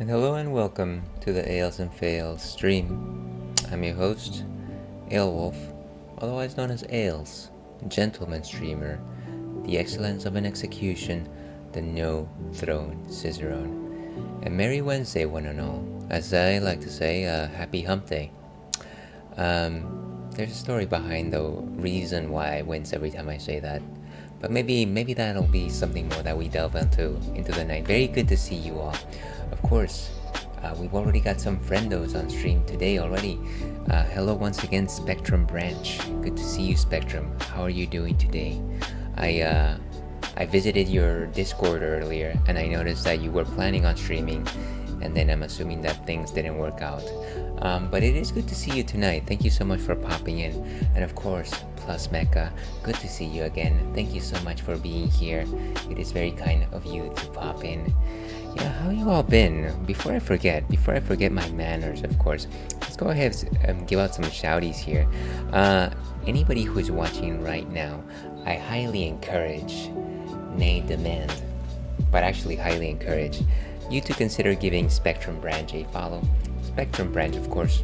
And hello and welcome to the Ales and Fails stream. I'm your host, Aelwolf, otherwise known as Ales, gentleman streamer, the excellence of an execution, the no-throne Cicerone. And Merry Wednesday, one and all. As I like to say, happy hump day. There's a story behind the reason why I wince every time I say that. But maybe that'll be something more that we delve into the night. Very good to see you all. Of course, we've already got some friendos on stream today already. Hello once again, Spectrum Branch. Good to see you, Spectrum. How are you doing today? I visited your Discord earlier, and I noticed that you were planning on streaming, and then I'm assuming that things didn't work out. But it is good to see you tonight. Thank you so much for popping in. And of course, Plus Mecca, good to see you again. Thank you so much for being here. It is very kind of you to pop in. Yeah, how you all been? Before I forget my manners, of course, let's go ahead and give out some shouties here. Anybody who's watching right now, I highly encourage, nay demand, but actually highly encourage you to consider giving Spectrum Branch a follow. Spectrum Branch, of course,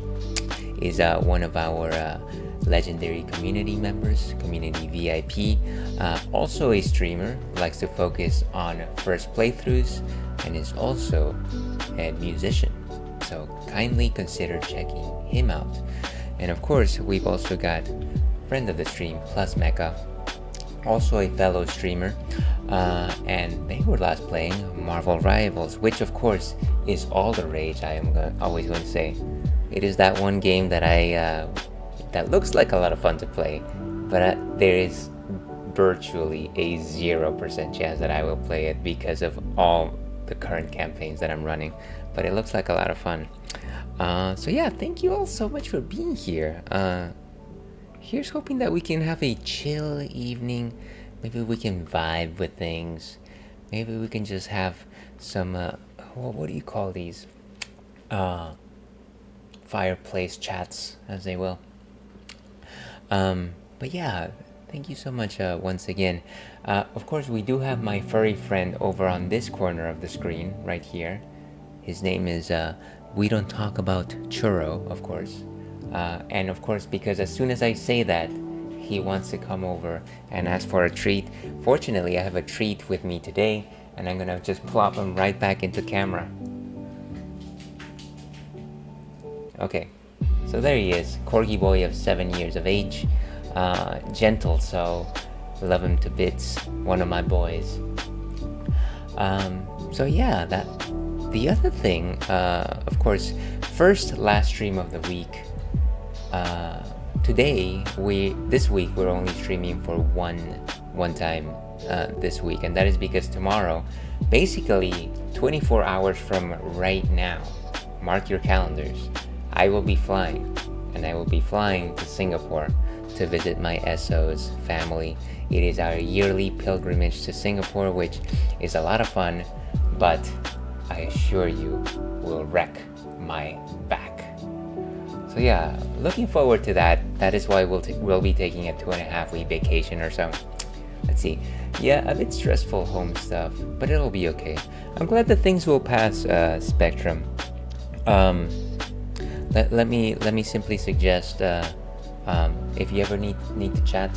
is one of our legendary community members, community VIP, also a streamer, likes to focus on first playthroughs, and is also a musician. So kindly consider checking him out. And of course, we've also got friend of the stream, Plus Mecca, also a fellow streamer, and they were last playing Marvel Rivals, which of course is all the rage. I am always going to say it is that one game that that looks like a lot of fun to play, but there is virtually a 0% chance that I will play it because of all the current campaigns that I'm running, but it looks like a lot of fun. So yeah, thank you all so much for being here. Here's hoping that we can have a chill evening. Maybe we can vibe with things. Maybe we can just have some what do you call these? Fireplace chats, as they will. But yeah, thank you so much once again. Of course, we do have my furry friend over on this corner of the screen, right here. His name is We Don't Talk About Churro, of course. And of course, because as soon as I say that, he wants to come over and ask for a treat. Fortunately, I have a treat with me today, and I'm gonna just plop him right back into camera. Okay, so there he is, corgi boy of 7 years of age, gentle, so love him to bits, one of my boys. So yeah, that the other thing, of course, last stream of the week. Today, this week we're only streaming for one time this week, and that is because tomorrow, basically 24 hours from right now, mark your calendars, I will be flying, and I will be flying to Singapore to visit my SO's family. It is our yearly pilgrimage to Singapore, which is a lot of fun, but I assure you will wreck my back. So yeah, looking forward to that. That is why we'll be taking a 2.5-week vacation or so. Let's see. Yeah, a bit stressful home stuff, but it'll be okay. I'm glad that things will pass, Spectrum. Let me simply suggest, if you ever need to chat,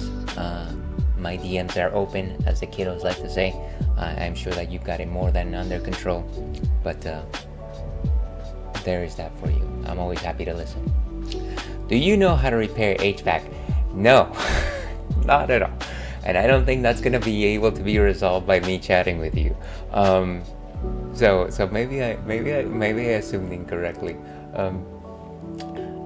my DMs are open, as the kiddos like to say. I'm sure that you've got it more than under control, but there is that for you. I'm always happy to listen. Do you know how to repair HVAC? No, not at all. And I don't think that's gonna be able to be resolved by me chatting with you. So maybe I assumed incorrectly.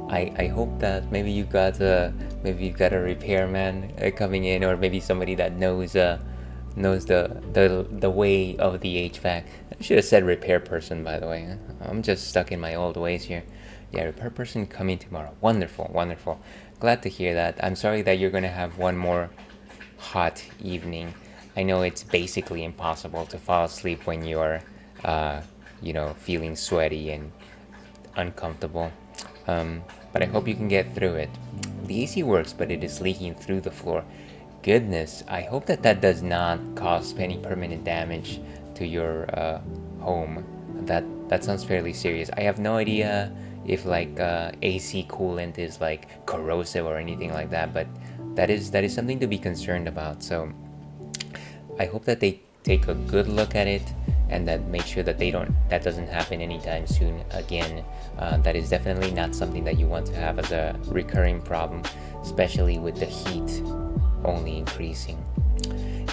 I hope that maybe you've got a repairman coming in, or maybe somebody that knows the way of the HVAC. I should have said repair person, by the way. I'm just stuck in my old ways here. Yeah, repair person coming tomorrow. Wonderful. Glad to hear that. I'm sorry that you're gonna have one more hot evening. I know it's basically impossible to fall asleep when you're feeling sweaty and uncomfortable. But I hope you can get through it. The AC works, but it is leaking through the floor. Goodness, I hope that does not cause any permanent damage to your home. That sounds fairly serious. I have no idea if like AC coolant is like corrosive or anything like that, but that is something to be concerned about. So I hope that they take a good look at it and that make sure that that doesn't happen anytime soon again. That is definitely not something that you want to have as a recurring problem, especially with the heat only increasing.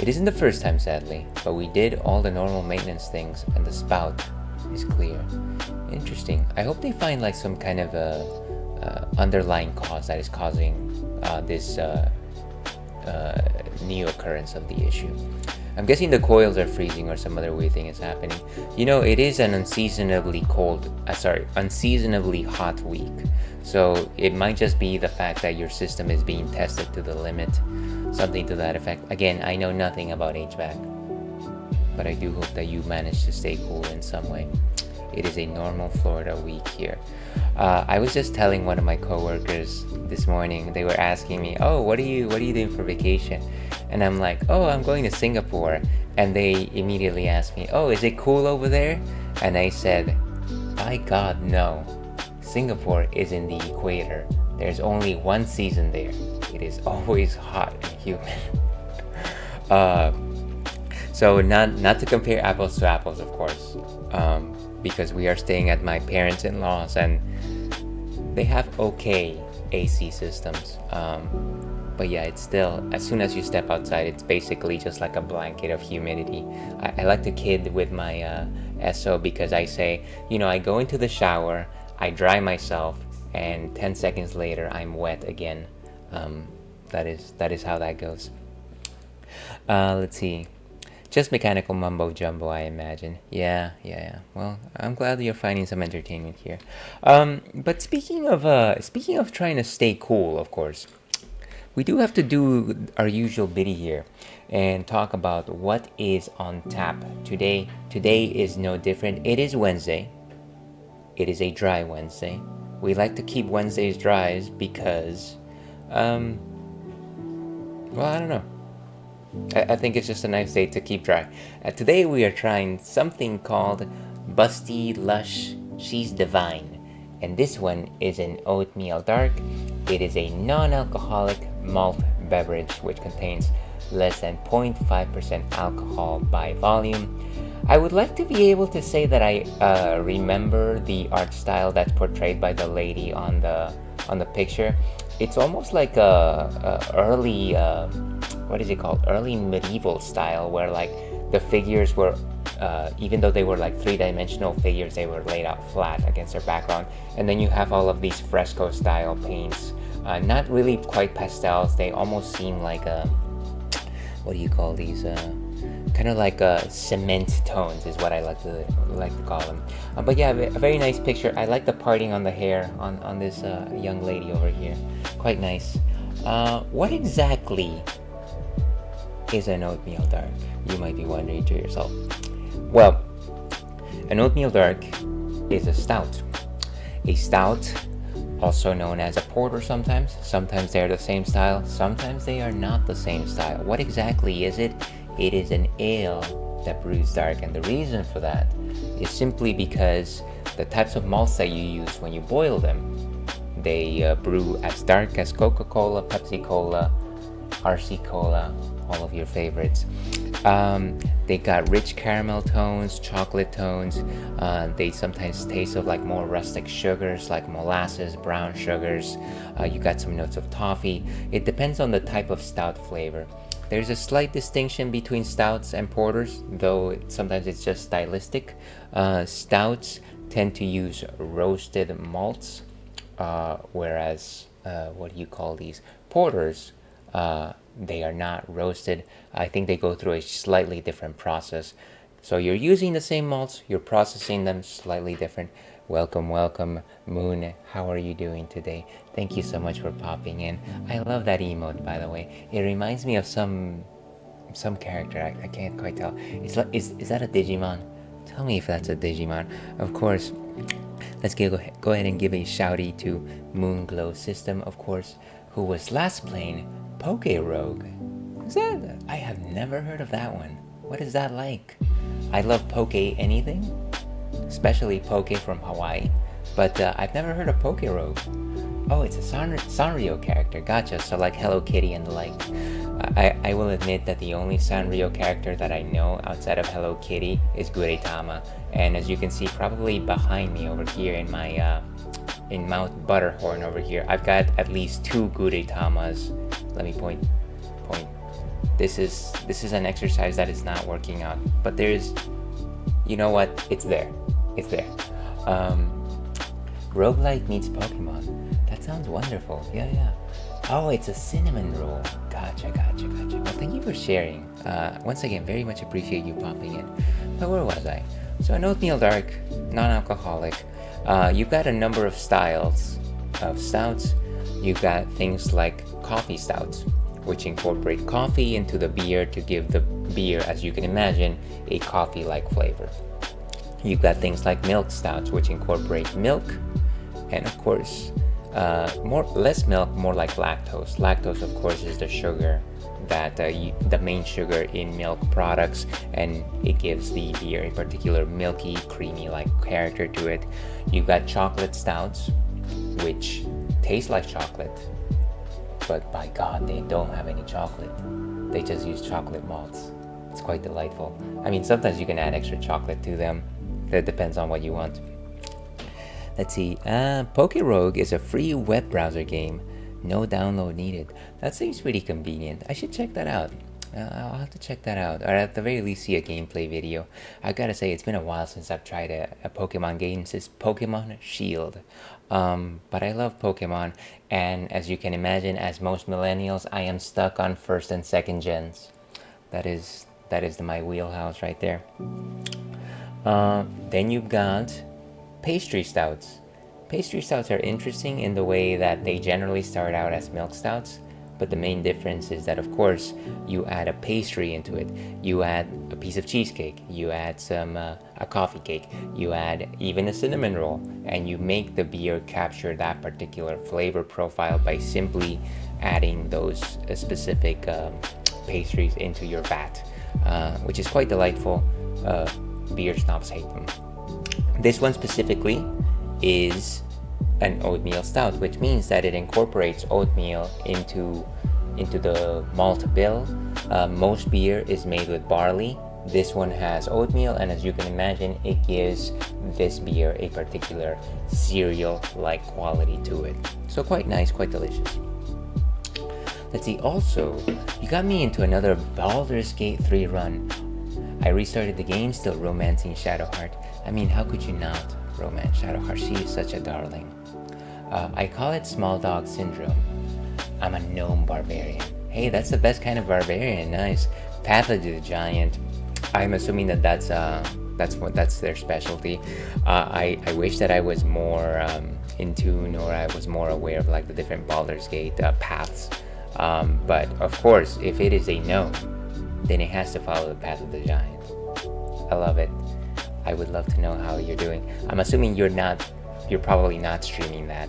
It isn't the first time, sadly, but we did all the normal maintenance things and the spout is clear. Interesting. I hope they find like some kind of underlying cause that is causing this new occurrence of the issue. I'm guessing the coils are freezing or some other weird thing is happening. You know, it is an unseasonably hot week. So it might just be the fact that your system is being tested to the limit. Something to that effect. Again, I know nothing about HVAC, but I do hope that you manage to stay cool in some way. It is a normal Florida week here. I was just telling one of my coworkers this morning. They were asking me, "Oh, what are you doing for vacation?" And I'm like, "Oh, I'm going to Singapore." And they immediately asked me, "Oh, is it cool over there?" And I said, "By God, no. Singapore is in the equator. There's only one season there. It is always hot and humid." So not to compare apples to apples, of course, because we are staying at my parents-in-law's and they have okay AC systems. But yeah, it's still, as soon as you step outside, it's basically just like a blanket of humidity. I like to kid with my SO because I say, I go into the shower, I dry myself, and 10 seconds later, I'm wet again. That is how that goes. Let's see. Just mechanical mumbo jumbo, I imagine. Yeah. Well, I'm glad you're finding some entertainment here. But speaking of trying to stay cool, of course, we do have to do our usual biddy here and talk about what is on tap today. Today is no different. It is Wednesday. It is a dry Wednesday. We like to keep Wednesdays dry because, well, I don't know. I think it's just a nice day to keep dry. Today we are trying something called Busty Lush She's Divine. And this one is an oatmeal dark. It is a non-alcoholic malt beverage which contains less than 0.5% alcohol by volume. I would like to be able to say that I remember the art style that's portrayed by the lady on the picture. It's almost like a early what is it called? Early medieval style, where like the figures were, even though they were like three-dimensional figures, they were laid out flat against their background. And then you have all of these fresco style paints, not really quite pastels. They almost seem like what do you call these? Kind of like cement tones is what I like to call them. But yeah, a very nice picture. I like the parting on the hair on this young lady over here. Quite nice. What exactly is an oatmeal dark? You might be wondering to yourself. Well, an oatmeal dark is a stout. A stout, also known as a porter sometimes. Sometimes they're the same style, sometimes they are not the same style. What exactly is it? It is an ale that brews dark, and the reason for that is simply because the types of malts that you use when you boil them, they brew as dark as Coca-Cola, Pepsi-Cola, RC-Cola, all of your favorites. They got rich caramel tones, chocolate tones. They sometimes taste of like more rustic sugars like molasses, brown sugars. You got some notes of toffee. It depends on the type of stout flavor. There's a slight distinction between stouts and porters, though sometimes it's just stylistic. Stouts tend to use roasted malts, whereas what do you call these? Porters, they are not roasted. I think they go through a slightly different process. So you're using the same malts, you're processing them slightly different. Welcome, Moon. How are you doing today? Thank you so much for popping in. I love that emote, by the way. It reminds me of some character. I can't quite tell. It's like, is that a Digimon? Tell me if that's a Digimon. Of course. Let's go ahead and give a shouty to Moonglow System, of course, who was last playing Poke Rogue. Is that? I have never heard of that one. What is that like? I love Poke anything. especially poke from Hawaii, but I've never heard of Poke Rogue. Oh, it's a Sanrio character. Gotcha. So like Hello Kitty and the like. I will admit that the only Sanrio character that I know outside of Hello Kitty is Gudetama, and as you can see, probably behind me over here in my in Mount Butterhorn over here, I've got at least 2 Gudetamas. Let me point. This is an exercise that is not working out, but there's, you know what? It's there. Roguelike meets Pokemon. That sounds wonderful. Yeah. Oh, it's a cinnamon roll. Gotcha. Well, thank you for sharing. Once again, very much appreciate you popping in. But where was I? So an oatmeal dark, non-alcoholic. You've got a number of styles of stouts. You've got things like coffee stouts, which incorporate coffee into the beer to give the beer, as you can imagine, a coffee-like flavor. You've got things like milk stouts, which incorporate milk, and of course, less milk, more like lactose. Lactose, of course, is the sugar that the main sugar in milk products, and it gives the beer a particular milky, creamy-like character to it. You've got chocolate stouts, which taste like chocolate, but by God, they don't have any chocolate. They just use chocolate malts. It's quite delightful. I mean, sometimes you can add extra chocolate to them. That depends on what you want. Let's see. Poke Rogue is a free web browser game. No download needed. That seems pretty convenient. I should check that out. I'll have to check that out, or at the very least see a gameplay video. I gotta say, it's been a while since I've tried a Pokemon game since Pokemon Shield. But I love Pokemon, and as you can imagine, as most millennials, I am stuck on 1st and 2nd gens. That is my wheelhouse right there. Then you've got pastry stouts. Pastry stouts are interesting in the way that they generally start out as milk stouts, but the main difference is that, of course, you add a pastry into it. You add a piece of cheesecake, you add some a coffee cake, you add even a cinnamon roll, and you make the beer capture that particular flavor profile by simply adding those specific pastries into your vat, which is quite delightful. Beer snobs hate them. This one specifically is an oatmeal stout, which means that it incorporates oatmeal into the malt bill. Most beer is made with barley. This one has oatmeal, and as you can imagine, it gives this beer a particular cereal-like quality to it. So quite nice, quite delicious. Let's see, also, you got me into another Baldur's Gate 3 run. I restarted the game, still romancing Shadowheart. I mean, how could you not romance Shadowheart? She is such a darling. I call it small dog syndrome. I'm a gnome barbarian. Hey, that's the best kind of barbarian. Nice. Path of the Giant. I'm assuming that's their specialty. I wish that I was more in tune, or I was more aware of like the different Baldur's Gate paths. But of course, if it is a gnome, then it has to follow the Path of the Giant. I love it. I would love to know how you're doing. I'm assuming you're probably not streaming that,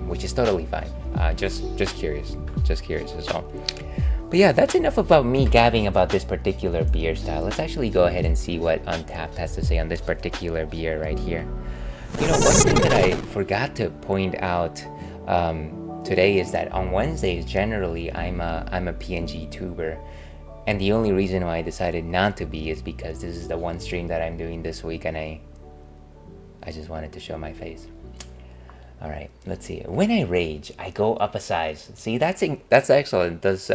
which is totally fine. Just curious as well. But yeah, that's enough about me gabbing about this particular beer style. Let's actually go ahead and see what Untappd has to say on this particular beer right here. You know, one thing that I forgot to point out today is that on Wednesdays, generally, I'm a PNG tuber. And the only reason why I decided not to be is because this is the one stream that I'm doing this week, and I just wanted to show my face. All right, let's see. When I rage, I go up a size. See, that's excellent. Does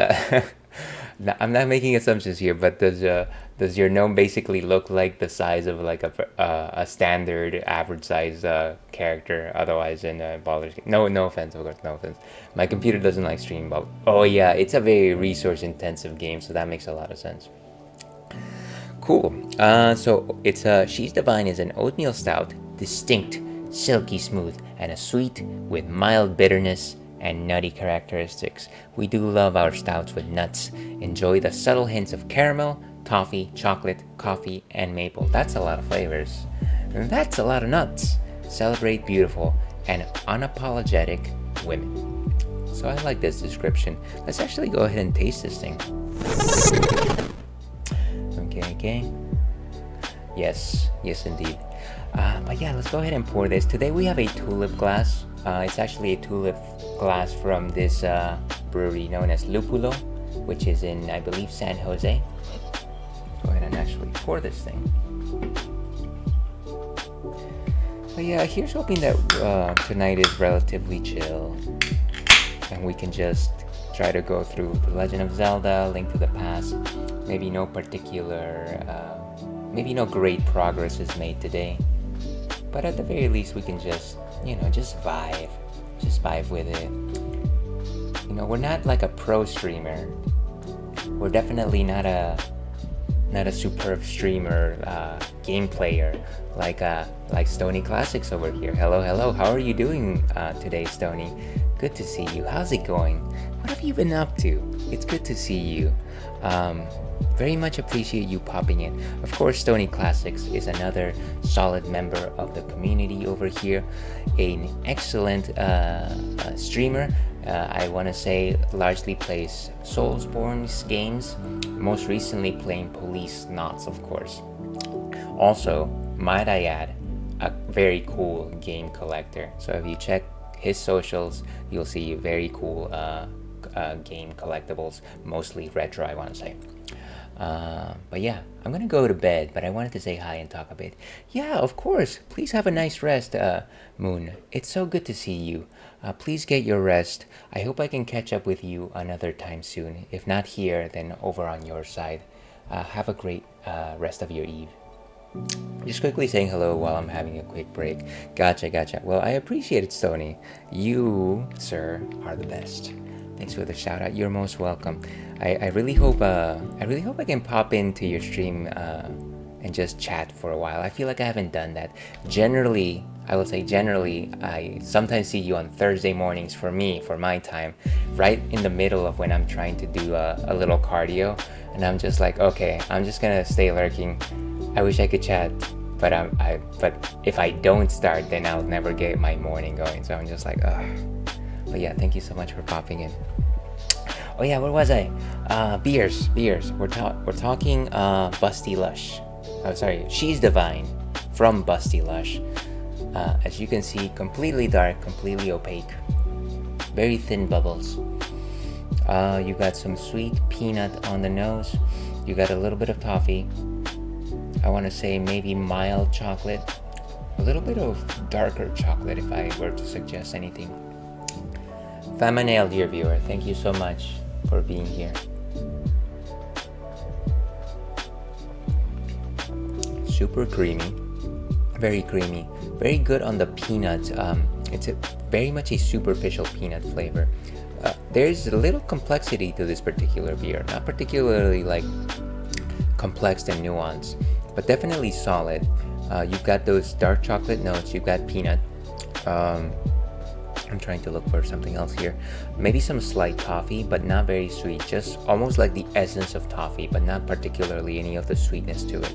I'm not making assumptions here, but does your gnome basically look like the size of like a standard average size character? Otherwise, in Baldur's Gate. No offense, of course, no offense. My computer doesn't like streaming, but oh yeah, it's a very resource intensive game, so that makes a lot of sense. Cool. So it's She's Divine is an oatmeal stout, distinct, silky smooth, and a sweet with mild bitterness and nutty characteristics. We do love our stouts with nuts. Enjoy the subtle hints of caramel, toffee, chocolate, coffee, and maple. That's a lot of flavors. And that's a lot of nuts. Celebrate beautiful and unapologetic women. So I like this description. Let's actually go ahead and taste this thing. Okay. Yes indeed. But yeah, let's go ahead and pour this. Today we have a tulip glass. It's actually a tulip glass from this brewery known as Lupulo, which is in, I believe, San Jose. Go ahead and actually pour this thing. But yeah, here's hoping that tonight is relatively chill and we can just try to go through The Legend of Zelda, Link to the Past. Maybe no great progress is made today, but at the very least we can just vibe with it. We're not like a pro streamer. We're definitely not a superb streamer, game player like Stony Classics over here. Hello, how are you doing today, Stony? Good to see you. How's it going? What have you been up to? It's good to see you. Very much appreciate you popping in. Of course, Stony Classics is another solid member of the community over here, an excellent streamer. I want to say largely plays Soulsborne games, most recently playing Police Knots, of course. Also, might I add, a very cool game collector. So if you check his socials, you'll see very cool game collectibles, mostly retro, I want to say. But yeah, I'm gonna go to bed, but I wanted to say hi and talk a bit. Yeah, of course. Please have a nice rest, Moon. It's so good to see you. Please get your rest. I hope I can catch up with you another time soon. If not here, then over on your side. Have a great rest of your eve. Just quickly saying hello while I'm having a quick break. Gotcha. Well, I appreciate it, Stony. You, sir, are the best. Thanks for the shout out. You're most welcome. I really hope I can pop into your stream and just chat for a while. I feel like I haven't done that. Generally, I sometimes see you on Thursday mornings for my time, right in the middle of when I'm trying to do a little cardio, and I'm just like, okay, I'm just gonna stay lurking. I wish I could chat, but if I don't start, then I'll never get my morning going. So I'm just like, ugh. But yeah, thank you so much for popping in. Oh yeah, where was I? Beers. We're talking Busty Lush. Oh, sorry, She's Divine from Busty Lush. As you can see, completely dark, completely opaque, very thin bubbles. You got some sweet peanut on the nose. You got a little bit of toffee. I want to say maybe mild chocolate, a little bit of darker chocolate if I were to suggest anything. Famanale, dear viewer, thank you so much for being here. Super creamy, very good on the peanut. It's very much a superficial peanut flavor. There's a little complexity to this particular beer, not particularly like complex and nuanced, but definitely solid. You've got those dark chocolate notes, you've got peanut. I'm trying to look for something else here. Maybe some slight toffee, but not very sweet. Just almost like the essence of toffee, but not particularly any of the sweetness to it.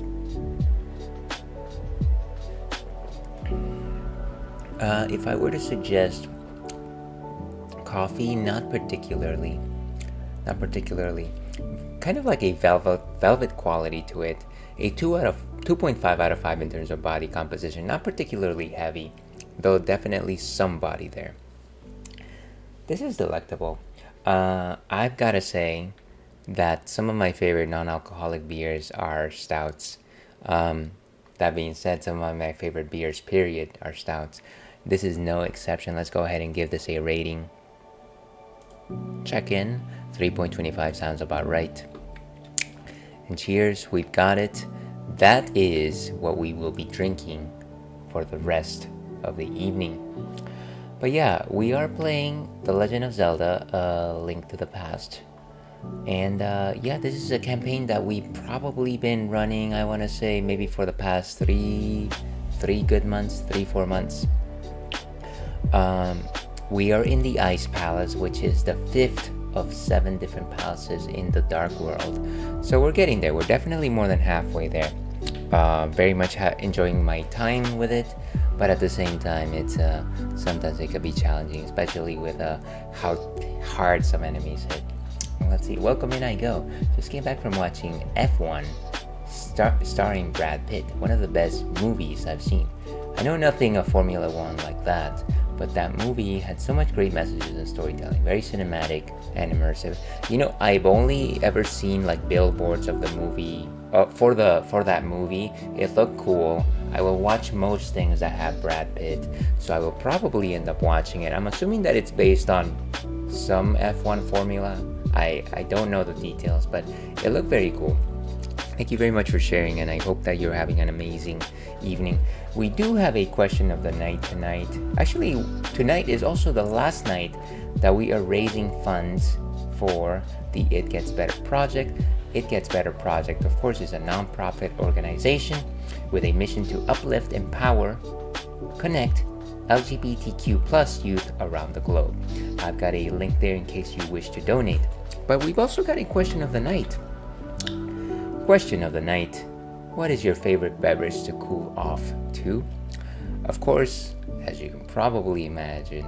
If I were to suggest coffee, not particularly. Kind of like a velvet quality to it. A 2.5 out of 5 in terms of body composition. Not particularly heavy, though definitely some body there. This is delectable. I've got to say that some of my favorite non-alcoholic beers are stouts. That being said, some of my favorite beers, period, are stouts. This is no exception. Let's go ahead and give this a rating. Check in. 3.25 sounds about right. And cheers, we've got it. That is what we will be drinking for the rest of the evening. But yeah, we are playing The Legend of Zelda, Link to the Past. And yeah, this is a campaign that we've probably been running, I want to say, maybe for the past 3-4 months. We are in the Ice Palace, which is the 5th of 7 different palaces in the Dark World. So we're getting there. We're definitely more than halfway there. Very much enjoying my time with it, but at the same time, it's sometimes it can be challenging, especially with how hard some enemies hit. Let's see. Welcome in I go. Just came back from watching F1 starring Brad Pitt, one of the best movies I've seen. I know nothing of Formula One like that, but that movie had so much great messages and storytelling, very cinematic and immersive. You know, I've only ever seen like billboards of the movie for that movie. It looked cool. I will watch most things that have Brad Pitt, so I will probably end up watching it. I'm assuming that it's based on some F1 formula. I don't know the details, but it looked very cool. Thank you very much for sharing, and I hope that you're having an amazing evening. We do have a question of the night tonight. Actually, tonight is also the last night that we are raising funds for the It Gets Better project. It Gets Better project, of course, is a non-profit organization with a mission to uplift, empower, connect LGBTQ plus youth around the globe. I've got a link there in case you wish to donate. But we've also got a question of the night. Question of the night: what is your favorite beverage to cool off to? Of course, as you can probably imagine,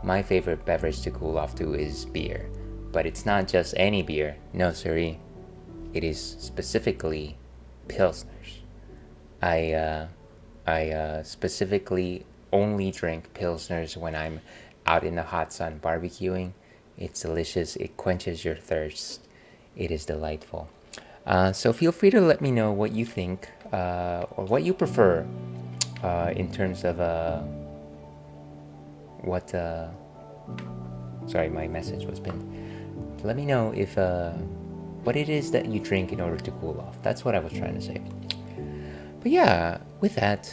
my favorite beverage to cool off to is beer. But it's not just any beer. No, siree. It is specifically Pilsners. I specifically only drink Pilsners when I'm out in the hot sun barbecuing. It's delicious. It quenches your thirst. It is delightful. So feel free to let me know what you think or what you prefer in terms of what. Sorry, my message was pinned. Let me know if what it is that you drink in order to cool off. That's what I was trying to say. But yeah, with that,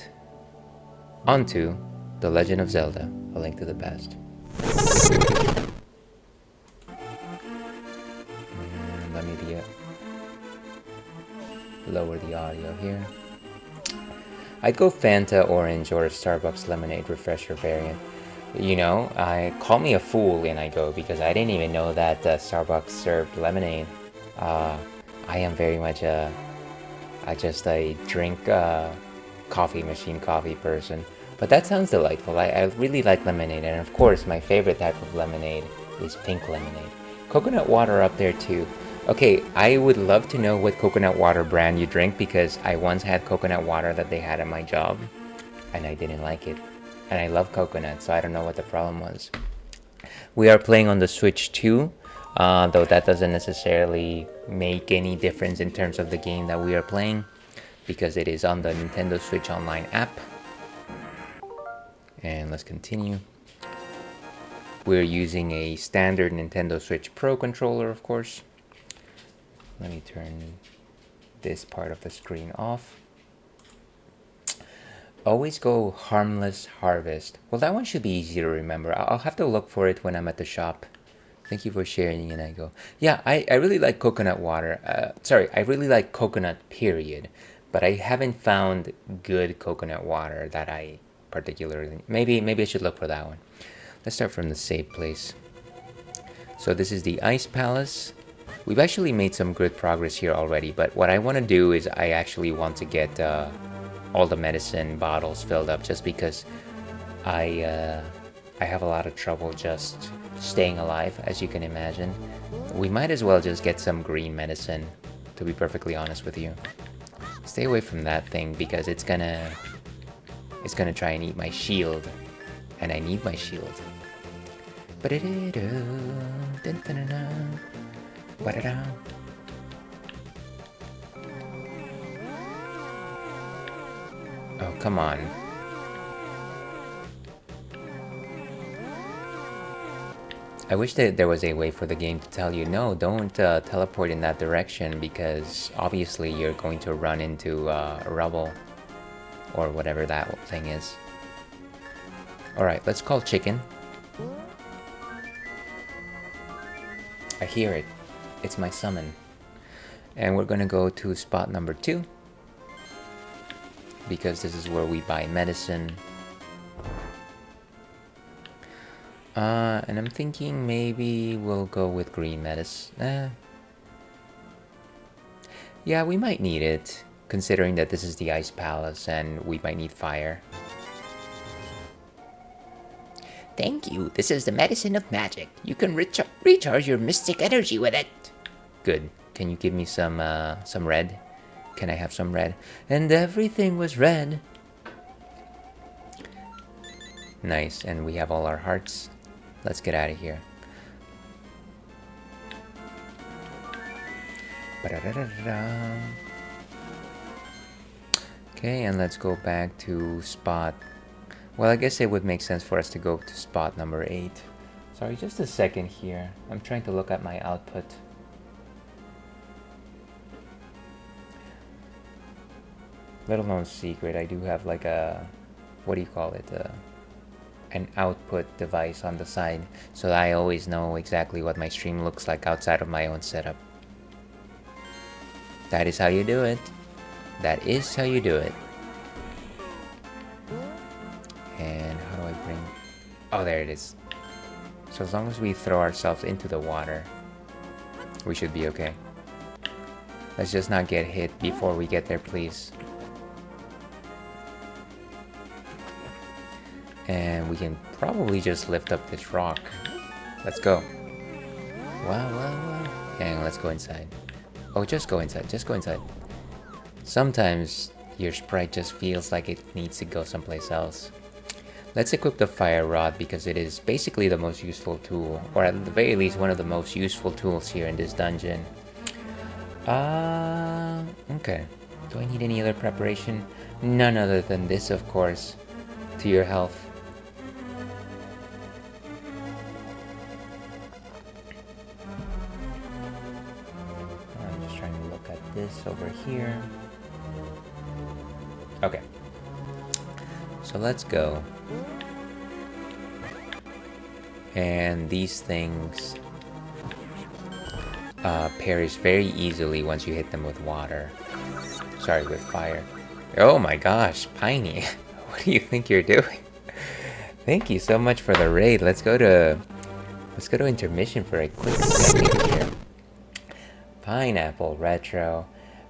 on to The Legend of Zelda: A Link to the Past. Let me lower the audio here. I'd go Fanta Orange or Starbucks Lemonade Refresher variant. You know, call me a fool and I go, because I didn't even know that Starbucks served lemonade. I am very much just a drink coffee machine coffee person. But that sounds delightful. I really like lemonade, and of course my favorite type of lemonade is pink lemonade. Coconut water up there too. Okay, I would love to know what coconut water brand you drink, because I once had coconut water that they had at my job and I didn't like it. And I love coconut, so I don't know what the problem was. We are playing on the Switch too, though that doesn't necessarily make any difference in terms of the game that we are playing, because it is on the Nintendo Switch Online app. And let's continue. We're using a standard Nintendo Switch Pro controller, of course. Let me turn this part of the screen off. Always go Harmless Harvest. Well, that one should be easy to remember. I'll have to look for it when I'm at the shop. Thank you for sharing, and I go. Yeah, I really like coconut water. I really like coconut, period. But I haven't found good coconut water that I particularly... Maybe I should look for that one. Let's start from the save place. So this is the Ice Palace. We've actually made some good progress here already, but what I want to do is I actually want to get all the medicine bottles filled up, just because I have a lot of trouble just staying alive, as you can imagine. We might as well just get some green medicine, to be perfectly honest with you. Stay away from that thing, because it's gonna try and eat my shield, and I need my shield. Oh, come on. I wish that there was a way for the game to tell you, no, don't teleport in that direction, because obviously you're going to run into rubble or whatever that thing is. Alright, let's call chicken. I hear it. It's my summon. And we're gonna go to spot number 2, because this is where we buy medicine. And I'm thinking maybe we'll go with green medicine. Yeah, we might need it, considering that this is the Ice Palace and we might need fire. Thank you. This is the medicine of magic. You can recharge your mystic energy with it. Good. Can you give me some red? Can I have some red? And everything was red. Nice, and we have all our hearts. Let's get out of here. Okay, and let's go back to spot. Well, I guess it would make sense for us to go to spot number 8. Sorry, just a second here. I'm trying to look at my output. Little known secret, I do have like a, what do you call it? An output device on the side, so I always know exactly what my stream looks like outside of my own setup. That is how you do it. That is how you do it. And how do I bring... Oh, there it is. So as long as we throw ourselves into the water, we should be okay. Let's just not get hit before we get there, please. And we can probably just lift up this rock. Let's go. Wow, wow, wow. And let's go inside. Oh, just go inside. Just go inside. Sometimes your sprite just feels like it needs to go someplace else. Let's equip the fire rod because it is basically the most useful tool, or at the very least one of the most useful tools here in this dungeon. Okay. Do I need any other preparation? None other than this, of course. To your health. I'm just trying to look at this over here. Okay. So let's go. And these things perish very easily once you hit them with water. Sorry, with fire. Oh my gosh, Piney. What do you think you're doing? Thank you so much for the raid. Let's go to intermission for a quick second here. Pineapple Retro.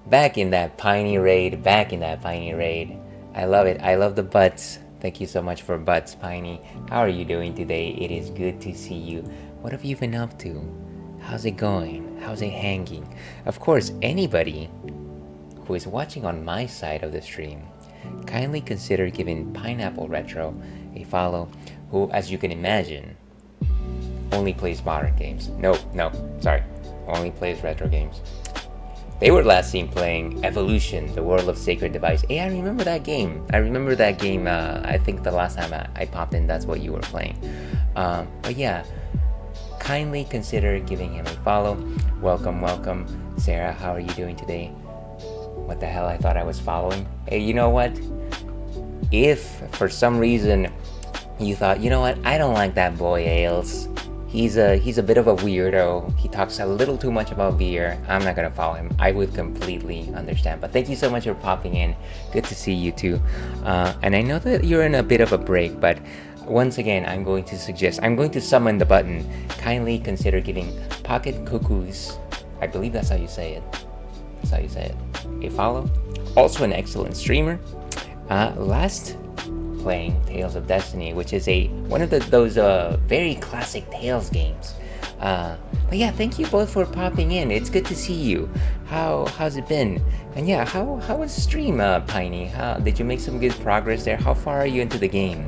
Back in that Piney raid. Back in that Piney raid. I love it. I love the butts. Thank you so much for butts, Piney. How are you doing today? It is good to see you. What have you been up to? How's it going? How's it hanging? Of course, anybody who is watching on my side of the stream, kindly consider giving Pineapple Retro a follow, who, as you can imagine, only plays modern games. No, sorry. Only plays retro games. They were last seen playing Evolution, the World of Sacred Device. Hey, I remember that game. I think the last time I popped in, that's what you were playing. But yeah, kindly consider giving him a follow. Welcome. Sarah, how are you doing today? What the hell, I thought I was following. Hey, you know what? If for some reason you thought, you know what, I don't like that boy Ailes. He's a bit of a weirdo. He talks a little too much about beer. I'm not gonna follow him. I would completely understand. But thank you so much for popping in. Good to see you too. And I know that you're in a bit of a break, but once again, I'm going to summon the button. Kindly consider giving Pocket Cuckoos, I believe that's how you say it. A follow. Also an excellent streamer. Last playing Tales of Destiny, which is one of those very classic Tales games. But yeah, thank you both for popping in. It's good to see you. How's it been? And yeah, how was the stream, Piney? Did you make some good progress there? How far are you into the game?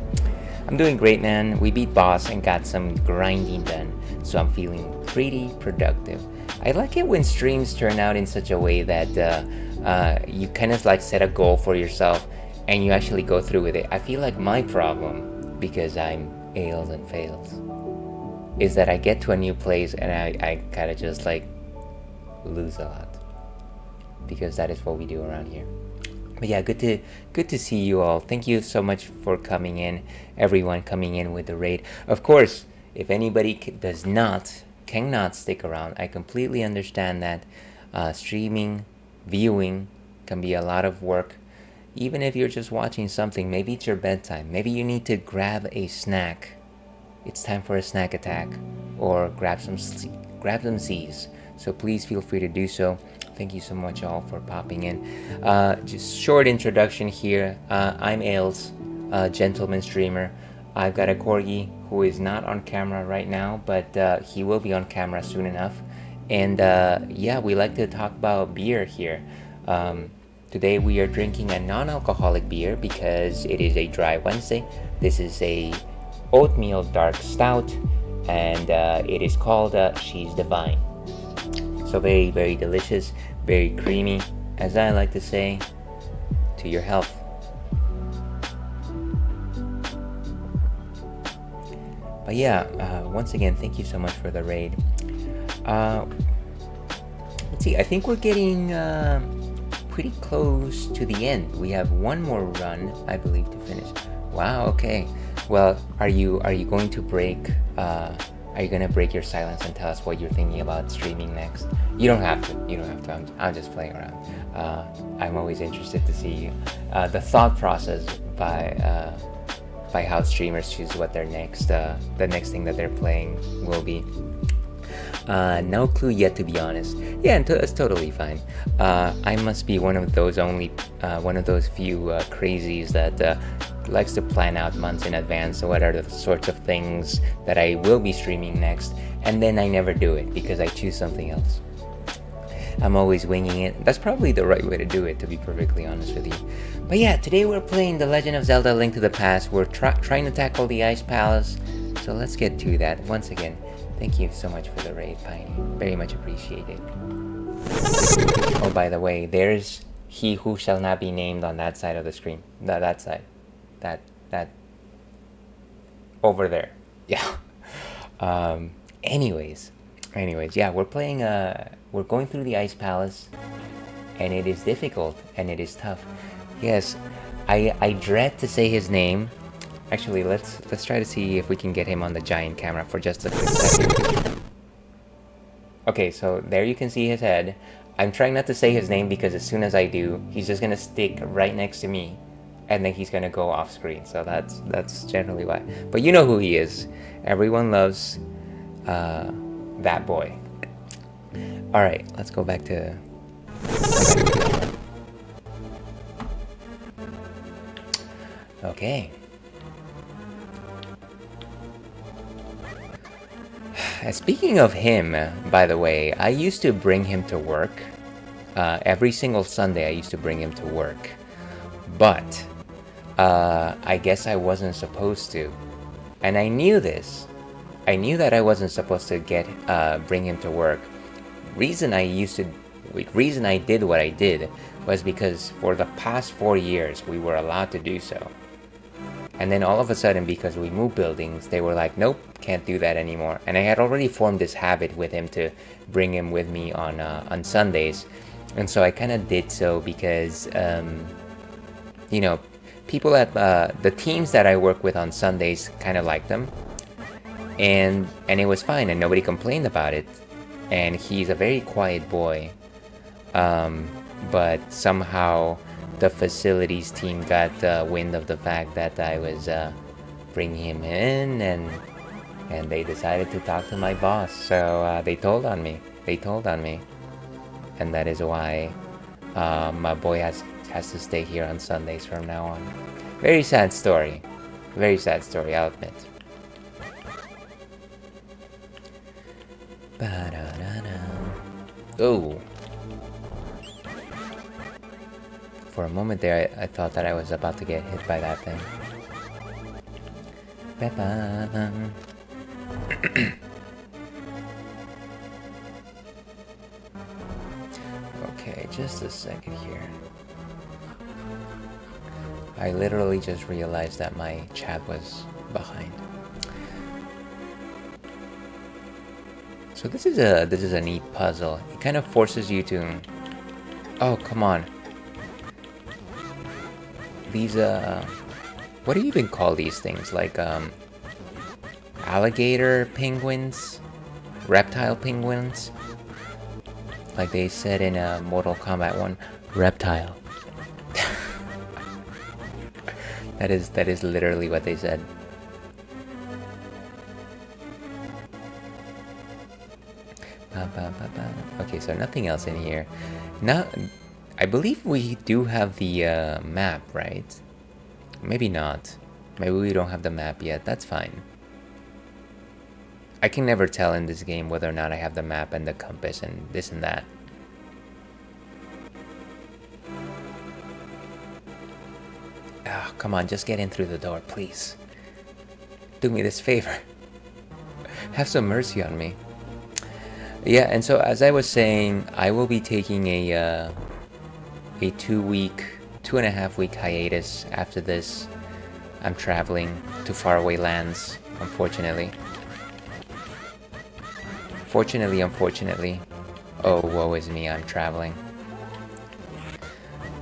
I'm doing great, man. We beat boss and got some grinding done, so I'm feeling pretty productive. I like it when streams turn out in such a way that you kind of like set a goal for yourself and you actually go through with it. I feel like my problem, because I'm Ailes and fails, is that I get to a new place and I kind of just like lose a lot, because that is what we do around here. But yeah, good to see you all. Thank you so much for coming in, everyone coming in with the raid. Of course, if anybody cannot stick around, I completely understand that. Streaming, viewing can be a lot of work. Even if you're just watching something, maybe it's your bedtime, maybe you need to grab a snack. It's time for a snack attack, or grab some Z's. So please feel free to do so. Thank you so much all for popping in. Just short introduction here. I'm Ailes, a gentleman streamer. I've got a corgi who is not on camera right now, but he will be on camera soon enough. And yeah, we like to talk about beer here. Today we are drinking a non-alcoholic beer because it is a dry Wednesday. This is a oatmeal dark stout, and it is called She's Divine. So very, very delicious, very creamy, as I like to say, to your health. But yeah, once again, thank you so much for the raid. Let's see, I think we're getting pretty close to the end. We have one more run, I believe, to finish. Wow, okay. Well, are you going to break are you gonna break your silence and tell us what you're thinking about streaming next? You don't have to. I'm just playing around. I'm always interested to see the thought process by how streamers choose what their next the next thing that they're playing will be. No clue yet, to be honest. Yeah, it's totally fine. I must be one of those few crazies that likes to plan out months in advance what are the sorts of things that I will be streaming next, and then I never do it because I choose something else. I'm always winging it. That's probably the right way to do it, to be perfectly honest with you. But yeah, today we're playing The Legend of Zelda: Link to the Past. We're trying to tackle the Ice Palace, so let's get to that. Once again, thank you so much for the raid, Piney. Very much appreciated. Oh, by the way, there's he who shall not be named on that side of the screen. That side. That over there. Yeah. Anyways, yeah, we're playing we're going through the Ice Palace, and it is difficult and it is tough. Yes, I dread to say his name. Actually, let's try to see if we can get him on the giant camera for just a quick second. Okay, so there you can see his head. I'm trying not to say his name because as soon as I do, he's just gonna stick right next to me, and then he's gonna go off screen. So that's generally why. But you know who he is. Everyone loves that boy. All right, let's go back to. Okay. Speaking of him, by the way, I used to bring him to work. Every single Sunday I used to bring him to work. But I guess I wasn't supposed to. And I knew this. I knew that I wasn't supposed to bring him to work. Reason I did what I did was because for the past 4 years we were allowed to do so. And then all of a sudden, because we moved buildings, they were like, nope, can't do that anymore. And I had already formed this habit with him to bring him with me on Sundays. And so I kind of did so because, you know, people at the teams that I work with on Sundays kind of liked them. And it was fine, and nobody complained about it. And he's a very quiet boy. But somehow the facilities team got wind of the fact that I was bringing him in, and they decided to talk to my boss. So they told on me. And that is why my boy has to stay here on Sundays from now on. Very sad story, I'll admit. Oh. For a moment there, I thought that I was about to get hit by that thing. Okay, just a second here. I literally just realized that my chat was behind. So this is a neat puzzle. It kind of forces you to. Oh, come on. These what do you even call these things? Like alligator penguins, reptile penguins. Like they said in Mortal Kombat 1, reptile. That is literally what they said. Okay, so nothing else in here. Now, I believe we do have the map, right? Maybe not. Maybe we don't have the map yet. That's fine. I can never tell in this game whether or not I have the map and the compass and this and that. Ah, come on, just get in through the door, please. Do me this favor. Have some mercy on me. Yeah, and so as I was saying, I will be taking a 2-week, 2.5-week hiatus after this. I'm traveling to faraway lands, unfortunately. Unfortunately. Oh, woe is me, I'm traveling.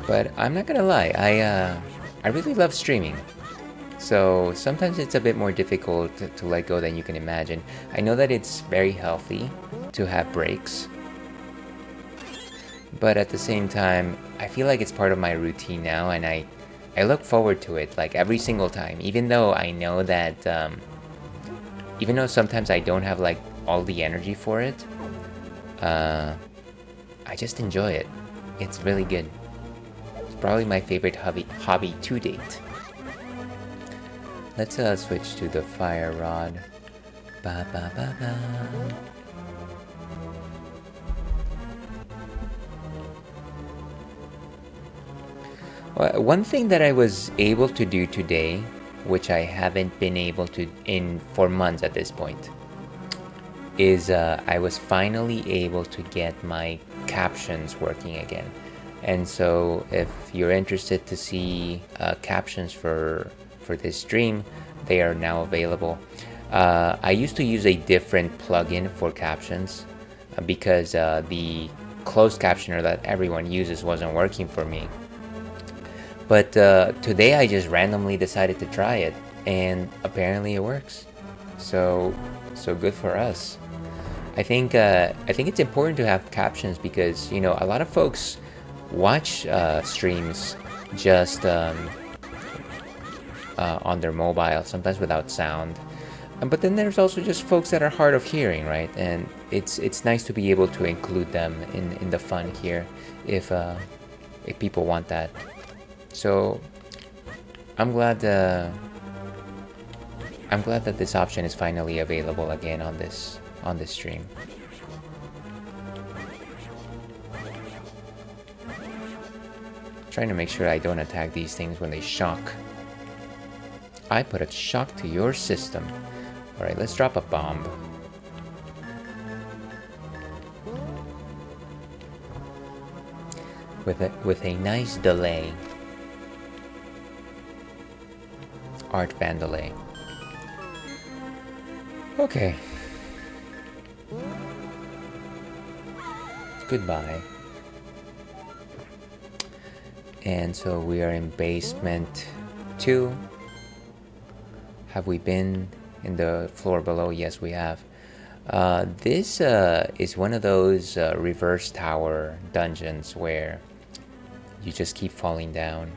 But I'm not gonna lie, I really love streaming. So sometimes it's a bit more difficult to let go than you can imagine. I know that it's very healthy to have breaks, but at the same time, I feel like it's part of my routine now, and I look forward to it like every single time, even though I know that, even though sometimes I don't have like all the energy for it, I just enjoy it. It's really good. It's probably my favorite hobby to date. Let's switch to the fire rod. Ba ba ba ba. Well, one thing that I was able to do today, which I haven't been able to for months at this point, is I was finally able to get my captions working again. And so if you're interested to see captions for this stream, they are now available. I used to use a different plugin for captions because the closed captioner that everyone uses wasn't working for me. But today I just randomly decided to try it, and apparently it works. So good for us. I think it's important to have captions because, you know, a lot of folks watch streams just on their mobile, sometimes without sound. But then there's also just folks that are hard of hearing, right? And it's nice to be able to include them in the fun here if people want that. So I'm glad that this option is finally available again on this stream. Trying to make sure I don't attack these things when they shock. I put a shock to your system. Alright, let's drop a bomb. With a nice delay. Art Vandalay. Okay. Goodbye. And so we are in basement 2. Have we been in the floor below? Yes, we have. This is one of those reverse tower dungeons where you just keep falling down.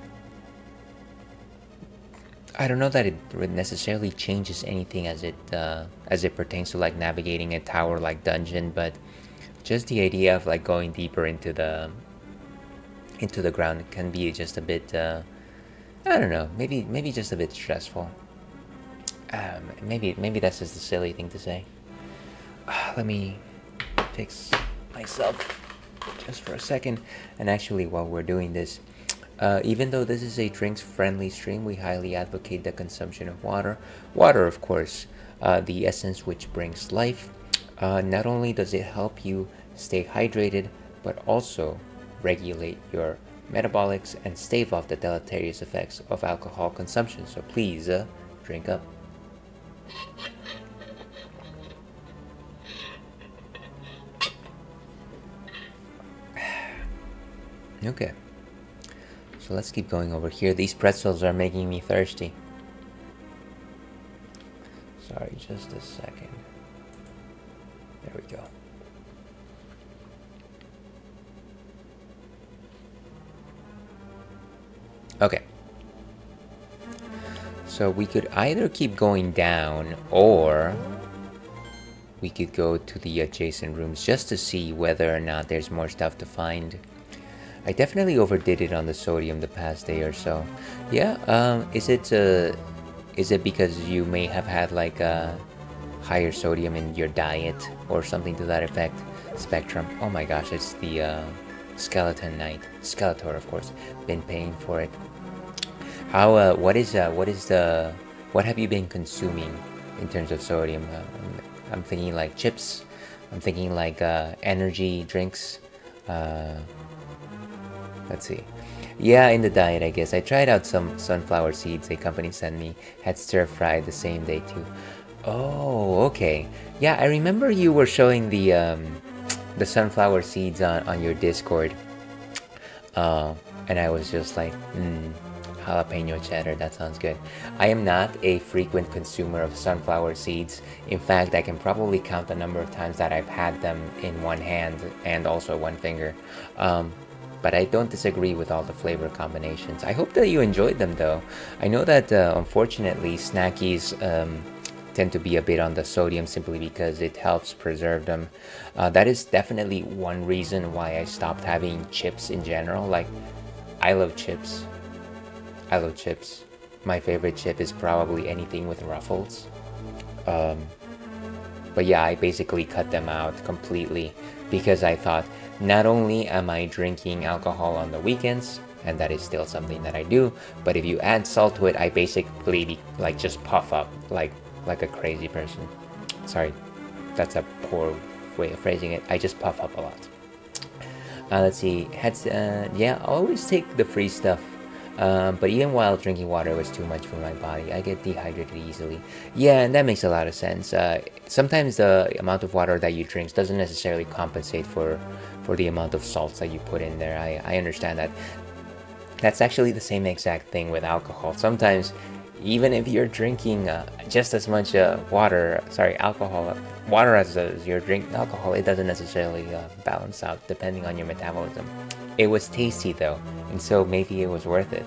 I don't know that it necessarily changes anything as it pertains to like navigating a tower like dungeon, but just the idea of like going deeper into the ground can be just a bit I don't know, maybe just a bit stressful. Maybe that's just a silly thing to say. Let me fix myself just for a second. And actually, while we're doing this, even though this is a drinks-friendly stream, we highly advocate the consumption of water. Water, of course, the essence which brings life. Not only does it help you stay hydrated, but also regulate your metabolics and stave off the deleterious effects of alcohol consumption. So please, drink up. Okay. So let's keep going over here. These pretzels are making me thirsty. Sorry, just a second. There we go. Okay. So we could either keep going down, or we could go to the adjacent rooms just to see whether or not there's more stuff to find. I definitely overdid it on the sodium the past day or so. Yeah, is it because you may have had like a higher sodium in your diet or something to that effect? Spectrum. Oh my gosh, it's the Skeleton Knight. Skeletor, of course. Been paying for it. How what have you been consuming in terms of sodium? I'm thinking like chips. I'm thinking like energy drinks. Uh, let's see. Yeah, in the diet, I guess. I tried out some sunflower seeds a company sent me. Had stir fried the same day too. Oh, okay. Yeah, I remember you were showing the sunflower seeds on your Discord. Uh, and I was just like, jalapeno cheddar, that sounds good. I am not a frequent consumer of sunflower seeds. In fact, I can probably count the number of times that I've had them in one hand and also one finger. But I don't disagree with all the flavor combinations. I hope that you enjoyed them though. I know that unfortunately snackies tend to be a bit on the sodium simply because it helps preserve them. That is definitely one reason why I stopped having chips in general. Like, I love chips. I love chips. My favorite chip is probably anything with ruffles. But yeah, I basically cut them out completely because I thought not only am I drinking alcohol on the weekends, and that is still something that I do, but if you add salt to it, I basically like just puff up like a crazy person. Sorry, that's a poor way of phrasing it. I just puff up a lot. Let's see. Yeah, I always take the free stuff. But even while drinking water was too much for my body. I get dehydrated easily. Yeah, and that makes a lot of sense. Sometimes the amount of water that you drink doesn't necessarily compensate for the amount of salts that you put in there. I understand that. That's actually the same exact thing with alcohol. Sometimes, even if you're drinking just as much alcohol, water as you're drinking alcohol, it doesn't necessarily balance out depending on your metabolism. It was tasty though, and so maybe it was worth it.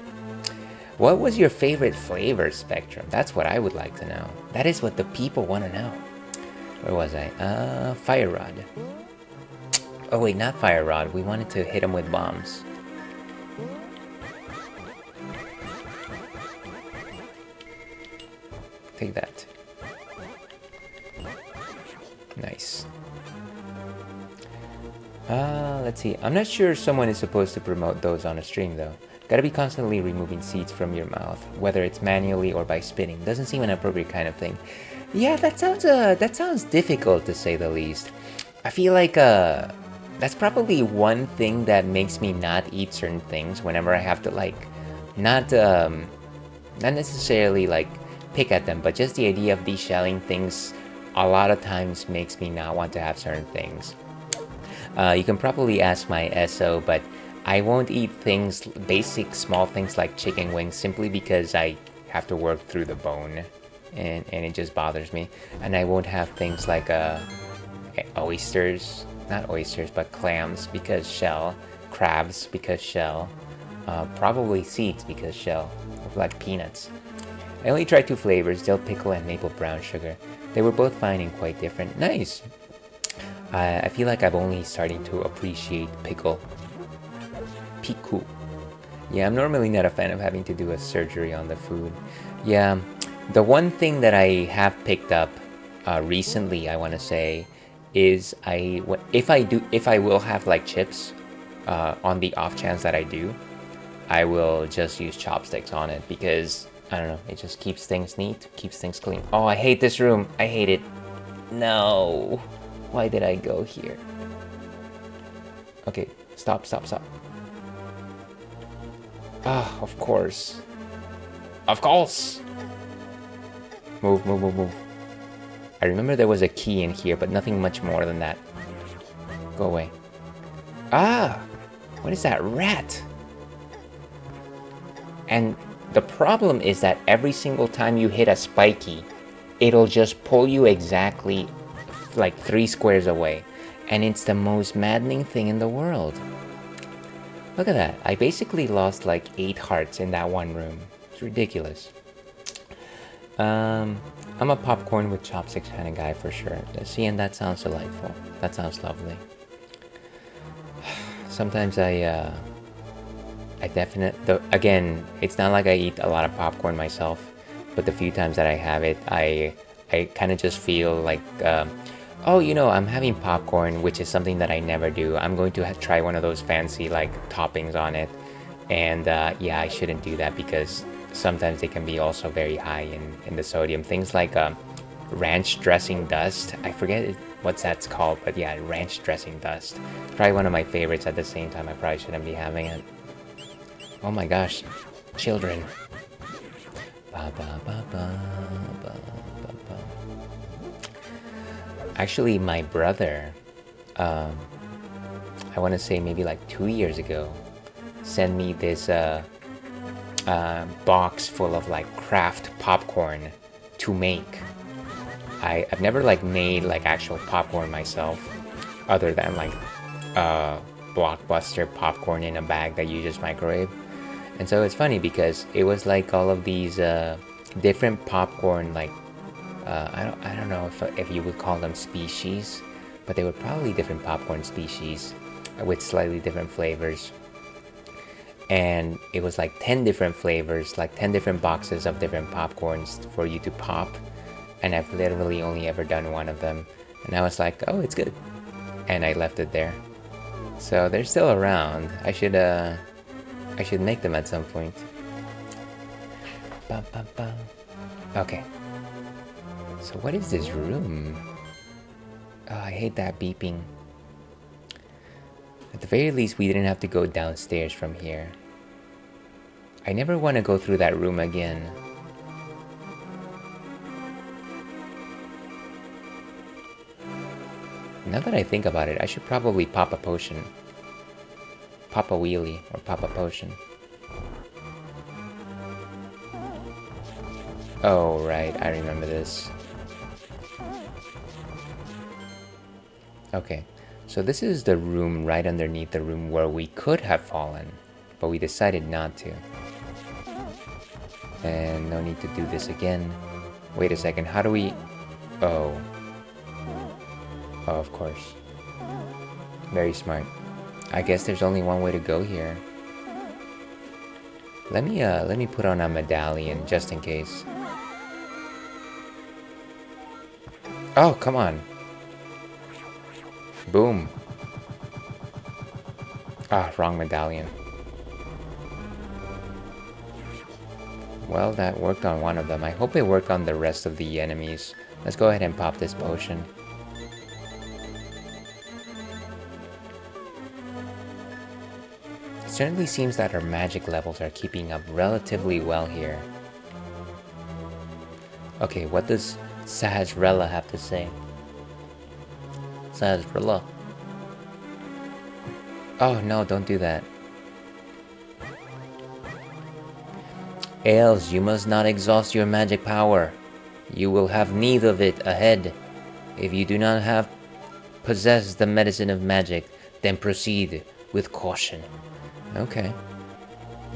What was your favorite flavor spectrum? That's what I would like to know. That is what the people want to know. Where was I? Fire rod. Oh wait, not fire rod. We wanted to hit him with bombs. Take that. Nice. Let's see. I'm not sure someone is supposed to promote those on a stream though. Gotta be constantly removing seeds from your mouth, whether it's manually or by spitting. Doesn't seem an appropriate kind of thing. Yeah, that sounds difficult to say the least. I feel like that's probably one thing that makes me not eat certain things whenever I have to like not necessarily like pick at them, but just the idea of deshelling things a lot of times makes me not want to have certain things. You can probably ask my SO, but I won't eat things, basic small things like chicken wings, simply because I have to work through the bone, and it just bothers me. And I won't have things like oysters, not oysters, but clams because shell, crabs because shell, probably seeds because shell, like peanuts. I only tried 2 flavors, dill pickle and maple brown sugar. They were both fine and quite different. Nice! I feel like I'm only starting to appreciate pickle. Piku. Yeah, I'm normally not a fan of having to do a surgery on the food. Yeah, the one thing that I have picked up recently, I want to say, is if I will have like chips, on the off chance that I do, I will just use chopsticks on it because I don't know, it just keeps things neat, keeps things clean. Oh, I hate this room. I hate it. No. Why did I go here? Okay, stop. Ah, of course. Of course! Move. I remember there was a key in here, but nothing much more than that. Go away. Ah! What is that? Rat! And the problem is that every single time you hit a spiky, it'll just pull you exactly like 3 squares away. And it's the most maddening thing in the world. Look at that. I basically lost like 8 hearts in that one room. It's ridiculous. I'm a popcorn with chopsticks kind of guy for sure. See, and that sounds delightful. That sounds lovely. Sometimes again, it's not like I eat a lot of popcorn myself, but the few times that I have it, I kind of just feel like, oh, I'm having popcorn, which is something that I never do. I'm going to try one of those fancy like toppings on it, and yeah, I shouldn't do that because sometimes they can be also very high in the sodium. Things like ranch dressing dust. I forget what that's called, but yeah, ranch dressing dust. It's probably one of my favorites. At the same time, I probably shouldn't be having it. Oh my gosh, children. Ba, ba, ba, ba, ba, ba, ba. Actually, my brother, I want to say maybe like 2 years ago, sent me this box full of like craft popcorn to make. I've never like made like actual popcorn myself, other than like Blockbuster popcorn in a bag that you just microwave. And so it's funny because it was like all of these different popcorn, like I don't know if you would call them species, but they were probably different popcorn species with slightly different flavors. And it was like 10 different flavors, like 10 different boxes of different popcorns for you to pop. And I've literally only ever done one of them. And I was like, oh, it's good. And I left it there. So they're still around. I should make them at some point. Bum, bum, bum. Okay. So what is this room? Oh, I hate that beeping. At the very least, we didn't have to go downstairs from here. I never want to go through that room again. Now that I think about it, I should probably pop a potion. Pop a wheelie, or pop a potion. Oh, right, I remember this. Okay, so this is the room right underneath the room where we could have fallen, but we decided not to. And no need to do this again. Wait a second, how do we... Oh. Oh, of course. Very smart. I guess there's only one way to go here. Let me put on a medallion just in case. Oh, come on. Boom. Ah, wrong medallion. Well, that worked on one of them. I hope it worked on the rest of the enemies. Let's go ahead and pop this potion. It certainly seems that our magic levels are keeping up relatively well here. Okay, what does Sahasrella have to say? Sahasrella. Oh no, don't do that. Ails, you must not exhaust your magic power. You will have need of it ahead. If you do not have possessed the medicine of magic, then proceed with caution. Okay.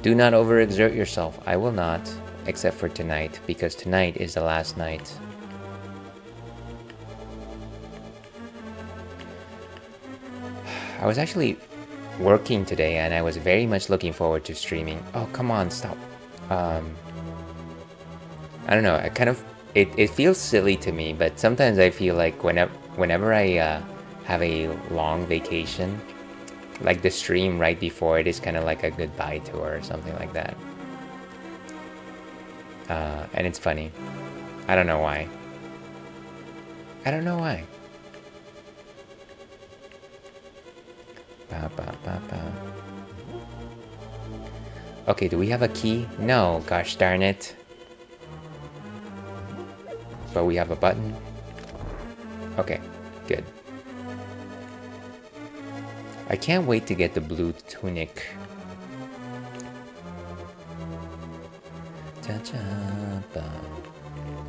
Do not overexert yourself. I will not, except for tonight, because tonight is the last night. I was actually working today and I was very much looking forward to streaming. Oh, come on, stop. I don't know, I kind of... It feels silly to me, but sometimes I feel like whenever I have a long vacation, like the stream right before it is kind of like a goodbye tour or something like that. And it's funny. I don't know why. I don't know why. Ba, ba, ba, ba. Okay, do we have a key? No, gosh darn it. But we have a button. Okay, good. I can't wait to get the blue tunic.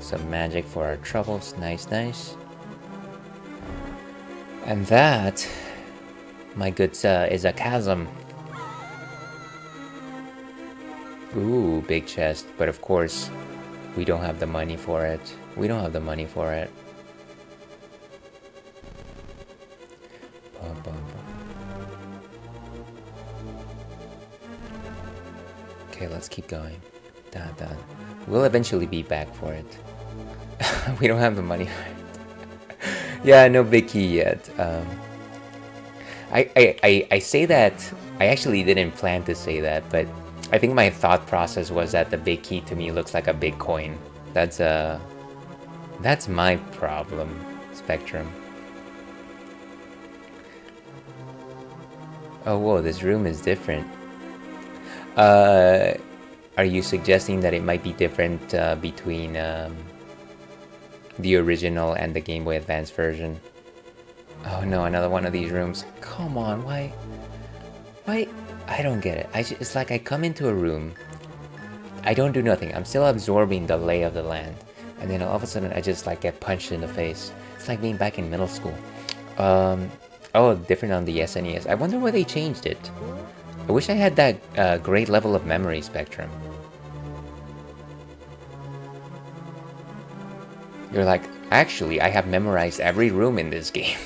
Some magic for our troubles. Nice, nice. And that, my good is a chasm. Ooh, big chest. But of course, we don't have the money for it. We don't have the money for it. Okay, let's keep going. We'll eventually be back for it. We don't have the money for it. Yeah, no big key yet. I say that, I actually didn't plan to say that, but I think my thought process was that the big key to me looks like a big coin. That's my problem, Spectrum. Oh, whoa, this room is different. Are you suggesting that it might be different between the original and the Game Boy Advance version? Oh no, another one of these rooms. Come on, why? Why? I don't get it. It's like I come into a room, I don't do nothing. I'm still absorbing the lay of the land, and then all of a sudden I just like get punched in the face. It's like being back in middle school. Oh, different on the SNES. I wonder why they changed it. I wish I had that great level of memory, Spectrum. You're like, actually, I have memorized every room in this game.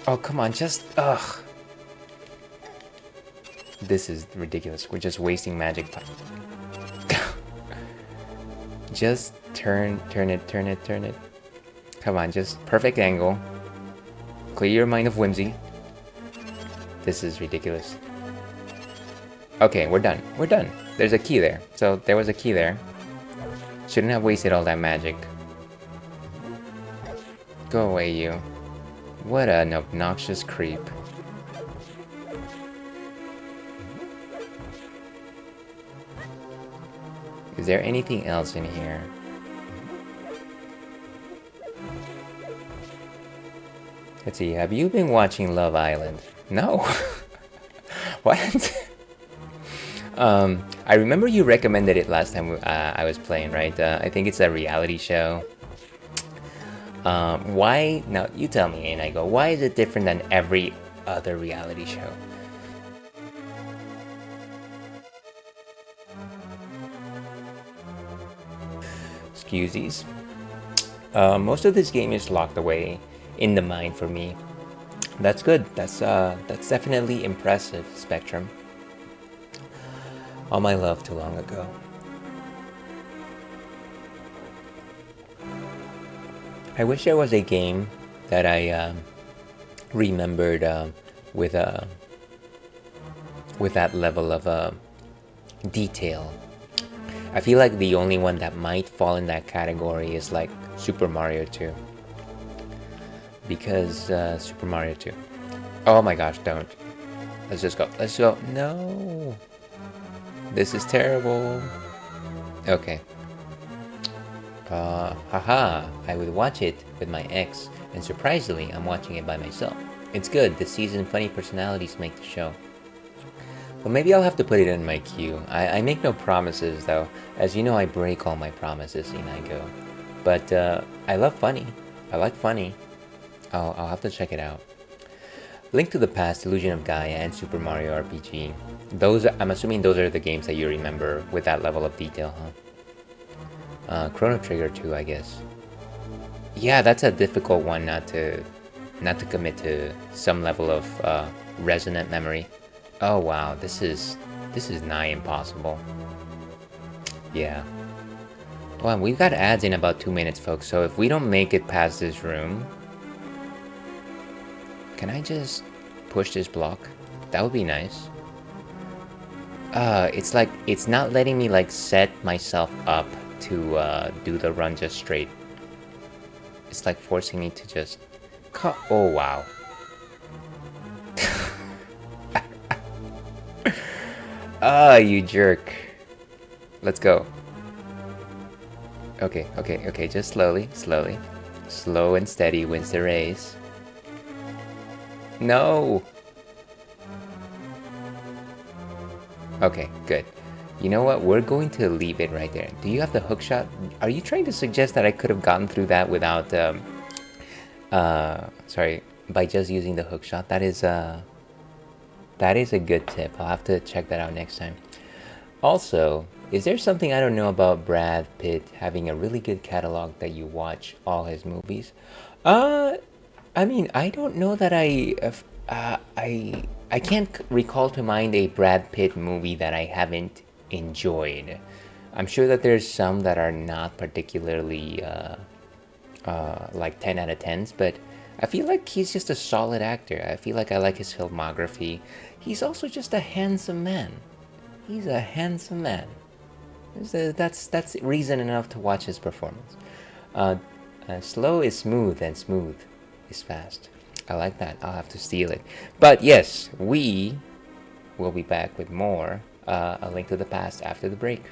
Oh, come on, just, ugh. This is ridiculous. We're just wasting magic. Just turn it. Come on, just perfect angle. Clear your mind of whimsy. This is ridiculous. Okay, we're done. We're done. There's a key there. So there was a key there. Shouldn't have wasted all that magic. Go away, you. What an obnoxious creep. Is there anything else in here? Let's see, have you been watching Love Island? No. What? I remember you recommended it last time I was playing, right? I think it's a reality show. Why? Now, you tell me, and I go, why is it different than every other reality show? Excuses. Most of this game is locked away in the mind for me. That's good. That's definitely impressive, Spectrum. All my love too long ago. I wish there was a game that I remembered with that level of detail. I feel like the only one that might fall in that category is like Super Mario 2. Because Super Mario 2. Oh my gosh, don't. Let's just go. Let's go. No. This is terrible. Okay. Haha. I would watch it with my ex, and surprisingly, I'm watching it by myself. It's good. The seasoned funny personalities make the show. Well, maybe I'll have to put it in my queue. I make no promises, though. As you know, I break all my promises in I go. But I love funny. I like funny. I'll have to check it out. Link to the Past, Illusion of Gaia, and Super Mario RPG. Those, I'm assuming those are the games that you remember with that level of detail, huh? Chrono Trigger 2, I guess. Yeah, that's a difficult one not to commit to some level of resonant memory. Oh wow, this is nigh impossible. Yeah. Well, we've got ads in about 2 minutes, folks, so if we don't make it past this room... Can I just push this block? That would be nice. It's like, it's not letting me like set myself up to do the run just straight. It's like forcing me to just cut. Oh wow. Ah, you jerk. Let's go. Okay, just slowly. Slow and steady wins the race. No! Okay, good. You know what? We're going to leave it right there. Do you have the hook shot? Are you trying to suggest that I could have gotten through that without, sorry, by just using the hook shot? That is a good tip. I'll have to check that out next time. Also, is there something I don't know about Brad Pitt having a really good catalog that you watch all his movies? I mean, I don't know that I can't recall to mind a Brad Pitt movie that I haven't enjoyed. I'm sure that there's some that are not particularly like 10 out of 10s, but I feel like he's just a solid actor. I feel like I like his filmography. He's also just a handsome man. He's a handsome man. That's reason enough to watch his performance. Slow is smooth and smooth is fast. I like that. I'll have to steal it. But yes, we will be back with more A Link to the Past after the break.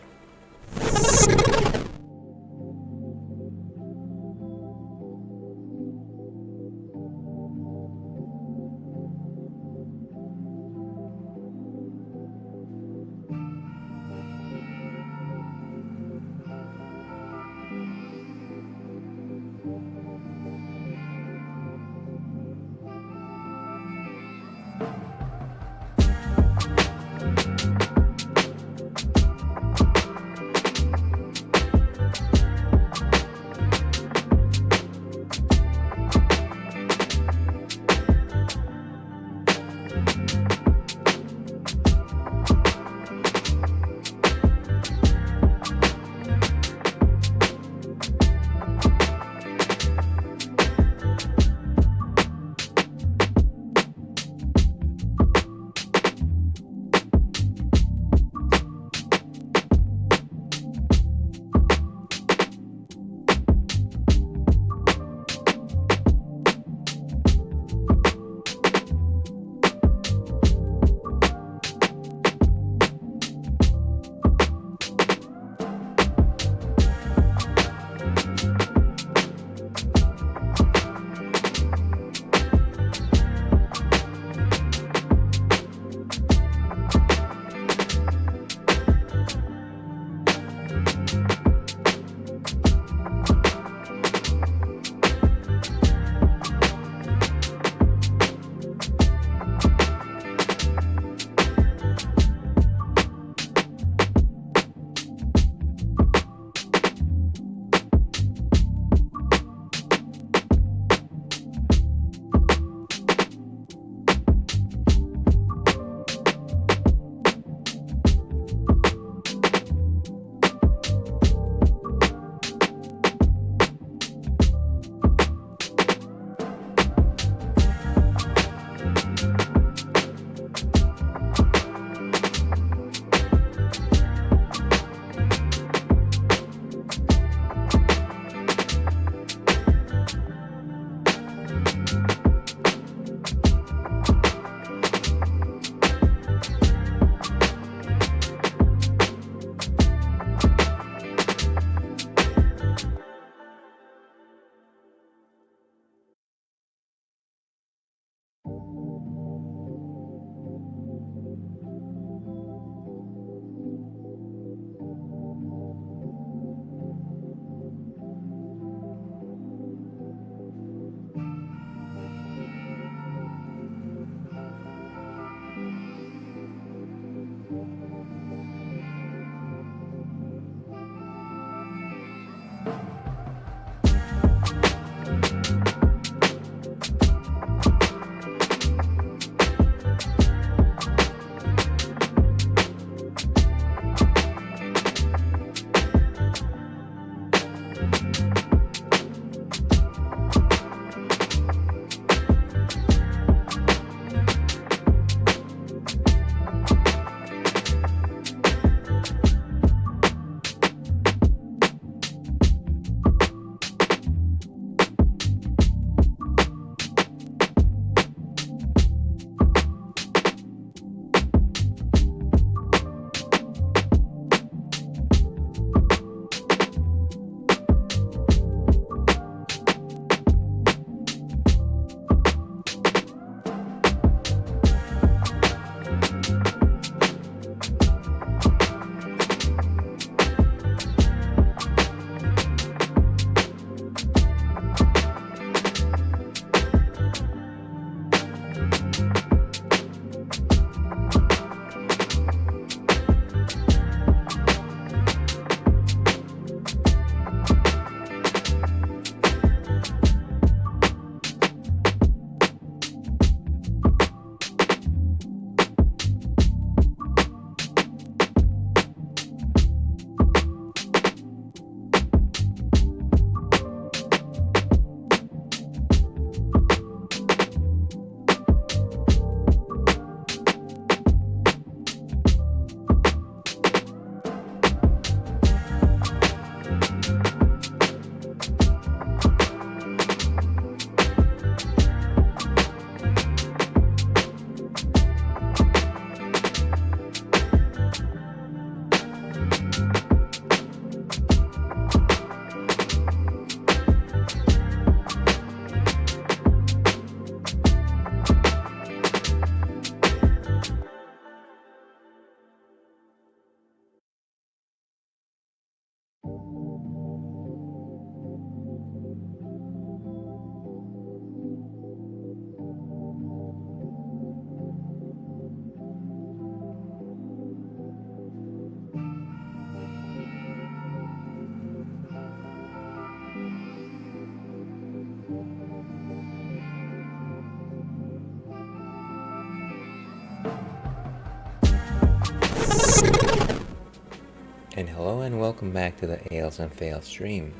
Hello and welcome back to the Ales and Fails stream.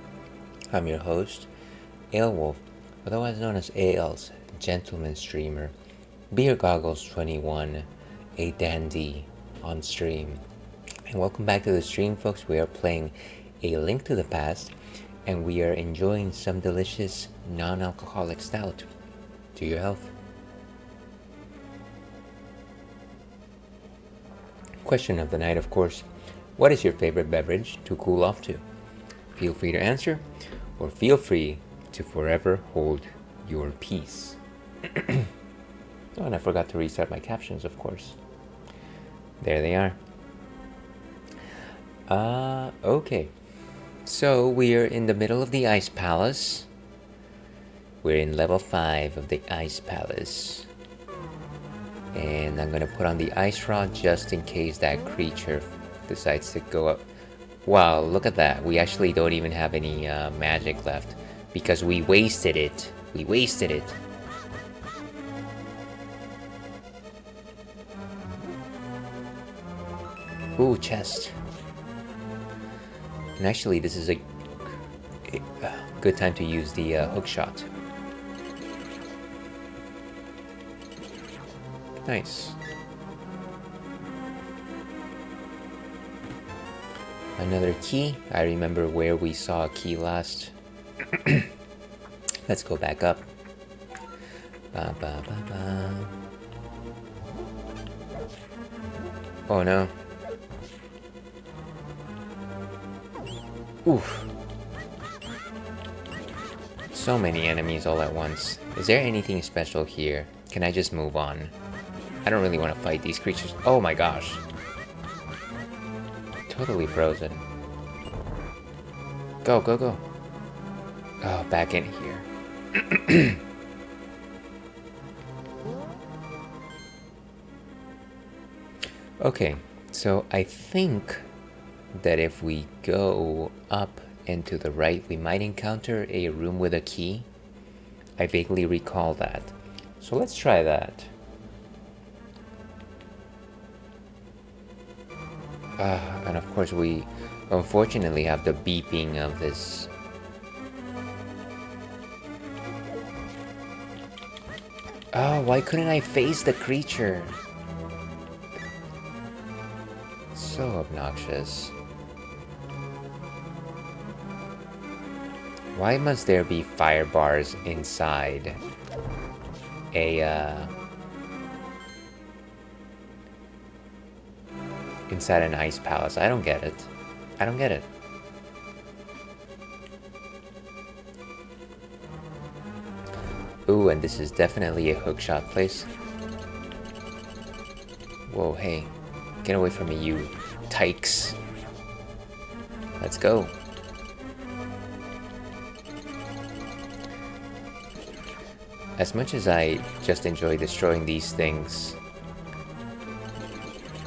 I'm your host, Alewolf, otherwise known as Ales, gentleman streamer, Beer Goggles 21, a dandy on stream. And welcome back to the stream, folks. We are playing A Link to the Past, and we are enjoying some delicious non-alcoholic stout. To your health. Question of the night, of course. What is your favorite beverage to cool off to? Feel free to answer, or feel free to forever hold your peace. Oh, and I forgot to restart my captions, of course. There they are. Okay. So we're in the middle of the Ice Palace. We're in level 5 of the Ice Palace. And I'm gonna put on the ice rod just in case that creature decides to go up. Wow, look at that. We actually don't even have any magic left because we wasted it. We wasted it. Ooh, chest. And actually, this is a good time to use the hook shot. Nice. Another key. I remember where we saw a key last. Let's go back up. Ba, ba, ba, ba. Oh no. Oof. So many enemies all at once. Is there anything special here? Can I just move on? I don't really want to fight these creatures. Oh my gosh. Totally frozen. Go, go, go. Oh, back in here. Okay, so I think that if we go up and to the right, we might encounter a room with a key. I vaguely recall that. So let's try that. And of course we unfortunately have the beeping of this. Oh, why couldn't I face the creature? So obnoxious. Why must there be fire bars inside a inside an ice palace? I don't get it. I don't get it. Ooh, and this is definitely a hookshot place. Whoa, hey. Get away from me, you tykes. Let's go. As much as I just enjoy destroying these things,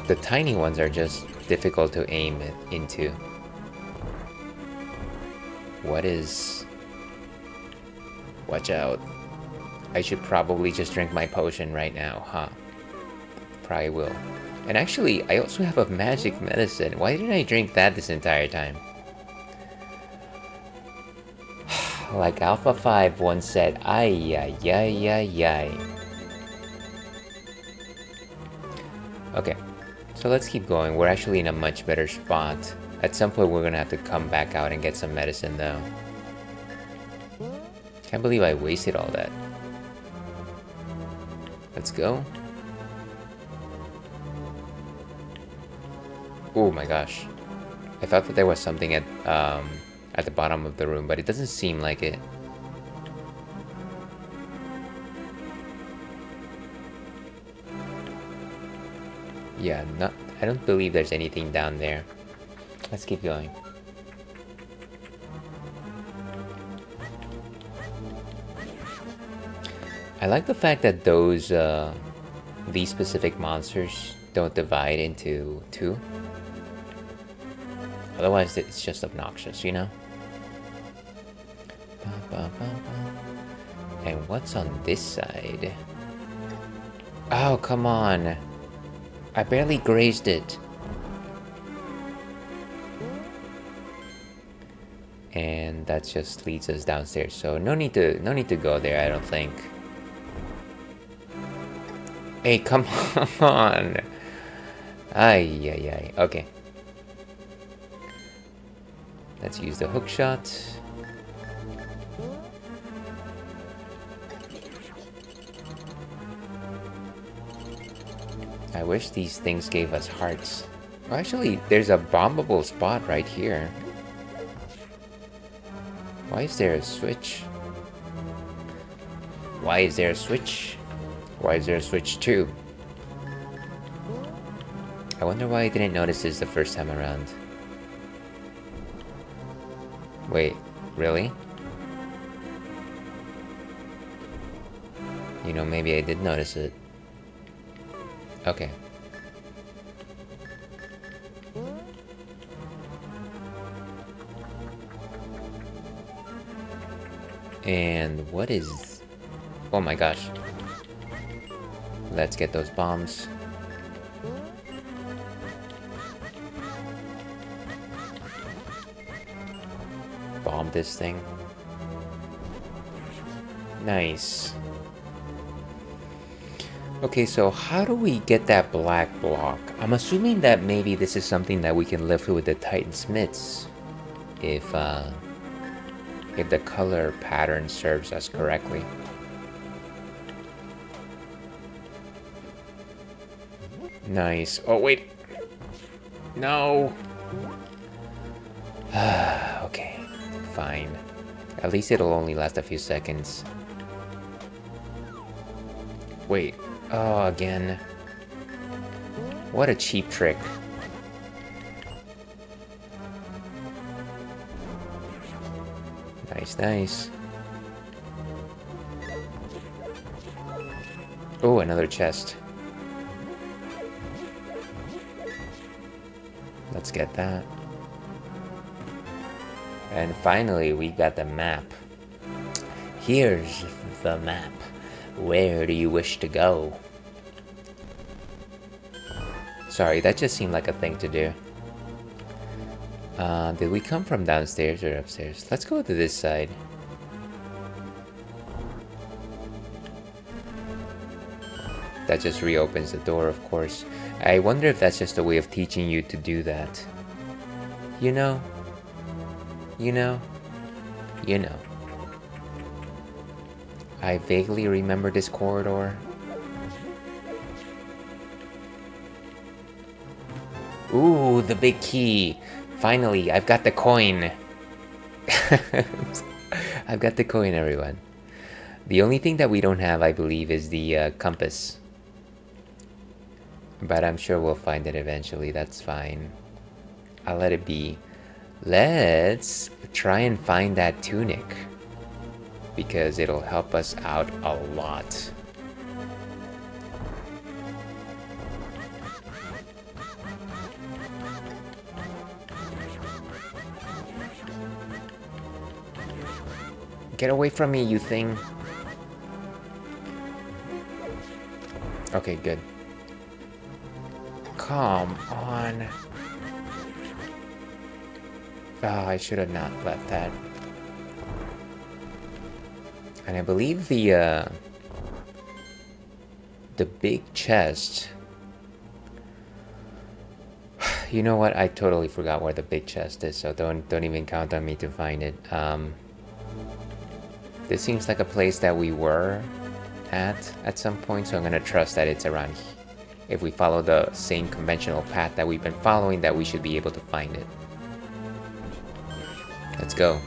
the tiny ones are just difficult to aim into. What is... Watch out. I should probably just drink my potion right now, huh? Probably will. And actually, I also have a magic medicine. Why didn't I drink that this entire time? Like Alpha 5 once said, ay, ay, ay, ay, ay. Okay. So let's keep going. We're actually in a much better spot. At some point we're gonna have to come back out and get some medicine though. Can't believe I wasted all that. Let's go. Oh my gosh. I thought that there was something at the bottom of the room, but it doesn't seem like it. Yeah, I don't believe there's anything down there. Let's keep going. I like the fact that these specific monsters don't divide into two. Otherwise, it's just obnoxious, you know? And what's on this side? Oh, come on. I barely grazed it. And that just leads us downstairs. So no need to go there, I don't think. Hey, come on. Ay, ay, ay. Okay. Let's use the hook shot. I wish these things gave us hearts. Oh, actually, there's a bombable spot right here. Why is there a switch? Why is there a switch? Why is there a switch too? I wonder why I didn't notice this the first time around. Wait, really? You know, maybe I did notice it. Okay. And what is... Oh my gosh. Let's get those bombs. Bomb this thing. Nice. Okay, so how do we get that black block? I'm assuming that maybe this is something that we can lift with the Titan Smiths. If the color pattern serves us correctly. Nice. Oh, wait. No. Okay, fine. At least it'll only last a few seconds. Wait. Oh, again. What a cheap trick. Nice, nice. Oh, another chest. Let's get that. And finally, we got the map. Here's the map. Where do you wish to go? Sorry, that just seemed like a thing to do. Did we come from downstairs or upstairs? Let's go to this side. That just reopens the door, of course. I wonder if that's just a way of teaching you to do that. You know? You know? You know. I vaguely remember this corridor. Ooh, the big key. Finally, I've got the coin. I've got the coin, everyone. The only thing that we don't have, I believe, is the compass. But I'm sure we'll find it eventually, that's fine. I'll let it be. Let's try and find that tunic. Because it'll help us out a lot. Get away from me, you thing. Okay, good. Come on. Oh, I should have not left that. And I believe the big chest. You know what? I totally forgot where the big chest is, so don't even count on me to find it. This seems like a place that we were at some point, so I'm gonna trust that it's around here. If we follow the same conventional path that we've been following, that we should be able to find it. Let's go.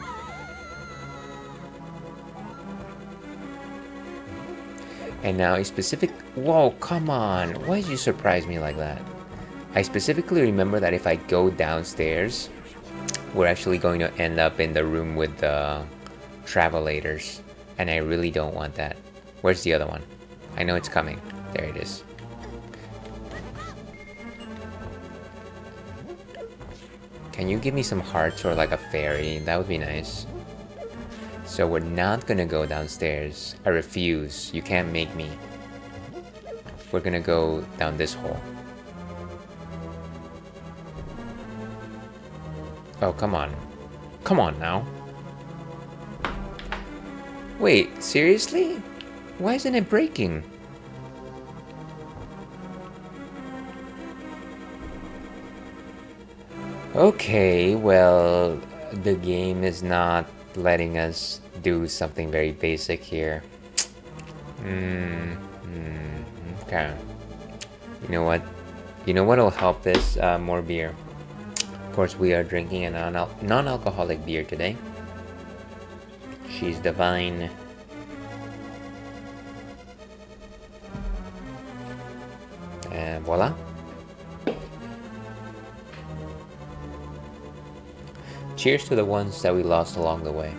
And now a specific... Whoa, come on! Why did you surprise me like that? I specifically remember that if I go downstairs, we're actually going to end up in the room with the travelators. And I really don't want that. Where's the other one? I know it's coming. There it is. Can you give me some hearts or like a fairy? That would be nice. So we're not gonna go downstairs. I refuse. You can't make me. We're gonna go down this hole. Oh, come on. Come on now. Wait, seriously? Why isn't it breaking? Okay, well, the game is not letting us do something very basic here. Okay. You know what? You know what'll help this? More beer. Of course, we are drinking a non-alcoholic beer today. She's divine. And voila. Cheers to the ones that we lost along the way.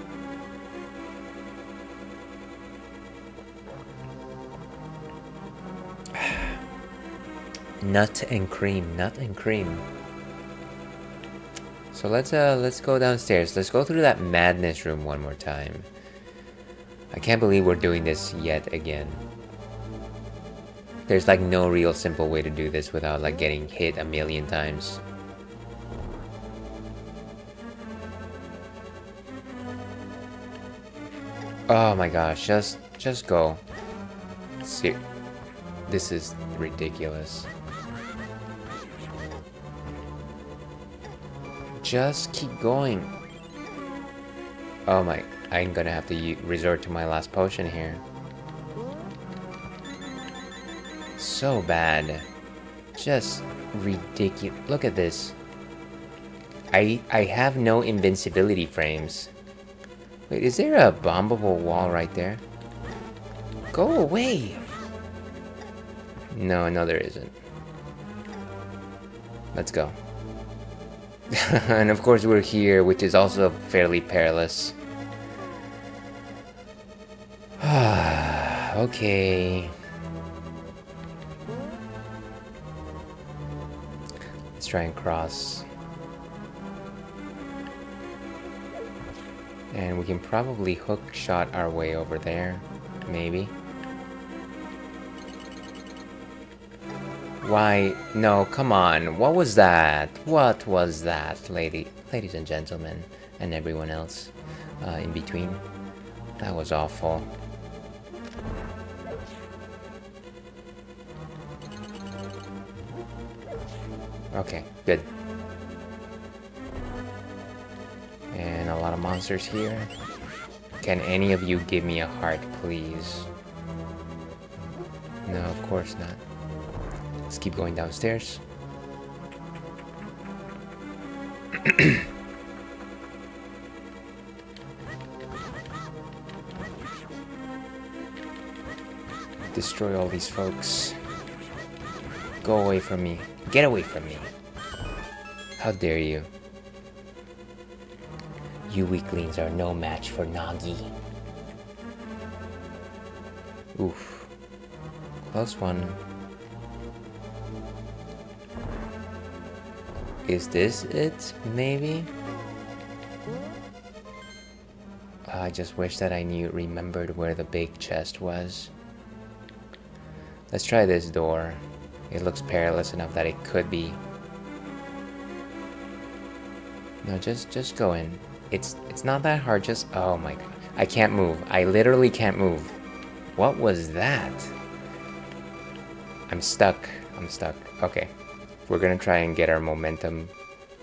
Nut and cream, nut and cream. So let's go downstairs. Let's go through that madness room one more time. I can't believe we're doing this yet again. There's like no real simple way to do this without like getting hit a million times. Oh my gosh, just go. See, this is ridiculous. Just keep going. Oh my, I'm gonna have to resort to my last potion here. So bad. Just ridiculous. Look at this. I have no invincibility frames. Wait, is there a bombable wall right there? Go away! No, there isn't. Let's go. And of course we're here, which is also fairly perilous. Okay. Let's try and cross. And we can probably hook shot our way over there. Maybe. Why? No, come on. What was that? What was that, ladies and gentlemen, and everyone else in between? That was awful. Okay, good. And a lot of monsters here. Can any of you give me a heart, please? No, of course not. Let's keep going downstairs. Destroy all these folks. Go away from me. Get away from me. How dare you? You weaklings are no match for Nagi. Oof. Close one. Is this it, maybe? I just wish that I remembered where the big chest was. Let's try this door. It looks perilous enough that it could be. No, just go in. It's not that hard, just... Oh my god. I can't move. I literally can't move. What was that? I'm stuck. Okay. We're gonna try and get our momentum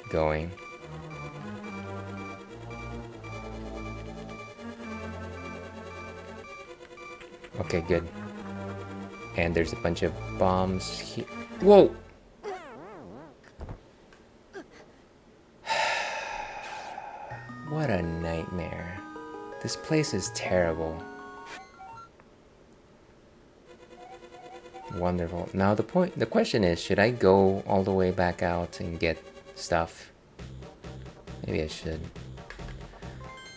going. Okay, good. And there's a bunch of bombs here. Whoa! What a nightmare. This place is terrible. Wonderful. Now the question is, should I go all the way back out and get stuff? Maybe I should.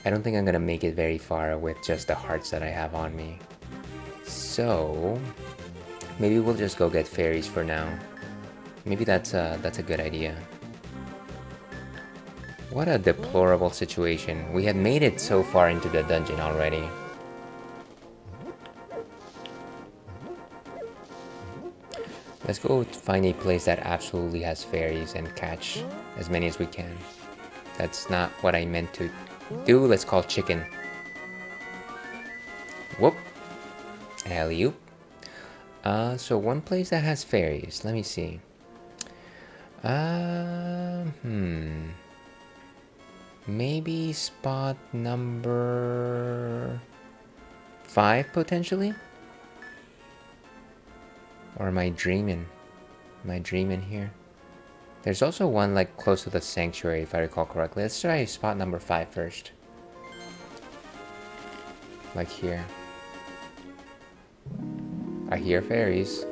I don't think I'm gonna make it very far with just the hearts that I have on me. So maybe we'll just go get fairies for now. Maybe that's a good idea. What a deplorable situation. We had made it so far into the dungeon already. Let's go find a place that absolutely has fairies and catch as many as we can. That's not what I meant to do. Let's call chicken. Whoop. Alley-oop. So one place that has fairies. Let me see. Maybe spot number 5 potentially? Or am I dreaming? Am I dreaming here? There's also one like close to the sanctuary if I recall correctly. Let's try spot number 5 first. Like here. I hear fairies.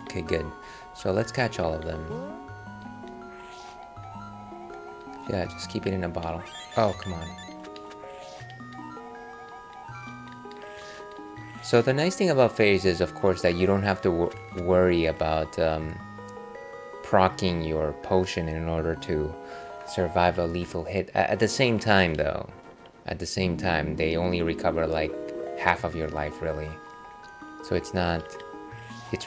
Okay, good. So let's catch all of them. Yeah, just keep it in a bottle. Oh, come on. So the nice thing about fairies is, of course, that you don't have to worry about proccing your potion in order to survive a lethal hit. At the same time, though, they only recover like half of your life, really. So it's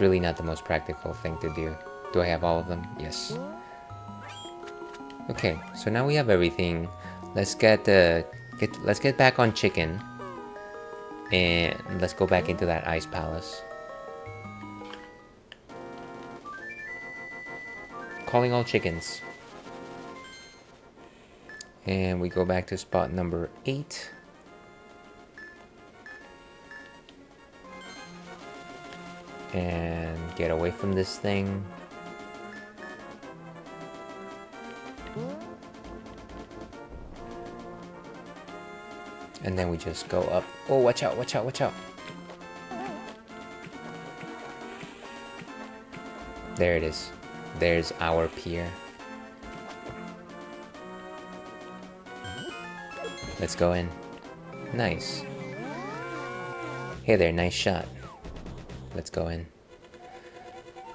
really not the most practical thing to do. Do I have all of them? Yes. Okay, so now we have everything. Let's get back on chicken, and let's go back into that ice palace. Calling all chickens. And we go back to spot number 8. And get away from this thing. And then we just go up. Oh, watch out, watch out, watch out. There it is. There's our pier. Let's go in. Nice. Hey there, nice shot. Let's go in.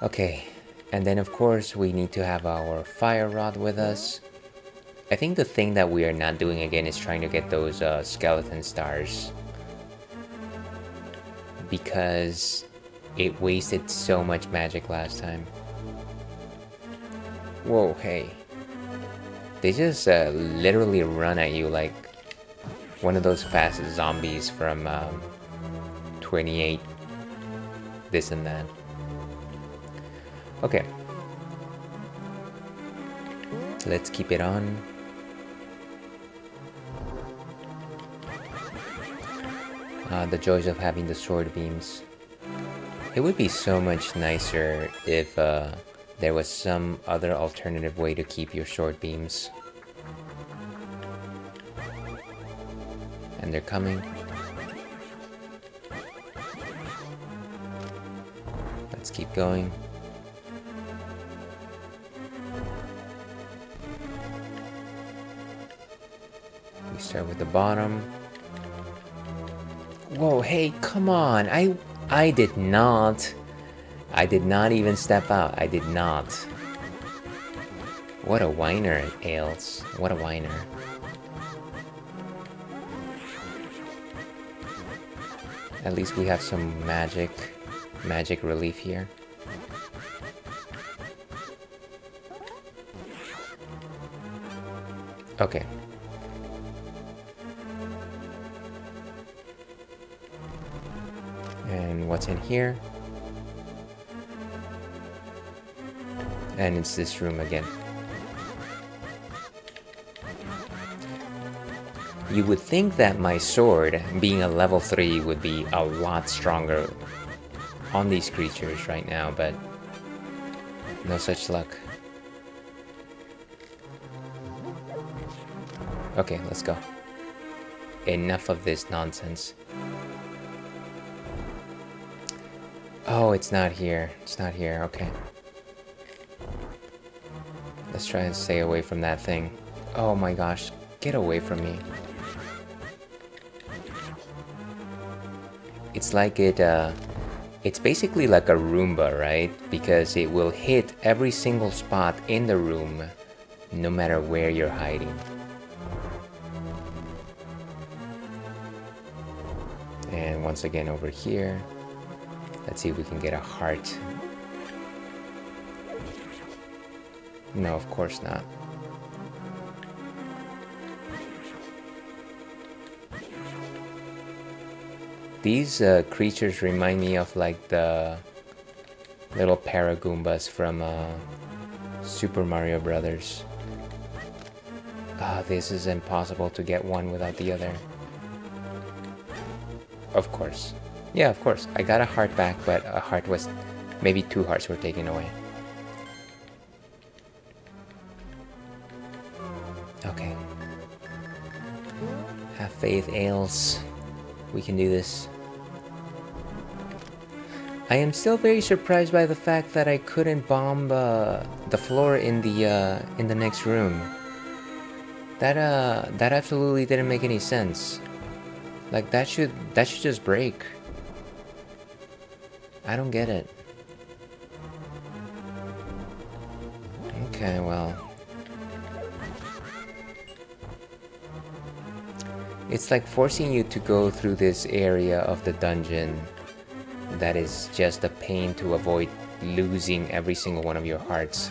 Okay, and then of course we need to have our fire rod with us. I think the thing that we are not doing again is trying to get those skeleton stars, because it wasted so much magic last time. Whoa, hey. They just literally run at you like one of those fast zombies from 28 this and that. Okay. Let's keep it on. The joys of having the sword beams. It would be so much nicer if there was some other alternative way to keep your sword beams. And they're coming. Let's keep going. We start with the bottom. Whoa, hey, come on. I did not even step out. I did not. What a whiner, Ails. What a whiner. At least we have some magic relief here. Okay. And what's in here? And it's this room again. You would think that my sword, being a level 3, would be a lot stronger on these creatures right now, but no such luck. Okay, let's go. Enough of this nonsense. Oh, it's not here. It's not here, okay. Let's try and stay away from that thing. Oh my gosh, get away from me. It's like it's basically like a Roomba, right? Because it will hit every single spot in the room, no matter where you're hiding. And once again over here, let's see if we can get a heart. No, of course not. These creatures remind me of like the little Paragoombas from Super Mario Brothers. Ah, this is impossible to get one without the other. Of course. Yeah, of course. I got a heart back, but a heart was... maybe 2 hearts were taken away. Okay. Have faith, Ails. We can do this. I am still very surprised by the fact that I couldn't bomb the floor in the next room. That absolutely didn't make any sense. Like that should just break. I don't get it. Okay, well. It's like forcing you to go through this area of the dungeon that is just a pain to avoid losing every single one of your hearts.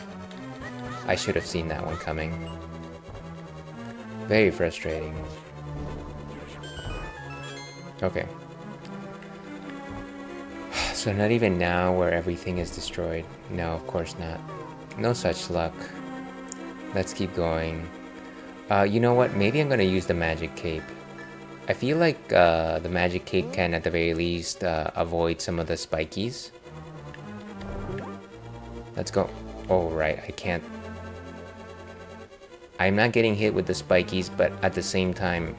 I should have seen that one coming. Very frustrating. Okay. So not even now where everything is destroyed. No, of course not. No such luck. Let's keep going. You know what? Maybe I'm gonna use the magic cape. I feel like the magic cape can at the very least avoid some of the spikies. Let's go. Oh, right. I can't. I'm not getting hit with the spikies, but at the same time,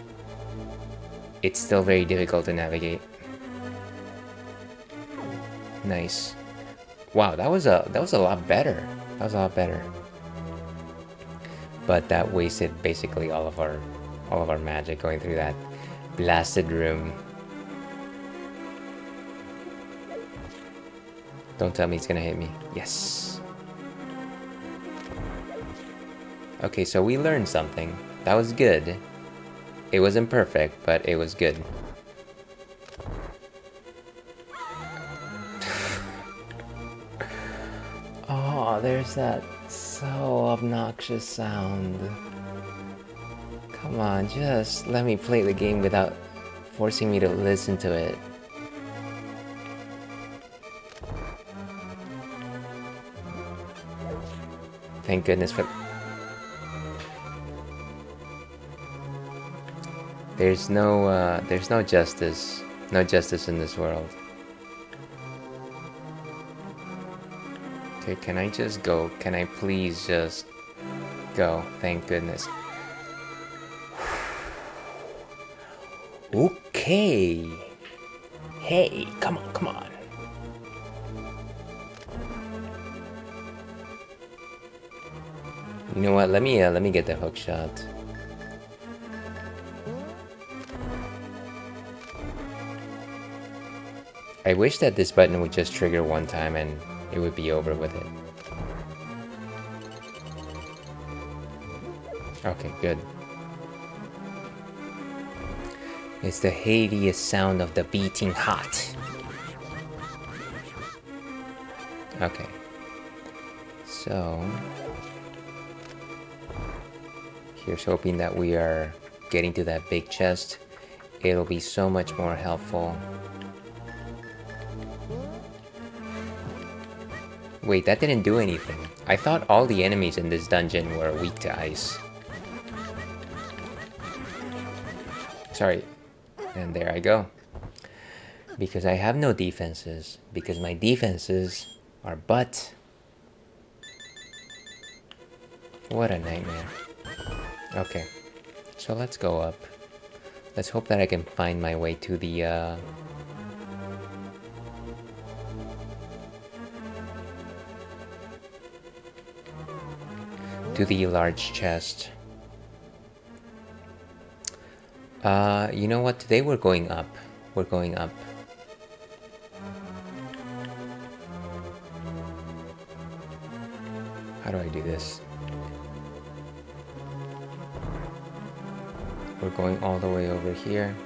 it's still very difficult to navigate. Nice. Wow, that was a lot better. That was a lot better. But that wasted basically all of our magic going through that blasted room. Don't tell me it's gonna hit me. Yes. Okay, so we learned something. That was good. It wasn't perfect, but it was good. Oh, there's that so obnoxious sound. Come on, just let me play the game without forcing me to listen to it. Thank goodness for... There's no justice. No justice in this world. Okay, can I just go? Can I please just go? Thank goodness. Okay. Hey, come on, come on. You know what? Let me get the hook shot. I wish that this button would just trigger one time and it would be over with it. Okay, good. It's the hideous sound of the beating heart. Okay. So... here's hoping that we are getting to that big chest. It'll be so much more helpful. Wait, that didn't do anything. I thought all the enemies in this dungeon were weak to ice. Sorry. And there I go. Because I have no defenses. Because my defenses are butt. What a nightmare. Okay. So let's go up. Let's hope that I can find my way to the large chest. You know what? Today we're going up. We're going up. How do I do this? We're going all the way over here.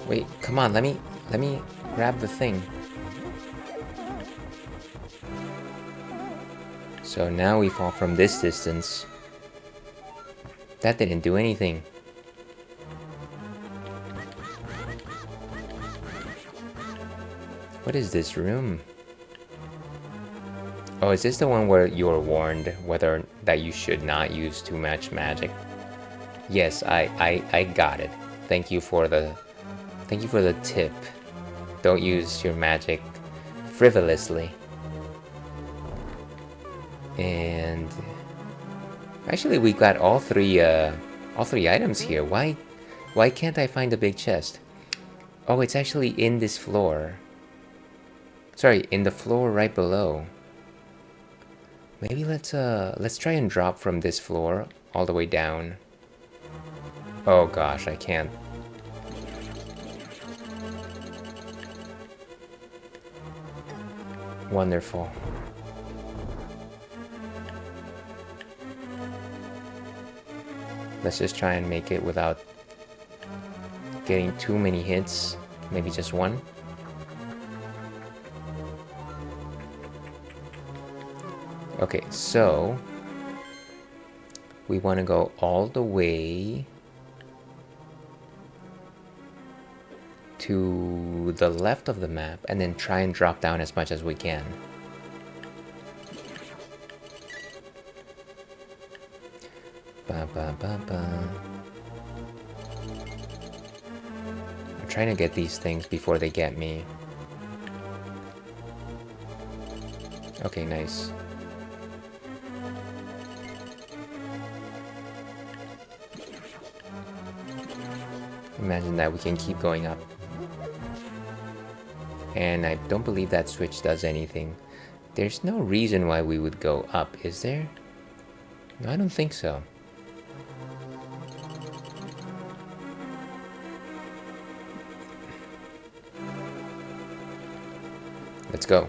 Wait, come on, let me grab the thing. So now we fall from this distance. That didn't do anything. What is this room? Oh, is this the one where you're warned whether that you should not use too much magic? Yes, I got it. Thank you for the tip. Don't use your magic frivolously. And actually, we got all three items here. Why can't I find the big chest? Oh, it's actually in this floor. Sorry, in the floor right below. Maybe let's try and drop from this floor all the way down. Oh gosh, I can't. Wonderful. Let's just try and make it without getting too many hits. Maybe just one. Okay, so we want to go all the way to the left of the map and then try and drop down as much as we can. Ba, ba, ba, ba. I'm trying to get these things before they get me. Okay, nice. Imagine that we can keep going up. And I don't believe that switch does anything. There's no reason why we would go up, is there? No, I don't think so. Let's go.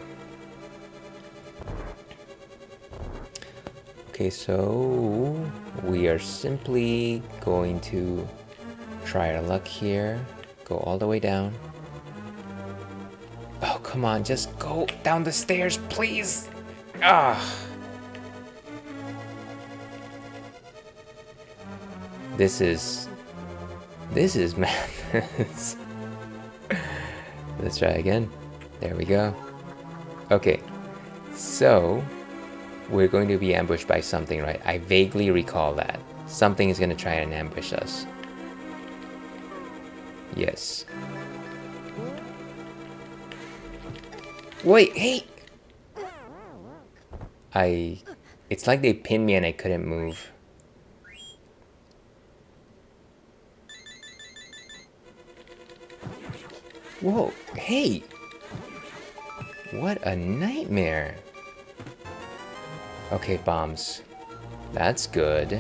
Okay, so we are simply going to try our luck here. Go all the way down. Oh, come on, just go down the stairs, please. Ah. This is madness. Let's try again. There we go. Okay, so we're going to be ambushed by something, right? I vaguely recall that. Something is going to try and ambush us. Yes. Wait, hey! It's like they pinned me and I couldn't move. Whoa, hey! What a nightmare. Okay, bombs. That's good.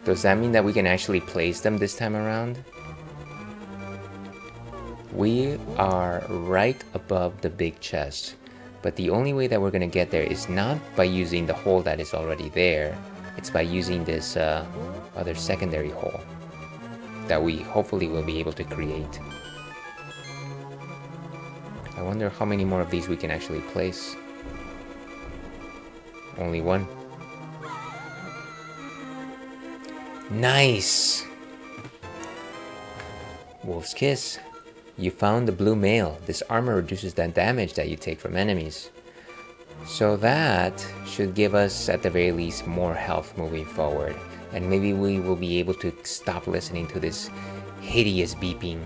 Does that mean that we can actually place them this time around? We are right above the big chest, but the only way that we're gonna get there is not by using the hole that is already there. It's by using this other secondary hole that we hopefully will be able to create. I wonder how many more of these we can actually place. Only one. Nice! Wolf's Kiss. You found the blue mail. This armor reduces the damage that you take from enemies. So that should give us, at the very least, more health moving forward. And maybe we will be able to stop listening to this hideous beeping.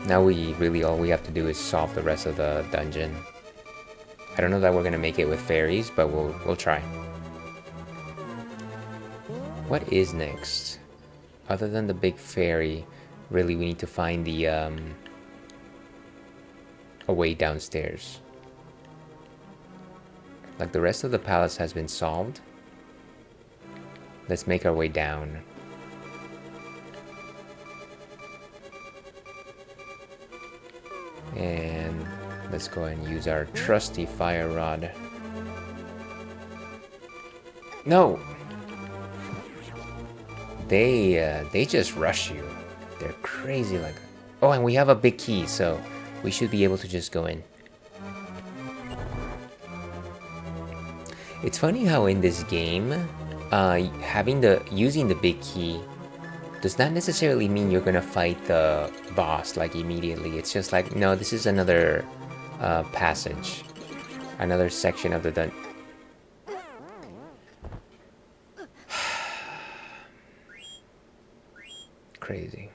Now all we have to do is solve the rest of the dungeon. I don't know that we're gonna make it with fairies, but we'll try. What is next? Other than the big fairy, really we need to find the a way downstairs. Like the rest of the palace has been solved. Let's make our way down. And let's go and use our trusty fire rod. No! They just rush you. They're crazy like... Oh, and we have a big key, so we should be able to just go in. It's funny how in this game, using the big key does not necessarily mean you're gonna fight the boss like immediately. It's just like, no, this is another passage, another section of the dungeon. Crazy.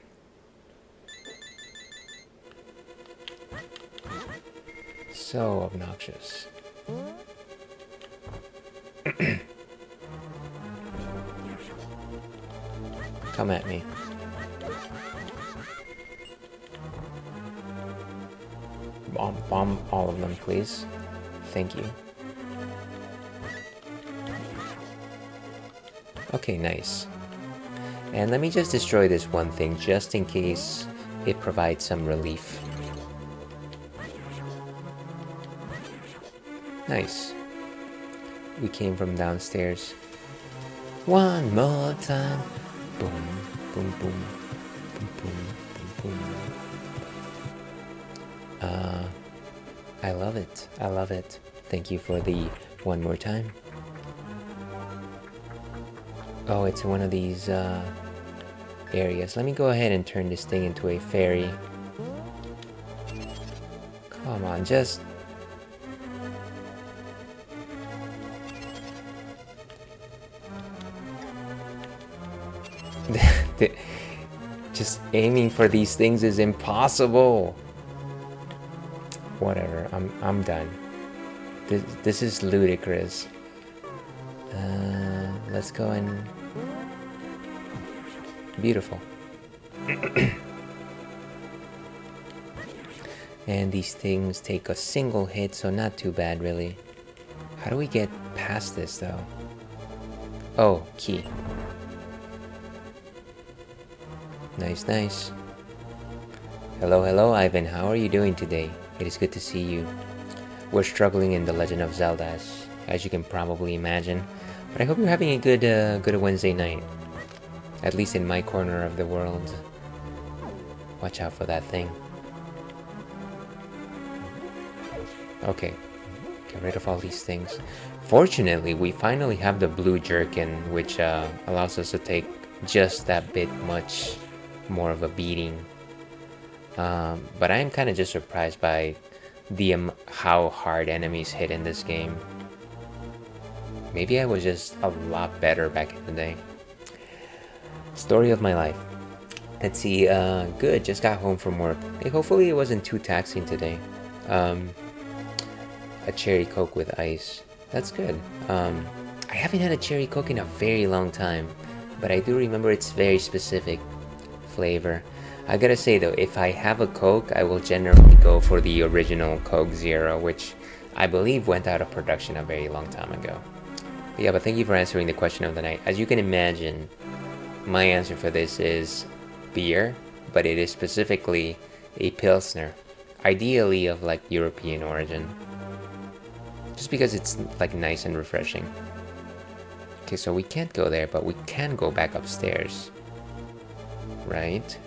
So obnoxious. Come at me. Bomb all of them, please. Thank you. Okay, nice. And let me just destroy this one thing, just in case it provides some relief. Nice. We came from downstairs. One more time. Boom, boom, boom, boom, boom, boom, boom. I love it. I love it. Thank you for the one more time. Oh, it's one of these areas. Let me go ahead and turn this thing into a fairy. Come on, just... just aiming for these things is impossible. Whatever, I'm done. This is ludicrous. Let's go and... Beautiful. And these things take a single hit, so not too bad, really. How do we get past this, though? Oh, key. Nice, nice. Hello, hello, Ivan. How are you doing today? It is good to see you. We're struggling in The Legend of Zelda, as you can probably imagine. But I hope you're having a good Wednesday night. At least in my corner of the world. Watch out for that thing. Okay. Get rid of all these things. Fortunately, we finally have the blue jerkin, which allows us to take just that bit much more of a beating. But I am kind of just surprised by the how hard enemies hit in this game. Maybe I was just a lot better back in the day. Story of my life. Let's see, good, just got home from work. Hey, hopefully it wasn't too taxing today. A cherry coke with ice. That's good. I haven't had a cherry coke in a very long time, but I do remember its very specific flavor. I gotta say though, if I have a coke, I will generally go for the original Coke Zero, which I believe went out of production a very long time ago. But yeah, but thank you for answering the question of the night. As you can imagine, my answer for this is beer, but it is specifically a Pilsner, ideally of like European origin, just because it's like nice and refreshing. Okay, so we can't go there, but we can go back upstairs. Right?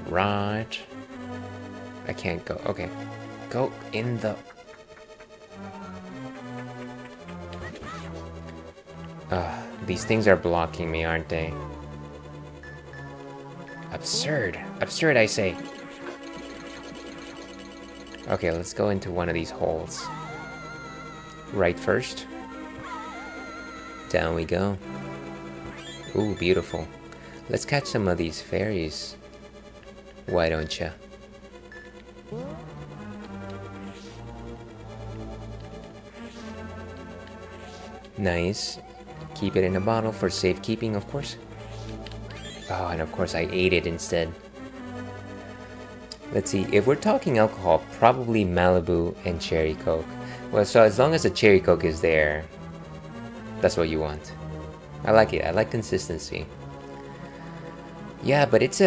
Right. I can't go. Okay. Go in the... these things are blocking me, aren't they? Absurd. Absurd, I say. Okay, let's go into one of these holes. Right first. Down we go. Ooh, beautiful. Let's catch some of these fairies. Why don't ya? Nice. Keep it in a bottle for safekeeping, of course. Oh, and of course I ate it instead. Let's see, if we're talking alcohol, probably Malibu and Cherry Coke. Well, so as long as the Cherry Coke is there, that's what you want. I like it, I like consistency. Yeah, but it's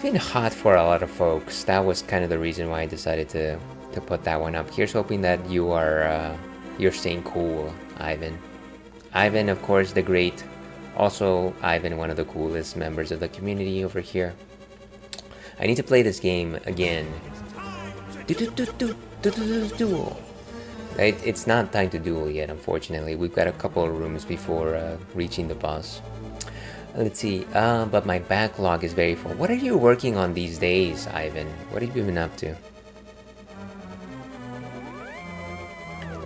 been hot for a lot of folks. That was kind of the reason why I decided to put that one up. Here's hoping that you are you're staying cool, Ivan. Ivan, of course, the great. Also, Ivan, one of the coolest members of the community over here. I need to play this game again. Duel. It's not time to duel yet, unfortunately. We've got a couple of rooms before reaching the boss. Let's see. But my backlog is very full. What are you working on these days, Ivan? What have you been up to?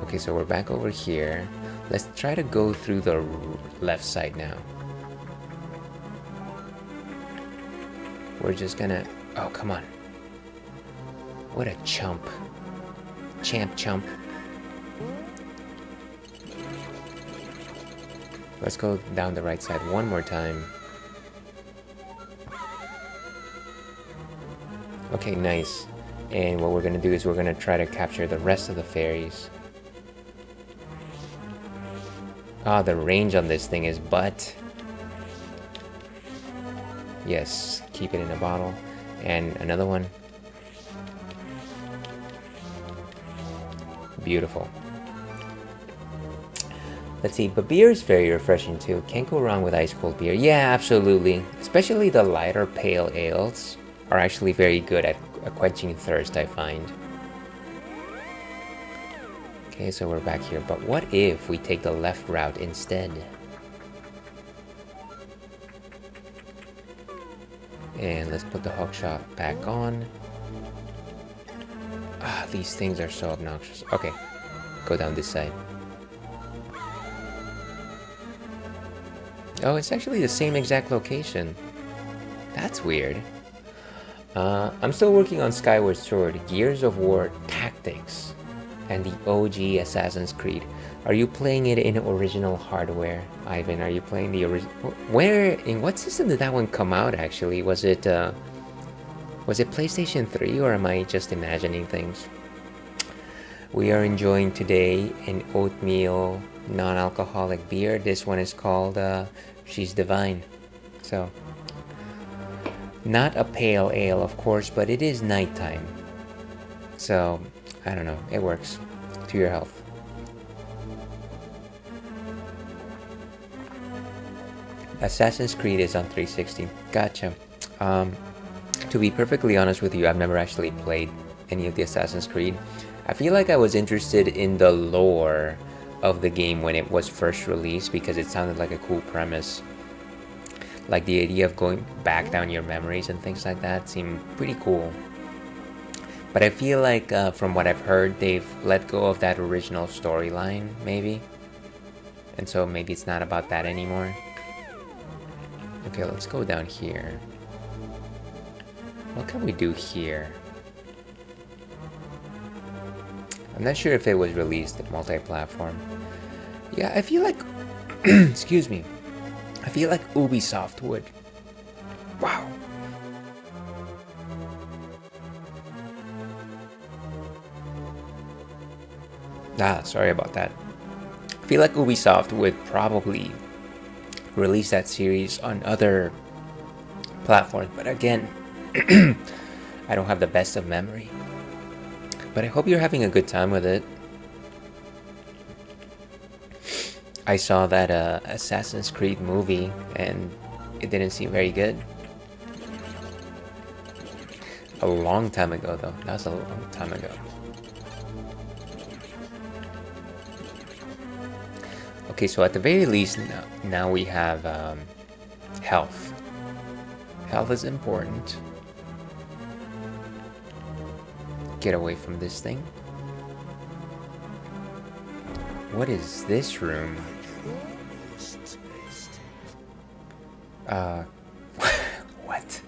Okay, so we're back over here. Let's try to go through the left side now. We're just gonna... Oh, come on. What a chump. Chump. Let's go down the right side one more time. Okay, nice. And what we're gonna do is we're gonna try to capture the rest of the fairies. Ah, the range on this thing is butt. Yes, keep it in a bottle. And another one. Beautiful. Let's see, but beer is very refreshing too. Can't go wrong with ice cold beer. Yeah, absolutely. Especially the lighter pale ales are actually very good at quenching thirst, I find. Okay, so we're back here. But what if we take the left route instead? And let's put the hookshot back on. Ah, these things are so obnoxious. Okay, go down this side. Oh, it's actually the same exact location. That's weird. I'm still working on Skyward Sword, Gears of War Tactics, and the OG Assassin's Creed. Are you playing it in original hardware, Ivan? Are you playing the original? Where, in what system did that one come out actually? Was it PlayStation 3 or am I just imagining things? We are enjoying today an oatmeal non-alcoholic beer. This one is called She's Divine. So, not a pale ale, of course, but it is nighttime. So, I don't know, it works. To your health. Assassin's Creed is on 360. Gotcha. To be perfectly honest with you, I've never actually played any of the Assassin's Creed. I feel like I was interested in the lore of the game when it was first released because it sounded like a cool premise. Like the idea of going back down your memories and things like that seemed pretty cool. But I feel like from what I've heard, they've let go of that original storyline, maybe. And so maybe it's not about that anymore. Okay, let's go down here. What can we do here? I'm not sure if it was released multi-platform. Yeah, I feel like... excuse me. I feel like Ubisoft would. Wow. Sorry about that. I feel like Ubisoft would probably release that series on other platforms, but again, I don't have the best of memory. But I hope you're having a good time with it. I saw that Assassin's Creed movie and it didn't seem very good. A long time ago though. That was a long time ago. Okay, so at the very least now we have health. Health is important. Get away from this thing. What is this room? What?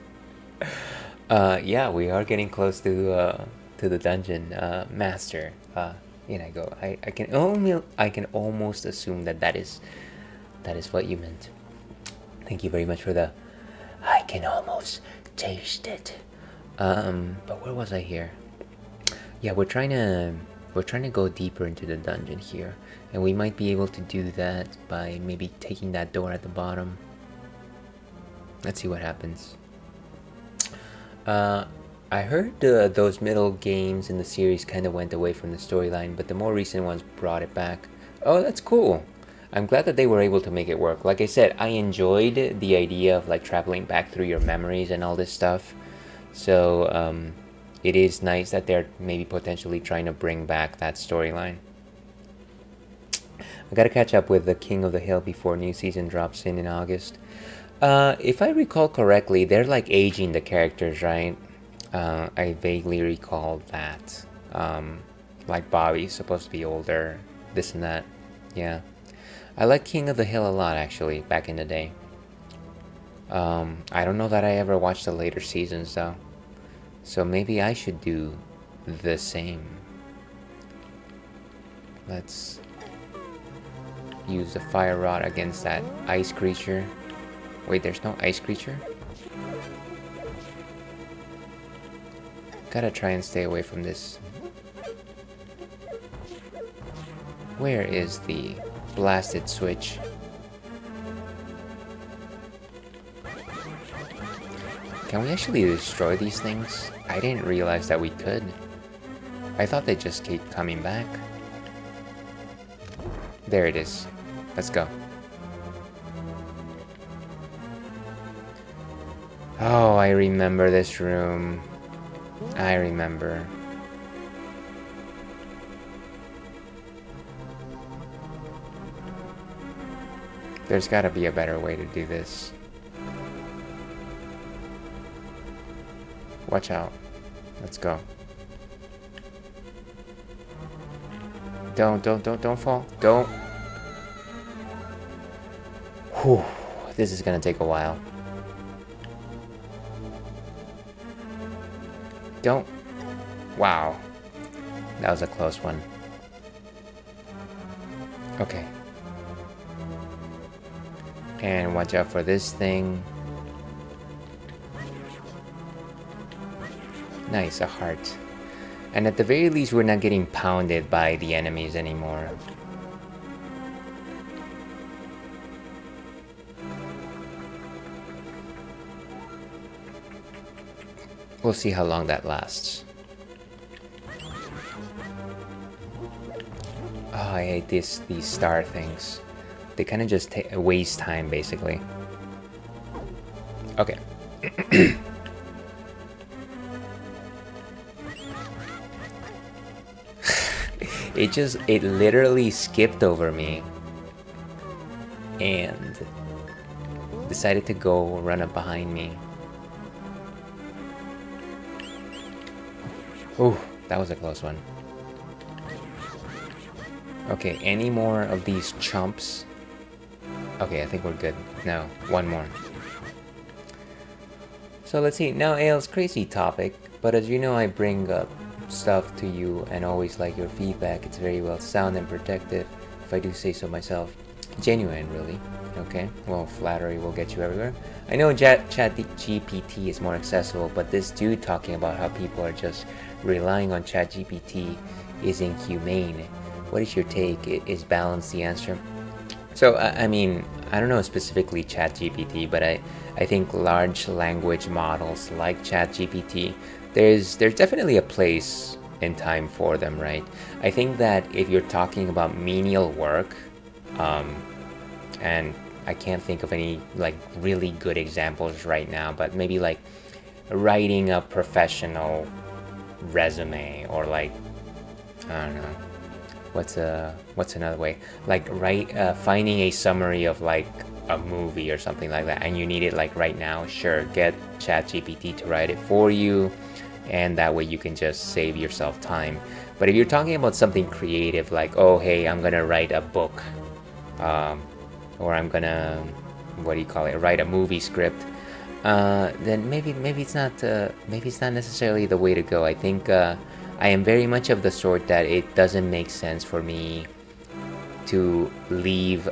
Yeah, we are getting close to the dungeon master. Go. I can almost assume that is what you meant. Thank you very much for the. I can almost taste it. But where was I here? Yeah, we're trying to go deeper into the dungeon here, and we might be able to do that by maybe taking that door at the bottom. Let's see what happens. I heard those middle games in the series kind of went away from the storyline, but the more recent ones brought it back. Oh, that's cool. I'm glad that they were able to make it work. Like I said, I enjoyed the idea of like traveling back through your memories and all this stuff. So it is nice that they're maybe potentially trying to bring back that storyline. I gotta catch up with the King of the Hill before new season drops in August. If I recall correctly, they're like aging the characters, right? I vaguely recall that. Like Bobby's supposed to be older, this and that. Yeah. I like King of the Hill a lot, actually, back in the day. I don't know that I ever watched the later seasons, though. So maybe I should do the same. Let's use the fire rod against that ice creature. Wait, there's no ice creature? Gotta try and stay away from this. Where is the blasted switch? Can we actually destroy these things? I didn't realize that we could. I thought they just keep coming back. There it is. Let's go. Oh, I remember this room. I remember. There's gotta be a better way to do this. Watch out. Let's go. Don't fall. Don't. Whew. This is gonna take a while. Don't. Wow. That was a close one. Okay. And watch out for this thing. Nice, a heart. And at the very least, we're not getting pounded by the enemies anymore. We'll see how long that lasts. Oh, I hate these star things. They kind of just waste time, basically. Okay. It literally skipped over me and decided to go run up behind me. Ooh, that was a close one. Okay, any more of these chumps? Okay, I think we're good. No, one more. So let's see. Now, Aile's crazy topic, but as you know, I bring up stuff to you and always like your feedback. It's very well sound and protective, if I do say so myself. Genuine, really. Okay, well, flattery will get you everywhere. I know ChatGPT is more accessible, but this dude talking about how people are just relying on ChatGPT is inhumane. What is your take? Is balance the answer? So, I mean, I don't know specifically ChatGPT, but I think large language models like ChatGPT, there's definitely a place and time for them, right? I think that if you're talking about menial work, and I can't think of any like really good examples right now, but maybe like writing a professional resume, or like, I don't know, what's another way, like finding a summary of like a movie or something like that, and you need it like right now. Sure, get ChatGPT to write it for you, and that way you can just save yourself time. But if you're talking about something creative, like, oh hey, I'm gonna write a book, or I'm gonna, what do you call it, write a movie script, then maybe it's not necessarily the way to go. I think I am very much of the sort that it doesn't make sense for me to leave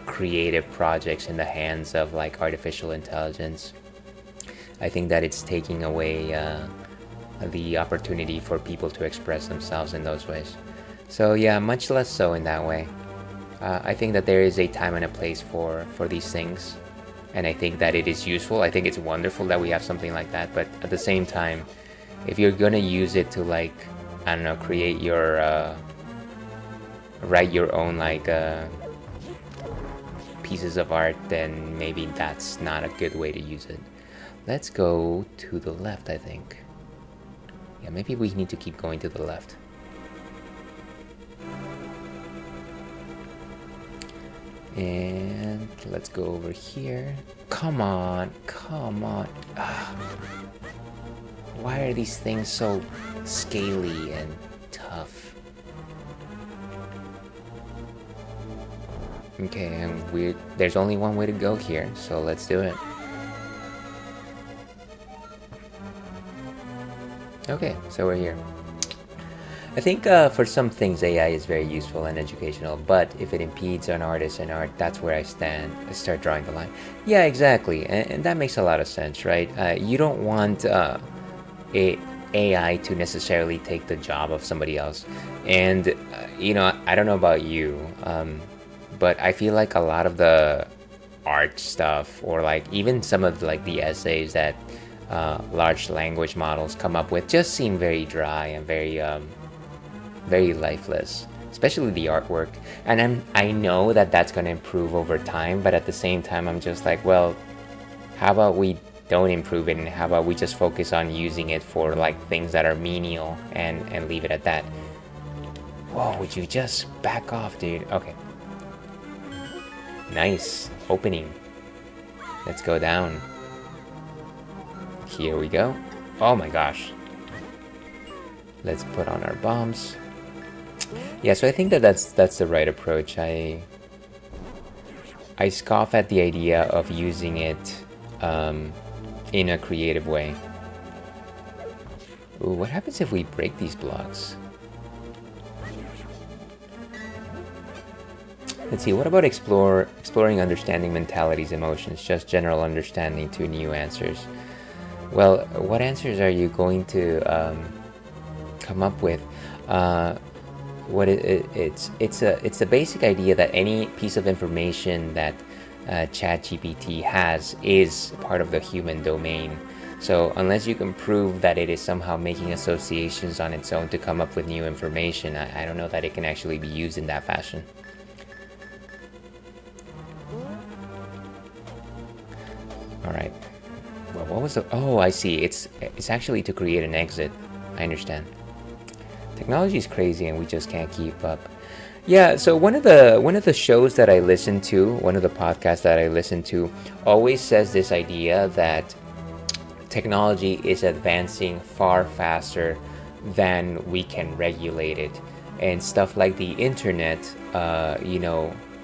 creative projects in the hands of like artificial intelligence. I think that it's taking away the opportunity for people to express themselves in those ways. So yeah, much less so in that way. I think that there is a time and a place for these things, and I think that it is useful. I think it's wonderful that we have something like that, but at the same time, if you're gonna use it to like, I don't know, create your write your own like pieces of art, then maybe that's not a good way to use it. Let's go to the left, I think. Yeah, maybe we need to keep going to the left. And let's go over here. Come on, come on. Ah, why are these things so scaly and tough? Okay, and there's only one way to go here, so let's do it. Okay, so we're here. I think for some things AI is very useful and educational, but if it impedes on artists and art, that's where I start drawing the line. Yeah, exactly, and that makes a lot of sense, right? You don't want AI to necessarily take the job of somebody else. And, I don't know about you, but I feel like a lot of the art stuff, or like even some of like the essays that large language models come up with just seem very dry and very lifeless, especially the artwork. And I know that that's going to improve over time, but at the same time I'm just like, well, how about we don't improve it, and how about we just focus on using it for like things that are menial and leave it at that. Whoa, would you just back off, dude? Okay, nice opening. Let's go down. Here we go. Oh my gosh. Let's put on our bombs. Yeah, so I think that's the right approach. I scoff at the idea of using it in a creative way. Ooh, what happens if we break these blocks? Let's see, what about exploring understanding mentalities, emotions, just general understanding to new answers? Well, what answers are you going to come up with? It's a basic idea that any piece of information that ChatGPT has is part of the human domain. So unless you can prove that it is somehow making associations on its own to come up with new information, I don't know that it can actually be used in that fashion. All right. Well, what was the... Oh, I see. It's actually to create an exit. I understand. Technology is crazy and we just can't keep up. Yeah, so one of the shows that I listen to, one of the podcasts that I listen to, always says this idea that technology is advancing far faster than we can regulate it. And stuff like the internet,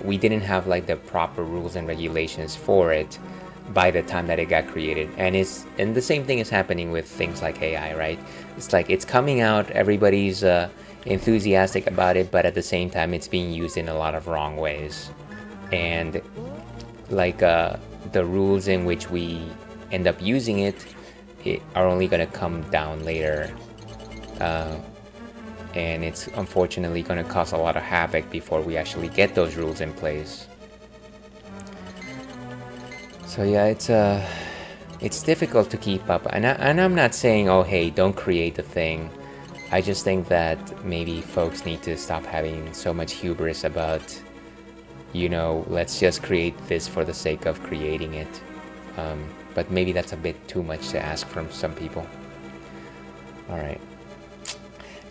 we didn't have like the proper rules and regulations for it by the time that it got created. And the same thing is happening with things like AI, right? It's like it's coming out, everybody's enthusiastic about it, but at the same time it's being used in a lot of wrong ways. And like the rules in which we end up using it are only going to come down later. And it's unfortunately going to cause a lot of havoc before we actually get those rules in place. So yeah, it's difficult to keep up, and I'm not saying, oh hey, don't create the thing. I just think that maybe folks need to stop having so much hubris about, let's just create this for the sake of creating it. But maybe that's a bit too much to ask from some people. All right.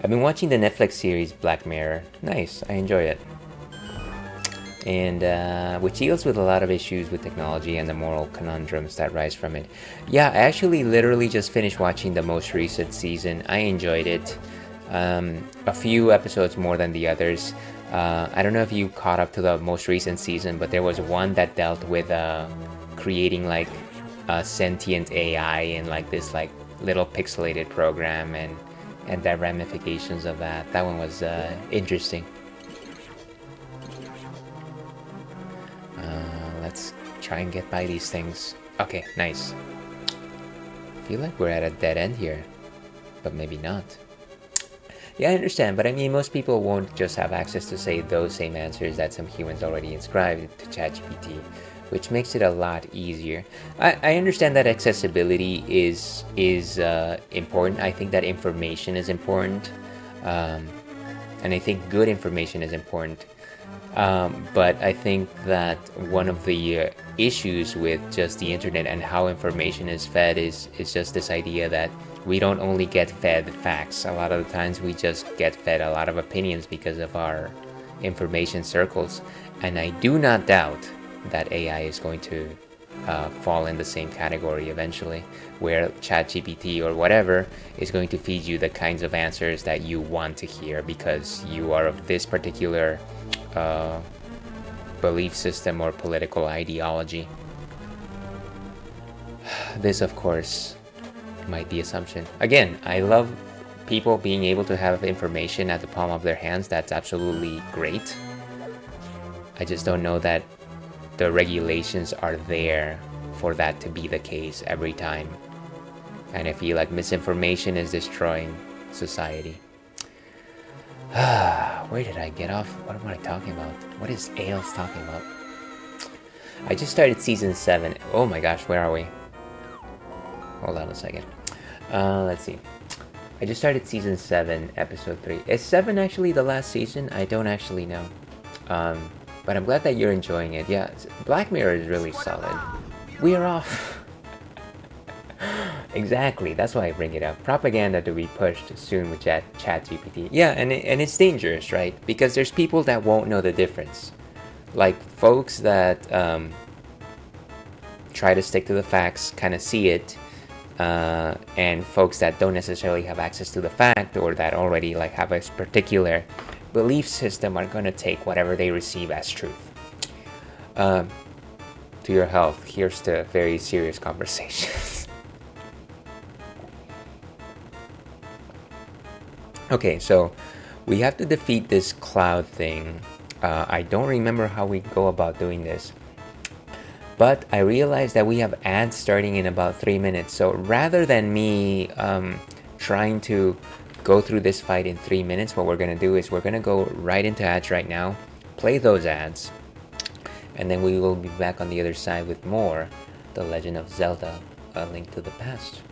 I've been watching the Netflix series Black Mirror. Nice, I enjoy it. And which deals with a lot of issues with technology and the moral conundrums that rise from it. Yeah, I actually literally just finished watching the most recent season. I enjoyed it. A few episodes more than the others. I don't know if you caught up to the most recent season, but there was one that dealt with creating like a sentient AI in like this like little pixelated program and the ramifications of that. That one was interesting. Let's try and get by these things. Okay, nice. I feel like we're at a dead end here, but maybe not. Yeah, I understand, but I mean, most people won't just have access to say those same answers that some humans already inscribed to ChatGPT, which makes it a lot easier. I understand that accessibility is important. I think that information is important, and I think good information is important. But I think that one of the issues with just the internet and how information is fed is just this idea that we don't only get fed facts. A lot of the times we just get fed a lot of opinions because of our information circles. And I do not doubt that AI is going to fall in the same category eventually, where ChatGPT or whatever is going to feed you the kinds of answers that you want to hear because you are of this particular belief system or political ideology. This, of course, might be assumption. Again, I love people being able to have information at the palm of their hands. That's absolutely great. I just don't know that the regulations are there for that to be the case every time. And I feel like misinformation is destroying society. Where did I get off? What am I talking about? What is Ales talking about? I just started season 7. Oh my gosh, where are we? Hold on a second. Let's see. I just started season 7, episode 3. Is 7 actually the last season? I don't actually know. But I'm glad that you're enjoying it. Yeah, Black Mirror is really solid. We are off. Exactly, that's why I bring it up. Propaganda to be pushed soon with ChatGPT. Yeah, and it's dangerous, right? Because there's people that won't know the difference. Like folks that try to stick to the facts, kind of see it, and folks that don't necessarily have access to the fact or that already like have a particular belief system are going to take whatever they receive as truth. To your health, here's to very serious conversations. Okay, so we have to defeat this cloud thing. I don't remember how we go about doing this, but I realized that we have ads starting in about 3 minutes. So rather than me trying to go through this fight in 3 minutes, what we're going to do is we're going to go right into ads right now, play those ads, and then we will be back on the other side with more The Legend of Zelda: A Link to the Past.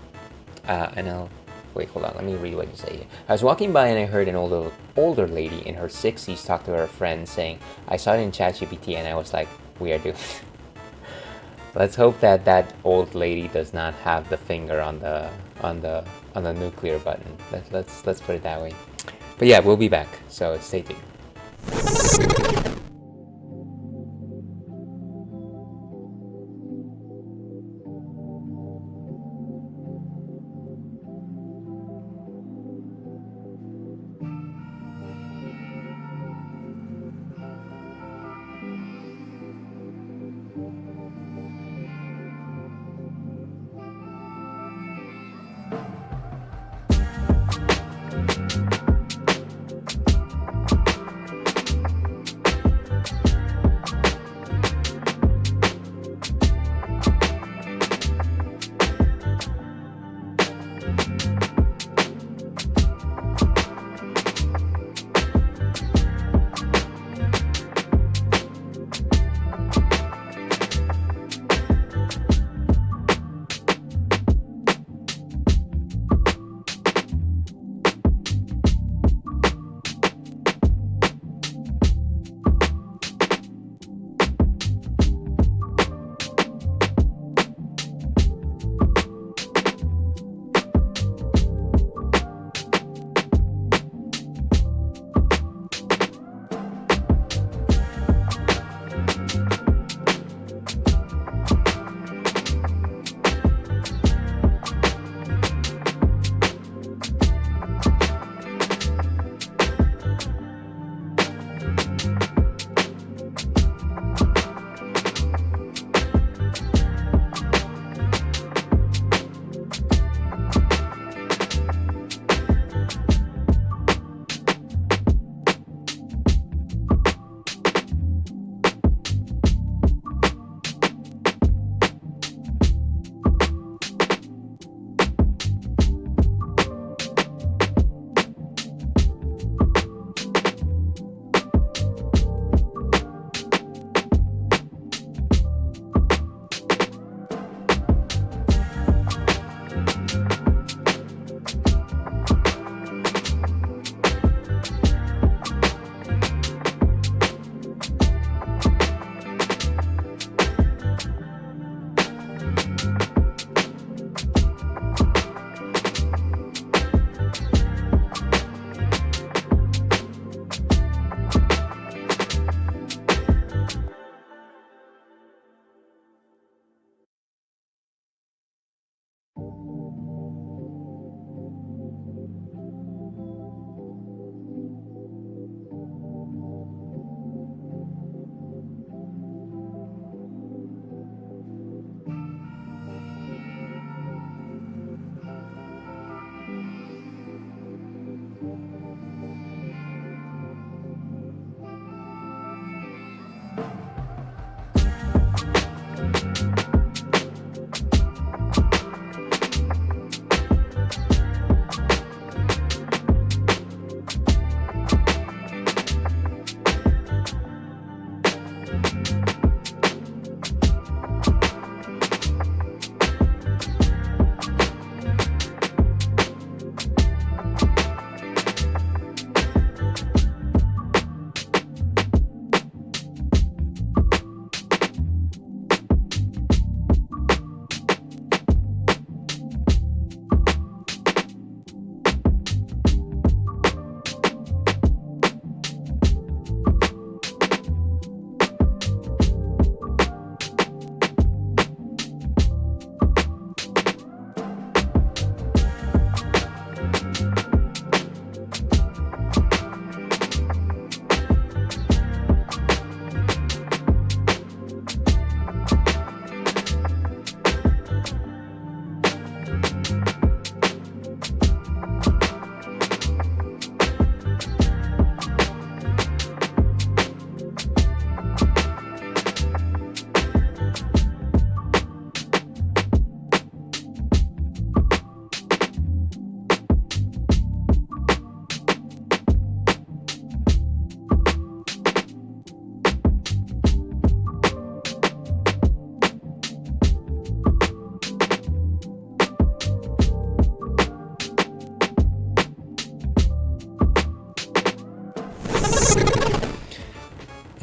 And I'll... Wait, hold on, let me read what you say here. I was walking by and I heard an older lady in her 60s talk to her friend saying, I saw it in ChatGPT and I was like, we are doomed. Let's hope that that old lady does not have the finger on the nuclear button. Let's put it that way. But yeah, we'll be back, so stay tuned.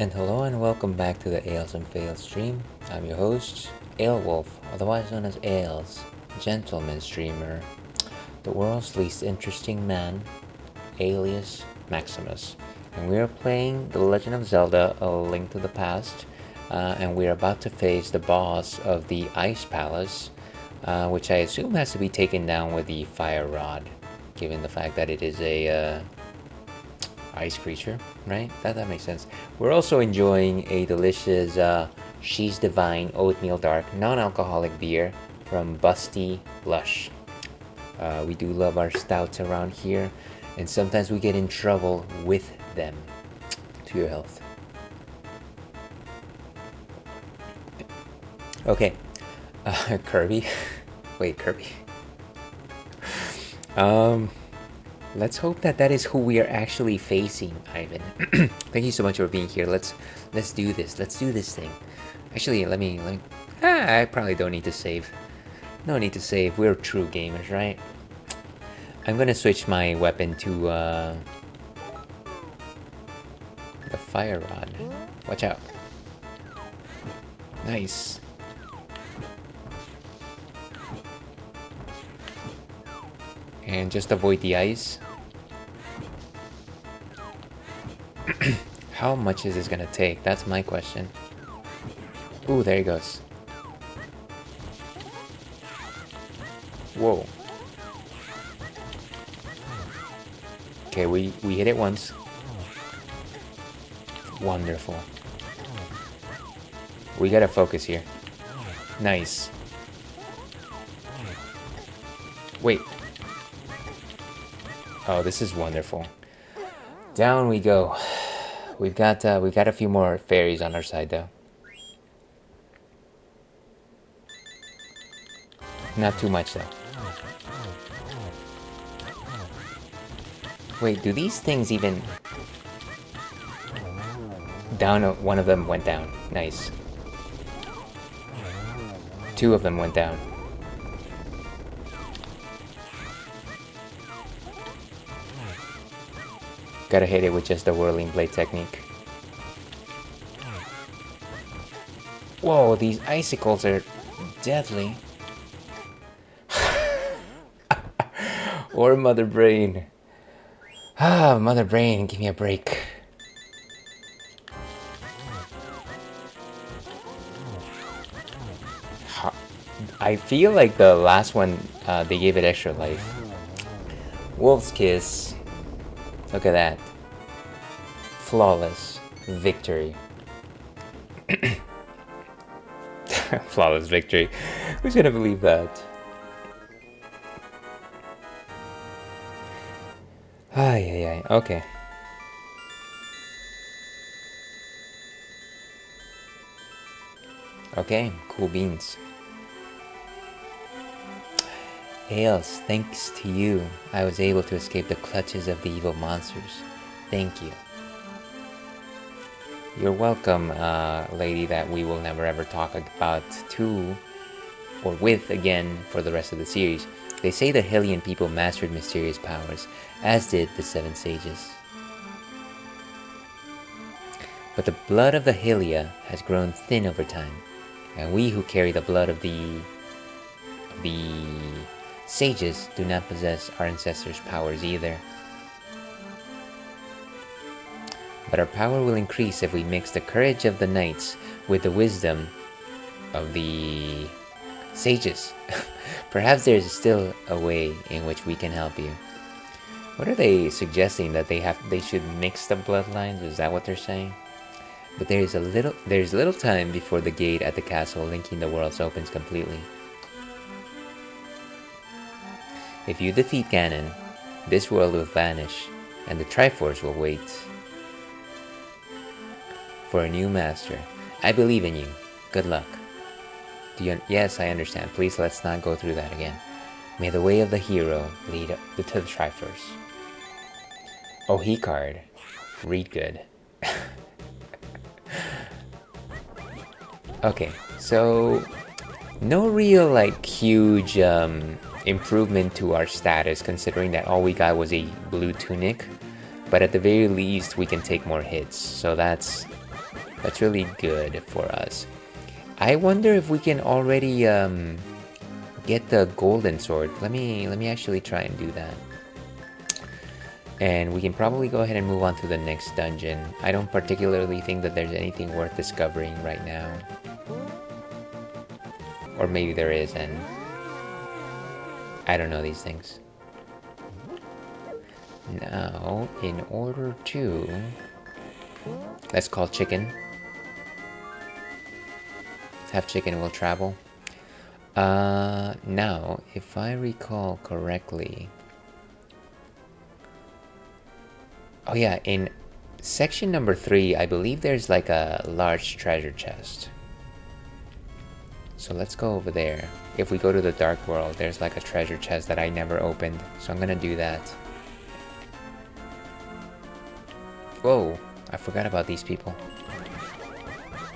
And hello and welcome back to the Ales and Fails stream. I'm your host, Aelwolf, otherwise known as Ales, gentleman streamer, the world's least interesting man, alias Maximus. And we are playing The Legend of Zelda: A Link to the Past, and we're about to face the boss of the Ice Palace, which I assume has to be taken down with the Fire Rod, given the fact that it is a ice creature, right? That makes sense. We're also enjoying a delicious She's Divine Oatmeal Dark non-alcoholic beer from Busty Lush. We do love our stouts around here, and sometimes we get in trouble with them. To your health. Okay, Kirby. Wait, Kirby. Let's hope that that is who we are actually facing, Ivan. Thank you so much for being here. Let's do this. Let's do this thing. Actually, let me. I probably don't need to save. No need to save. We're true gamers, right? I'm gonna switch my weapon to the Fire Rod. Watch out. Nice. And just avoid the ice. How much is this gonna take? That's my question. Ooh, there he goes. Whoa. Okay, we hit it once. Wonderful. We gotta focus here. Nice. Wait. Oh, this is wonderful. Down we go. We've got a few more fairies on our side though. Not too much though. Wait, do these things even... Down, one of them went down. Nice. Two of them went down. Gotta hit it with just the whirling blade technique. Whoa, these icicles are deadly. Or Mother Brain. Ah, Mother Brain, give me a break. I feel like the last one, they gave it extra life. Wolf's Kiss. Look at that. Flawless victory. Flawless victory. Who's gonna believe that? Ay. Okay. Okay, cool beans. Ales, thanks to you, I was able to escape the clutches of the evil monsters. Thank you. You're welcome, lady that we will never ever talk about to or with again for the rest of the series. They say the Hylian people mastered mysterious powers, as did the Seven Sages. But the blood of the Hylia has grown thin over time, and we who carry the blood of the sages do not possess our ancestors' powers either. But our power will increase if we mix the courage of the knights with the wisdom of the sages. Perhaps there is still a way in which we can help you. What are they suggesting? That they should mix the bloodlines? Is that what they're saying? But there is little time before the gate at the castle linking the worlds opens completely. If you defeat Ganon, this world will vanish, and the Triforce will wait for a new master. I believe in you. Good luck. Yes, I understand. Please, let's not go through that again. May the way of the hero lead to the Triforce. Oh, he card. Read good. Okay, so no real like huge improvement to our status, considering that all we got was a blue tunic, but at the very least we can take more hits, so that's That's really good for us. I wonder if we can already get the golden sword. Let me actually try and do that. And we can probably go ahead and move on to the next dungeon. I don't particularly think that there's anything worth discovering right now. Or maybe there is, and I don't know these things. Now, in order to... Let's call chicken. Let's have chicken, we'll travel. Now, if I recall correctly... Oh yeah, in section number 3, I believe there's like a large treasure chest. So let's go over there. If we go to the dark world, there's like a treasure chest that I never opened. So I'm gonna do that. Whoa, I forgot about these people.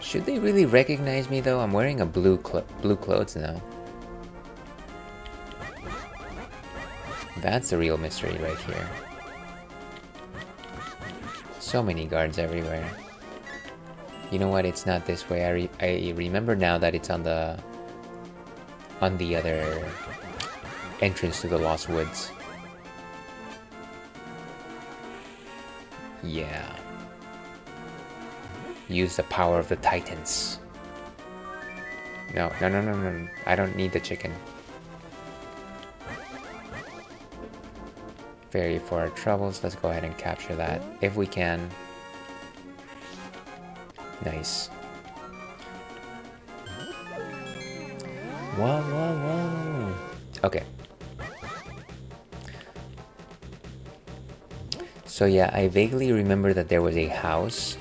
Should they really recognize me though? I'm wearing a blue clothes now. That's the real mystery right here. So many guards everywhere. You know what? It's not this way. I remember now that it's on the other entrance to the Lost Woods. Yeah. Use the power of the Titans. No. I don't need the chicken. Ferry for our troubles. Let's go ahead and capture that if we can. Nice. Whoa. Okay. So yeah, I vaguely remember that there was a house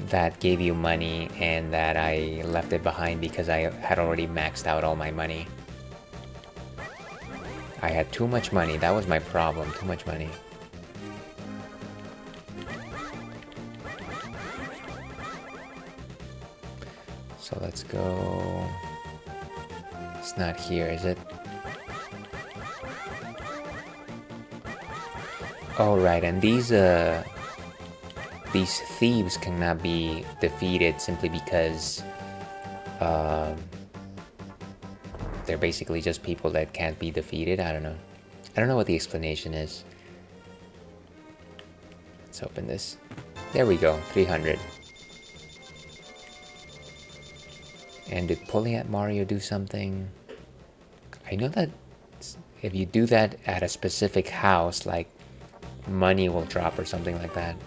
that gave you money and that I left it behind because I had already maxed out all my money. I had too much money. That was my problem. Too much money. So let's go. It's not here, is it? Oh, right. And these thieves cannot be defeated simply because they're basically just people that can't be defeated. I don't know. I don't know what the explanation is. Let's open this. There we go. 300. And did pulling at Mario do something? I know that if you do that at a specific house, like money will drop or something like that.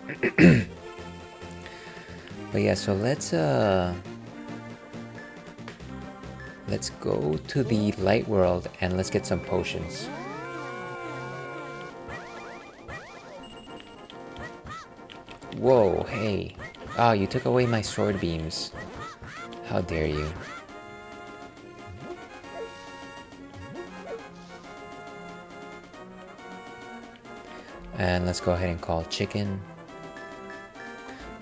But yeah, so let's go to the light world and let's get some potions. Whoa, hey. Oh, you took away my sword beams. How dare you. And let's go ahead and call chicken.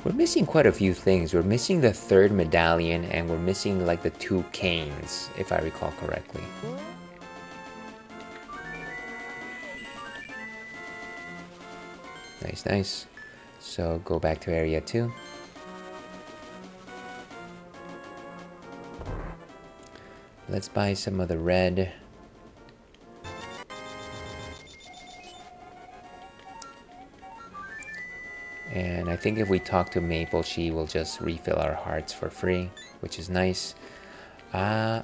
We're missing quite a few things. We're missing the third medallion and we're missing like the 2 canes, if I recall correctly. Nice. So go back to area 2. Let's buy some of the red. And I think if we talk to Maple, she will just refill our hearts for free, which is nice. I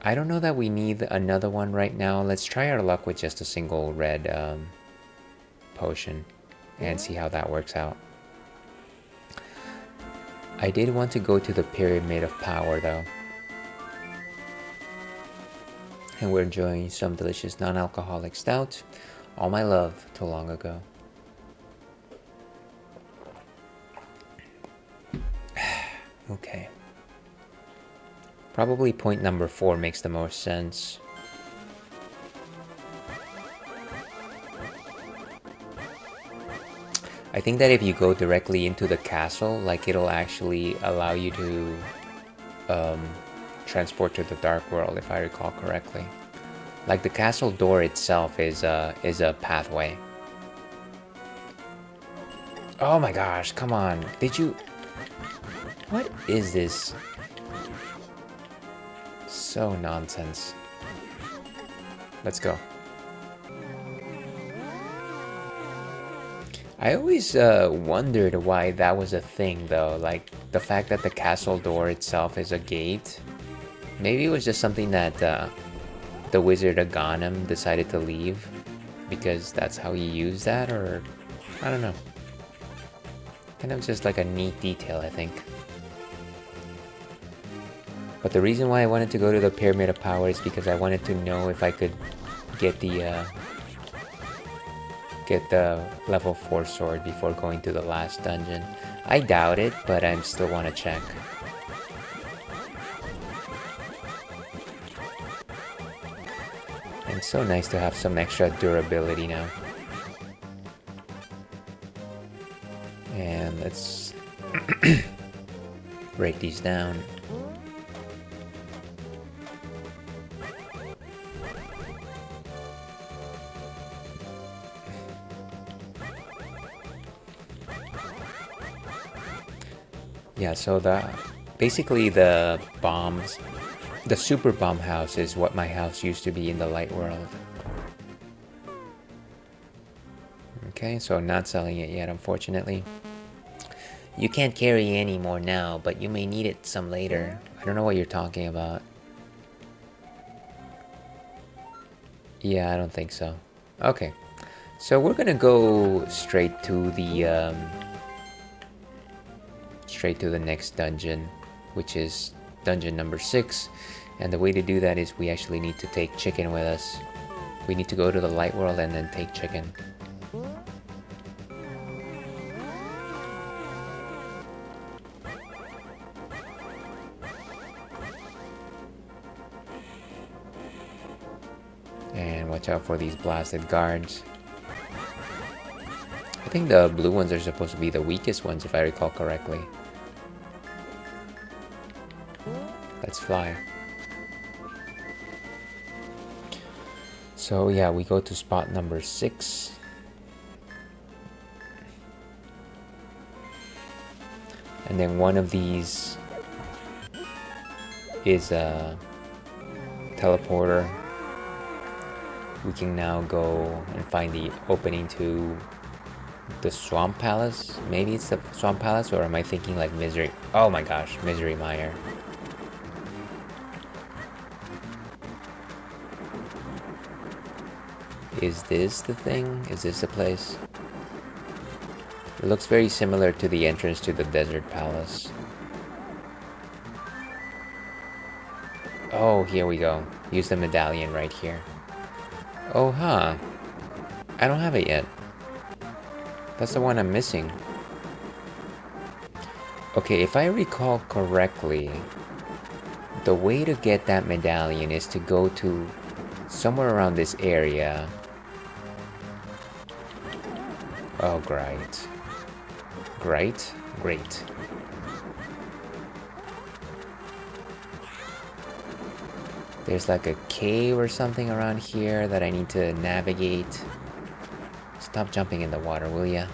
don't know that we need another one right now. Let's try our luck with just a single red potion and see how that works out. I did want to go to the Pyramid of Power though. And we're enjoying some delicious non-alcoholic stout. All my love till long ago. Okay. Probably point number 4 makes the most sense. I think that if you go directly into the castle, like it'll actually allow you to transport to the dark world, if I recall correctly. Like the castle door itself is a pathway. Oh my gosh, come on. Did you... What is this? So nonsense. Let's go. I always wondered why that was a thing though, like the fact that the castle door itself is a gate. Maybe it was just something that the Wizard of Ghanem decided to leave because that's how he used that, or I don't know. Kind of just like a neat detail, I think. But the reason why I wanted to go to the Pyramid of Power is because I wanted to know if I could get the level 4 sword before going to the last dungeon. I doubt it, but I still want to check. And it's so nice to have some extra durability now. And let's break these down. Yeah, so basically the bombs, the super bomb house is what my house used to be in the light world. Okay, so not selling it yet, unfortunately. You can't carry any more now, but you may need it some later. I don't know what you're talking about. Yeah, I don't think so. Okay, so we're gonna go straight to the next dungeon, which is dungeon number 6. And the way to do that is we actually need to take Chicken with us. We need to go to the light world and then take Chicken. And watch out for these blasted guards. I think the blue ones are supposed to be the weakest ones, if I recall correctly. Let's fly. So yeah, we go to spot number 6. And then one of these is a teleporter. We can now go and find the opening to the Swamp Palace. Maybe it's the Swamp Palace, or am I thinking like Misery? Oh my gosh, Misery Mire. Is this the thing? Is this the place? It looks very similar to the entrance to the Desert Palace. Oh, here we go. Use the medallion right here. Oh, huh. I don't have it yet. That's the one I'm missing. Okay, if I recall correctly, the way to get that medallion is to go to somewhere around this area. Oh, great. Great? Great. There's like a cave or something around here that I need to navigate. Stop jumping in the water, will ya?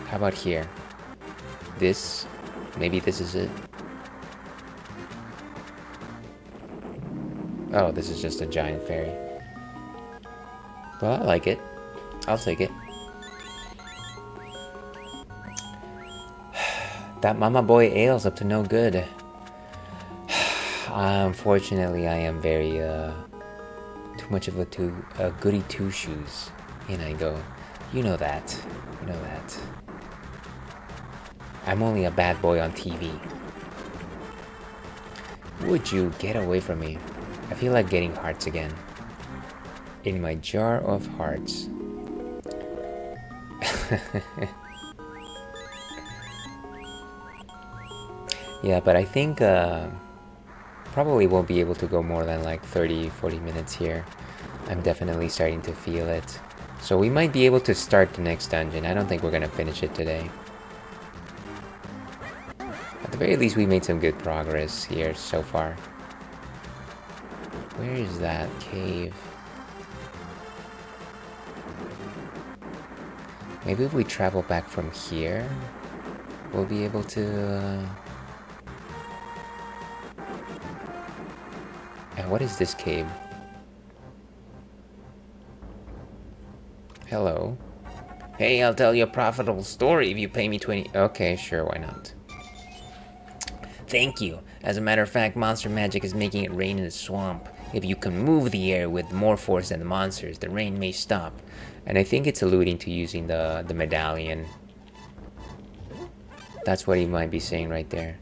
How about here? This? Maybe this is it? Oh, this is just a giant fairy. Well, I like it. I'll take it. That mama boy ale's up to no good. Unfortunately, I am very, too much of a goody two-shoes. In I go. You know that. You know that. I'm only a bad boy on TV. Would you get away from me? I feel like getting hearts again. In my jar of hearts. Yeah, but I think, probably won't be able to go more than like 30-40 minutes here. I'm definitely starting to feel it. So we might be able to start the next dungeon. I don't think we're gonna finish it today. At the very least, we made some good progress here so far. Where is that cave? Maybe if we travel back from here, we'll be able to... And what is this cave? Hello. Hey, I'll tell you a profitable story if you pay me 20. Okay, sure, why not? Thank you. As a matter of fact, monster magic is making it rain in the swamp. If you can move the air with more force than the monsters, the rain may stop. And I think it's alluding to using the medallion. That's what he might be saying right there.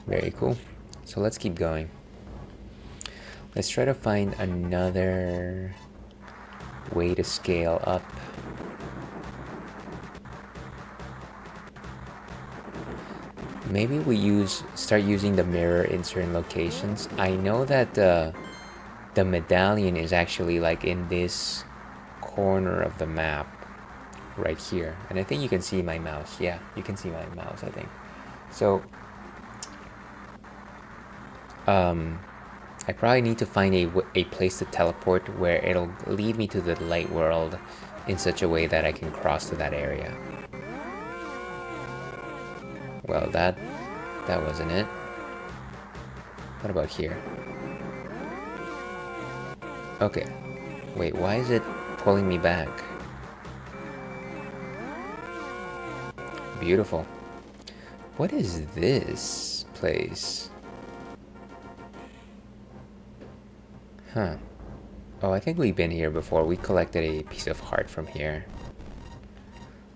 Very cool. So let's keep going. Let's try to find another way to scale up. Maybe we start using the mirror in certain locations. I know that the medallion is actually like in this corner of the map right here. And I think you can see my mouse. Yeah, you can see my mouse, I think. So I probably need to find a place to teleport where it'll lead me to the light world in such a way that I can cross to that area. Well, that wasn't it. What about here? Okay. Wait, why is it pulling me back? Beautiful. What is this place? Huh. Oh, I think we've been here before. We collected a piece of heart from here.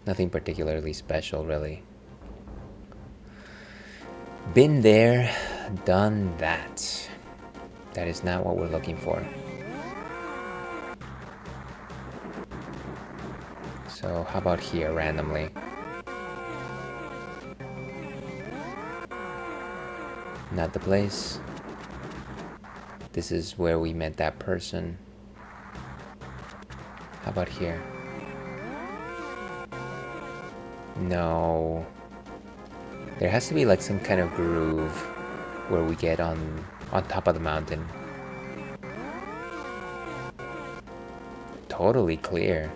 Nothing particularly special, really. Been there, done that. That is not what we're looking for. So, how about here, randomly? Not the place. This is where we met that person. How about here? No. There has to be like some kind of groove where we get on top of the mountain. Totally clear.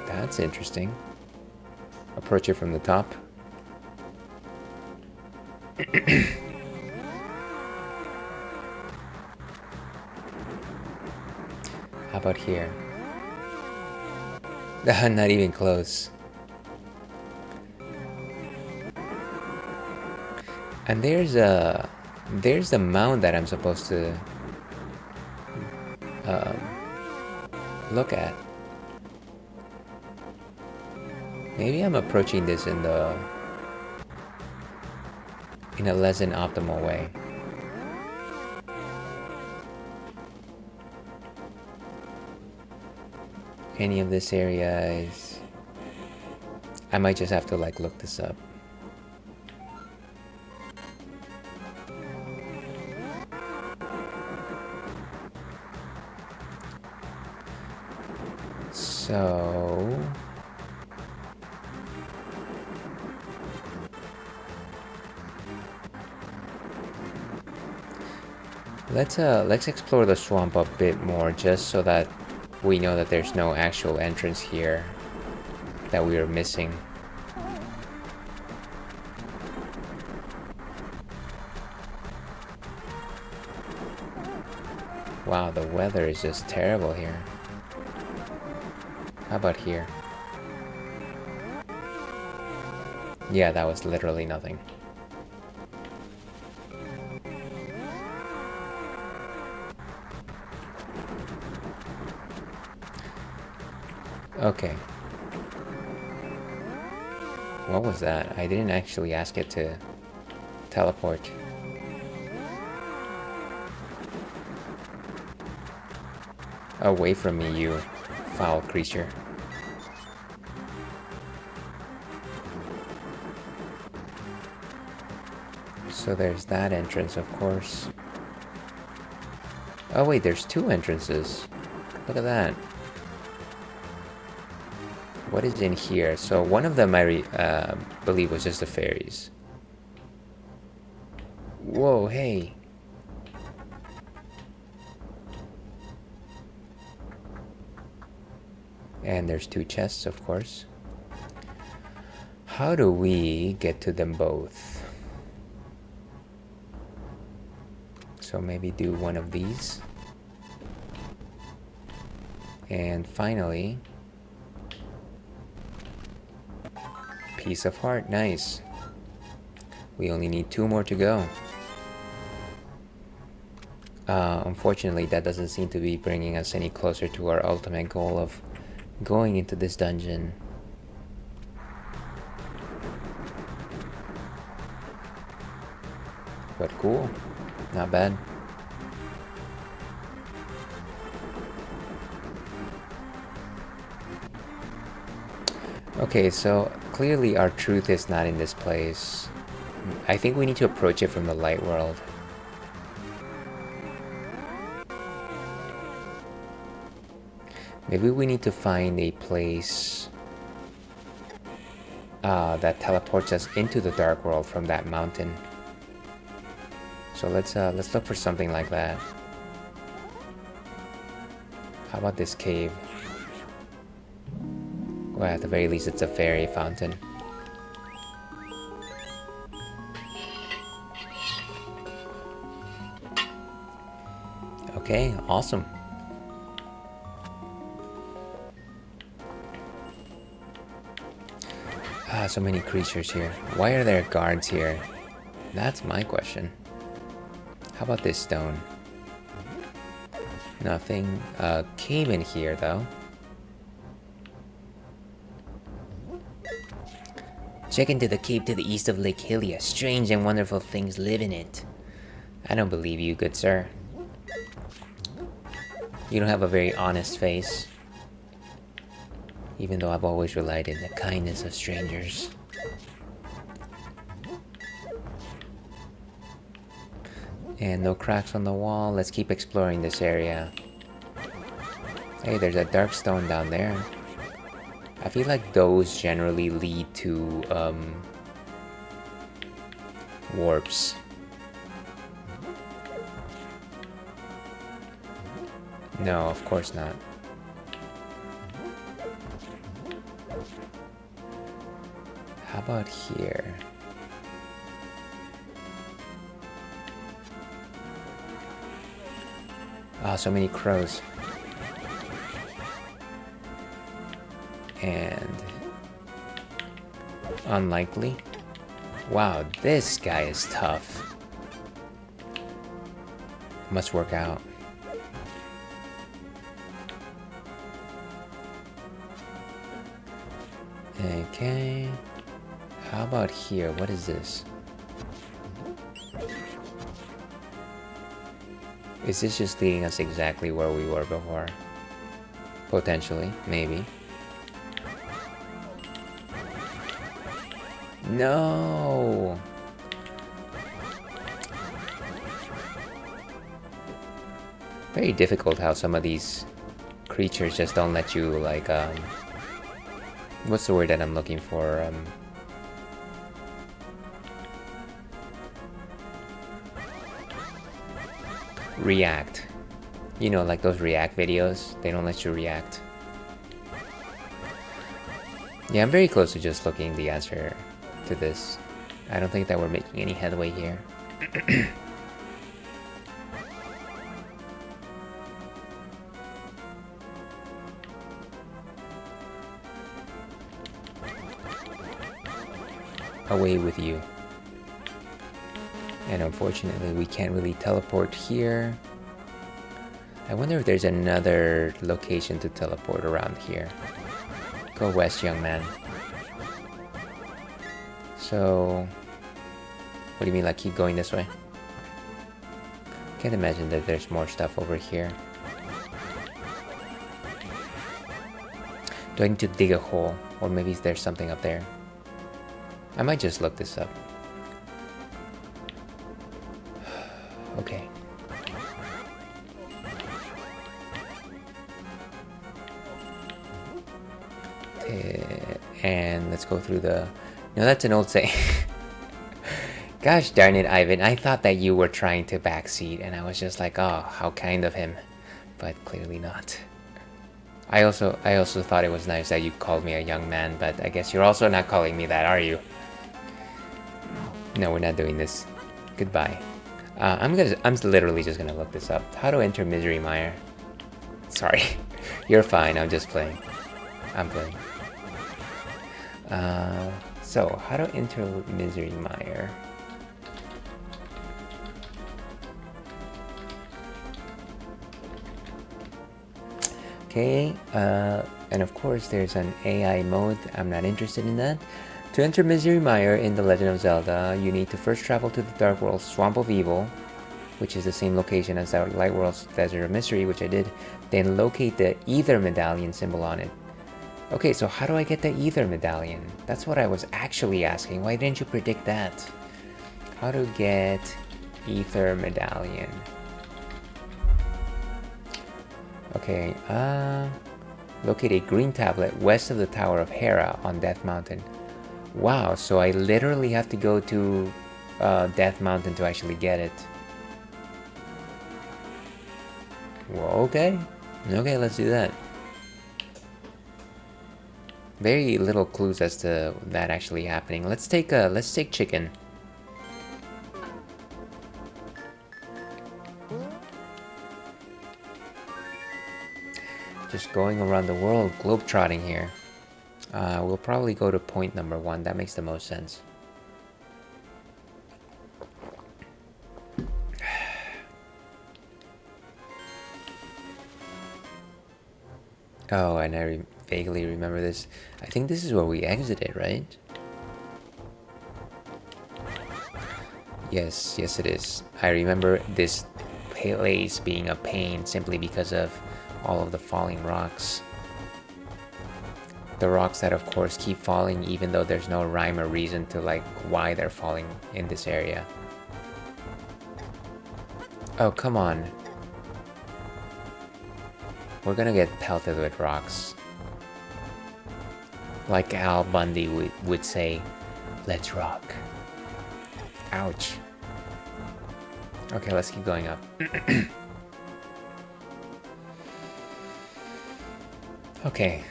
That's interesting. Approach it from the top. How about here? Not even close. And there's the mound that I'm supposed to look at. Maybe I'm approaching this in a less than optimal way. Any of this area is... I might just have to like look this up. So... let's explore the swamp a bit more, just so that we know that there's no actual entrance here that we are missing. Wow, the weather is just terrible here. How about here? Yeah, that was literally nothing. Okay. What was that? I didn't actually ask it to teleport. Away from me, you foul creature. So there's that entrance, of course. Oh wait, there's two entrances. Look at that. What is in here? So one of them I believe was just the fairies. Whoa, hey. And there's 2 chests, of course. How do we get to them both? So maybe do one of these. And finally, piece of heart, nice. We only need 2 more to go. Unfortunately, that doesn't seem to be bringing us any closer to our ultimate goal of going into this dungeon. But cool, not bad. Okay, so clearly our truth is not in this place. I think we need to approach it from the light world. Maybe we need to find a place that teleports us into the dark world from that mountain. So let's look for something like that. How about this cave? Well, at the very least, it's a fairy fountain. Okay, awesome. So many creatures here. Why are there guards here? That's my question. How about this stone? Nothing. Cave in here, though. Check into the cave to the east of Lake Hylia. Strange and wonderful things live in it. I don't believe you, good sir. You don't have a very honest face. Even though I've always relied on the kindness of strangers. And no cracks on the wall. Let's keep exploring this area. Hey, there's a dark stone down there. I feel like those generally lead to warps. No, of course not. How about here? Ah, so many crows. And unlikely. Wow, this guy is tough. Must work out. Okay. How about here? What is this? Is this just leading us exactly where we were before? Potentially, maybe. No! Very difficult how some of these creatures just don't let you, like, what's the word that I'm looking for? React. You know, like those react videos, they don't let you react. Yeah, I'm very close to just looking the answer to this. I don't think that we're making any headway here. Away with you. And unfortunately, we can't really teleport here. I wonder if there's another location to teleport around here. Go west, young man. So, what do you mean, like keep going this way? Can't imagine that there's more stuff over here. Do I need to dig a hole? Or maybe there's something up there? I might just look this up. Okay. And let's go through the... No, that's an old saying. Gosh darn it, Ivan. I thought that you were trying to backseat, and I was just like, oh, how kind of him. But clearly not. I also thought it was nice that you called me a young man, but I guess you're also not calling me that, are you? No, we're not doing this. Goodbye. I'm literally just gonna look this up. How to enter Misery Mire. Sorry. You're fine, I'm just playing. I'm playing. So, how to enter Misery Mire. Okay, and of course there's an AI mode. I'm not interested in that. To enter Misery Mire in The Legend of Zelda, you need to first travel to the Dark World's Swamp of Evil, which is the same location as the Light World's Desert of Mystery, which I did. Then locate the Ether Medallion symbol on it. Okay, so how do I get the Ether Medallion? That's what I was actually asking. Why didn't you predict that? How to get Ether Medallion? Okay, locate a green tablet west of the Tower of Hera on Death Mountain. Wow, so I literally have to go to Death Mountain to actually get it. Well, okay. Okay, let's do that. Very little clues as to that actually happening. Let's take chicken. Just going around the world, globetrotting here. We'll probably go to point number 1. That makes the most sense. Oh, and I vaguely remember this. I think this is where we exited, right? Yes, yes it is. I remember this place being a pain simply because of all of the falling rocks. The rocks that of course keep falling even though there's no rhyme or reason to like why they're falling in this area. Oh, come on. We're gonna get pelted with rocks. Like Al Bundy would say, let's rock. Ouch. Okay, let's keep going up. Okay,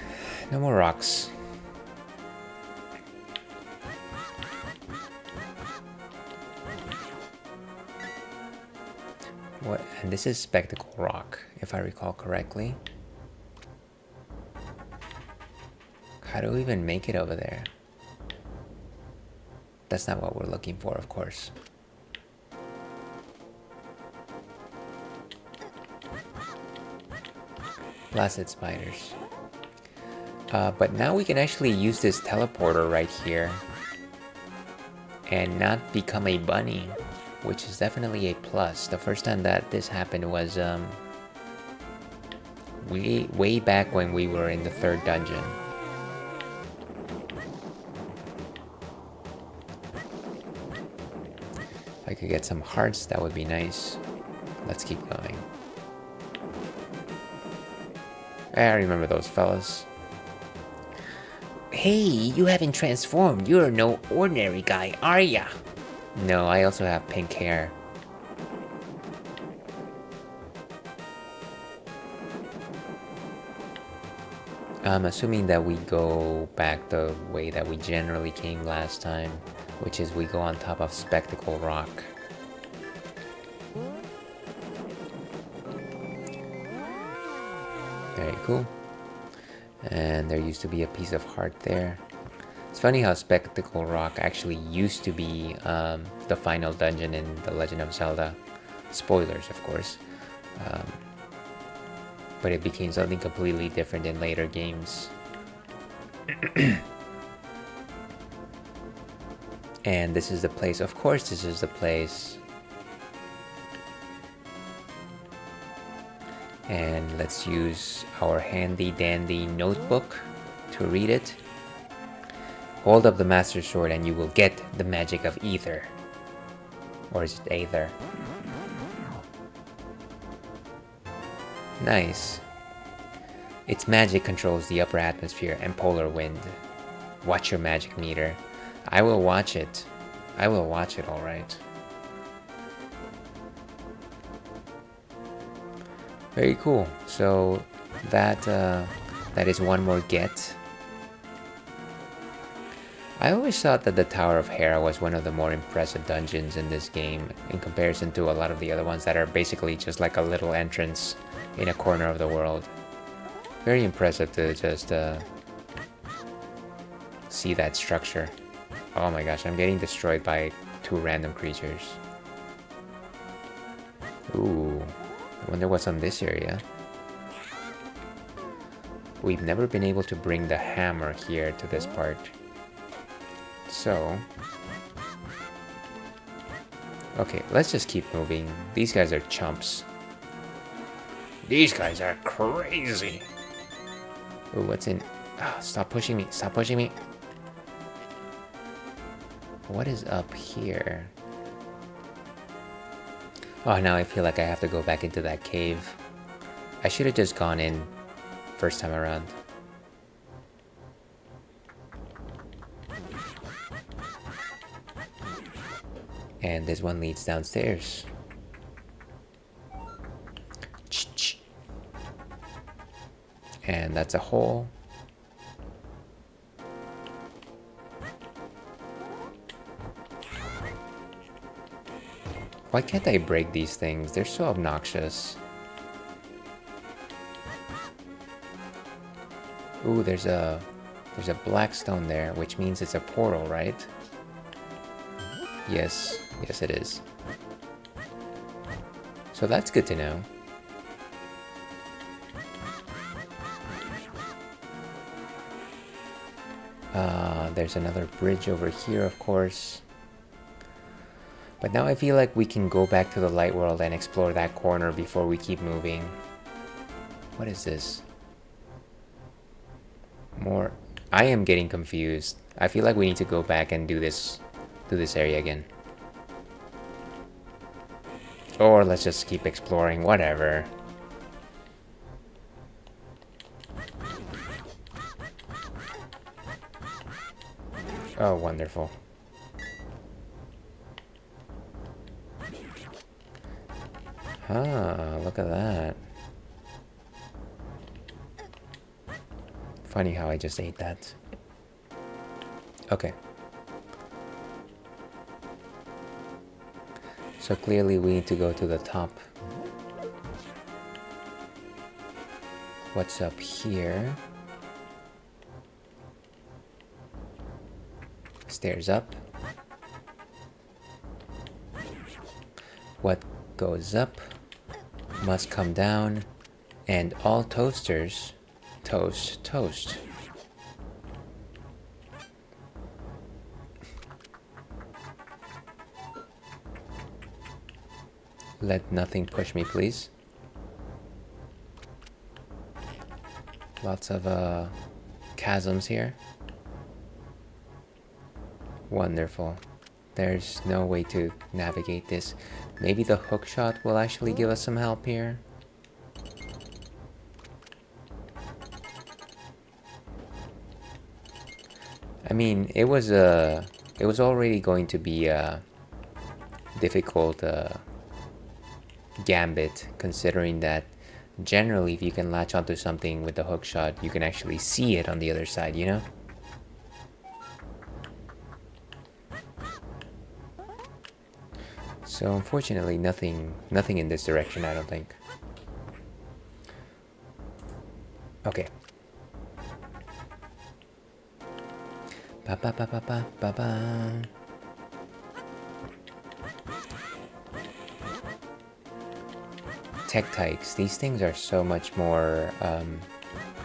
no more rocks. What? And this is Spectacle Rock, if I recall correctly. How do we even make it over there? That's not what we're looking for, of course. Blasted spiders. But now we can actually use this teleporter right here and not become a bunny, which is definitely a plus. The first time that this happened was way back when we were in the 3rd dungeon. If I could get some hearts, that would be nice. Let's keep going. I remember those fellas. Hey, you haven't transformed. You're no ordinary guy, are ya? No, I also have pink hair. I'm assuming that we go back the way that we generally came last time, which is we go on top of Spectacle Rock. Very cool. And there used to be a piece of heart there. It's funny how Spectacle Rock actually used to be the final dungeon in The Legend of Zelda. Spoilers, of course. But it became something completely different in later games. And this is the place. Of course this is the place. And let's use our handy dandy notebook to read it. Hold up the Master Sword and you will get the magic of Ether. Or is it Aether? Nice. Its magic controls the upper atmosphere and polar wind. Watch your magic meter. I will watch it. I will watch it, alright. Very cool. So that is one more get. I always thought that the Tower of Hera was one of the more impressive dungeons in this game in comparison to a lot of the other ones that are basically just like a little entrance in a corner of the world. Very impressive to just see that structure. Oh my gosh, I'm getting destroyed by 2 random creatures. Ooh, I wonder what's on this area. We've never been able to bring the hammer here to this part. So... okay, let's just keep moving. These guys are chumps. These guys are crazy! Ooh, what's in... ah, stop pushing me, stop pushing me! What is up here? Oh, now I feel like I have to go back into that cave. I should have just gone in first time around. And this one leads downstairs. And that's a hole. Why can't I break these things? They're so obnoxious. Ooh, there's a black stone there, which means it's a portal, right? Yes, yes it is. So that's good to know. There's another bridge over here, of course. But now I feel like we can go back to the light world and explore that corner before we keep moving. What is this? More... I am getting confused. I feel like we need to go back and do this area again. Or let's just keep exploring, whatever. Oh, wonderful. Ah, look at that. Funny how I just ate that. Okay. So clearly we need to go to the top. What's up here? Stairs up. What goes up must come down, and all toasters toast. Let nothing push me, please. Lots of chasms here. Wonderful. There's no way to navigate this. Maybe the hook shot will actually give us some help here. I mean, it was already going to be a difficult gambit, considering that generally if you can latch onto something with the hook shot, you can actually see it on the other side, you know? So unfortunately, nothing in this direction, I don't think. Okay. Ba ba ba ba ba ba ba. Tektites. These things are so much more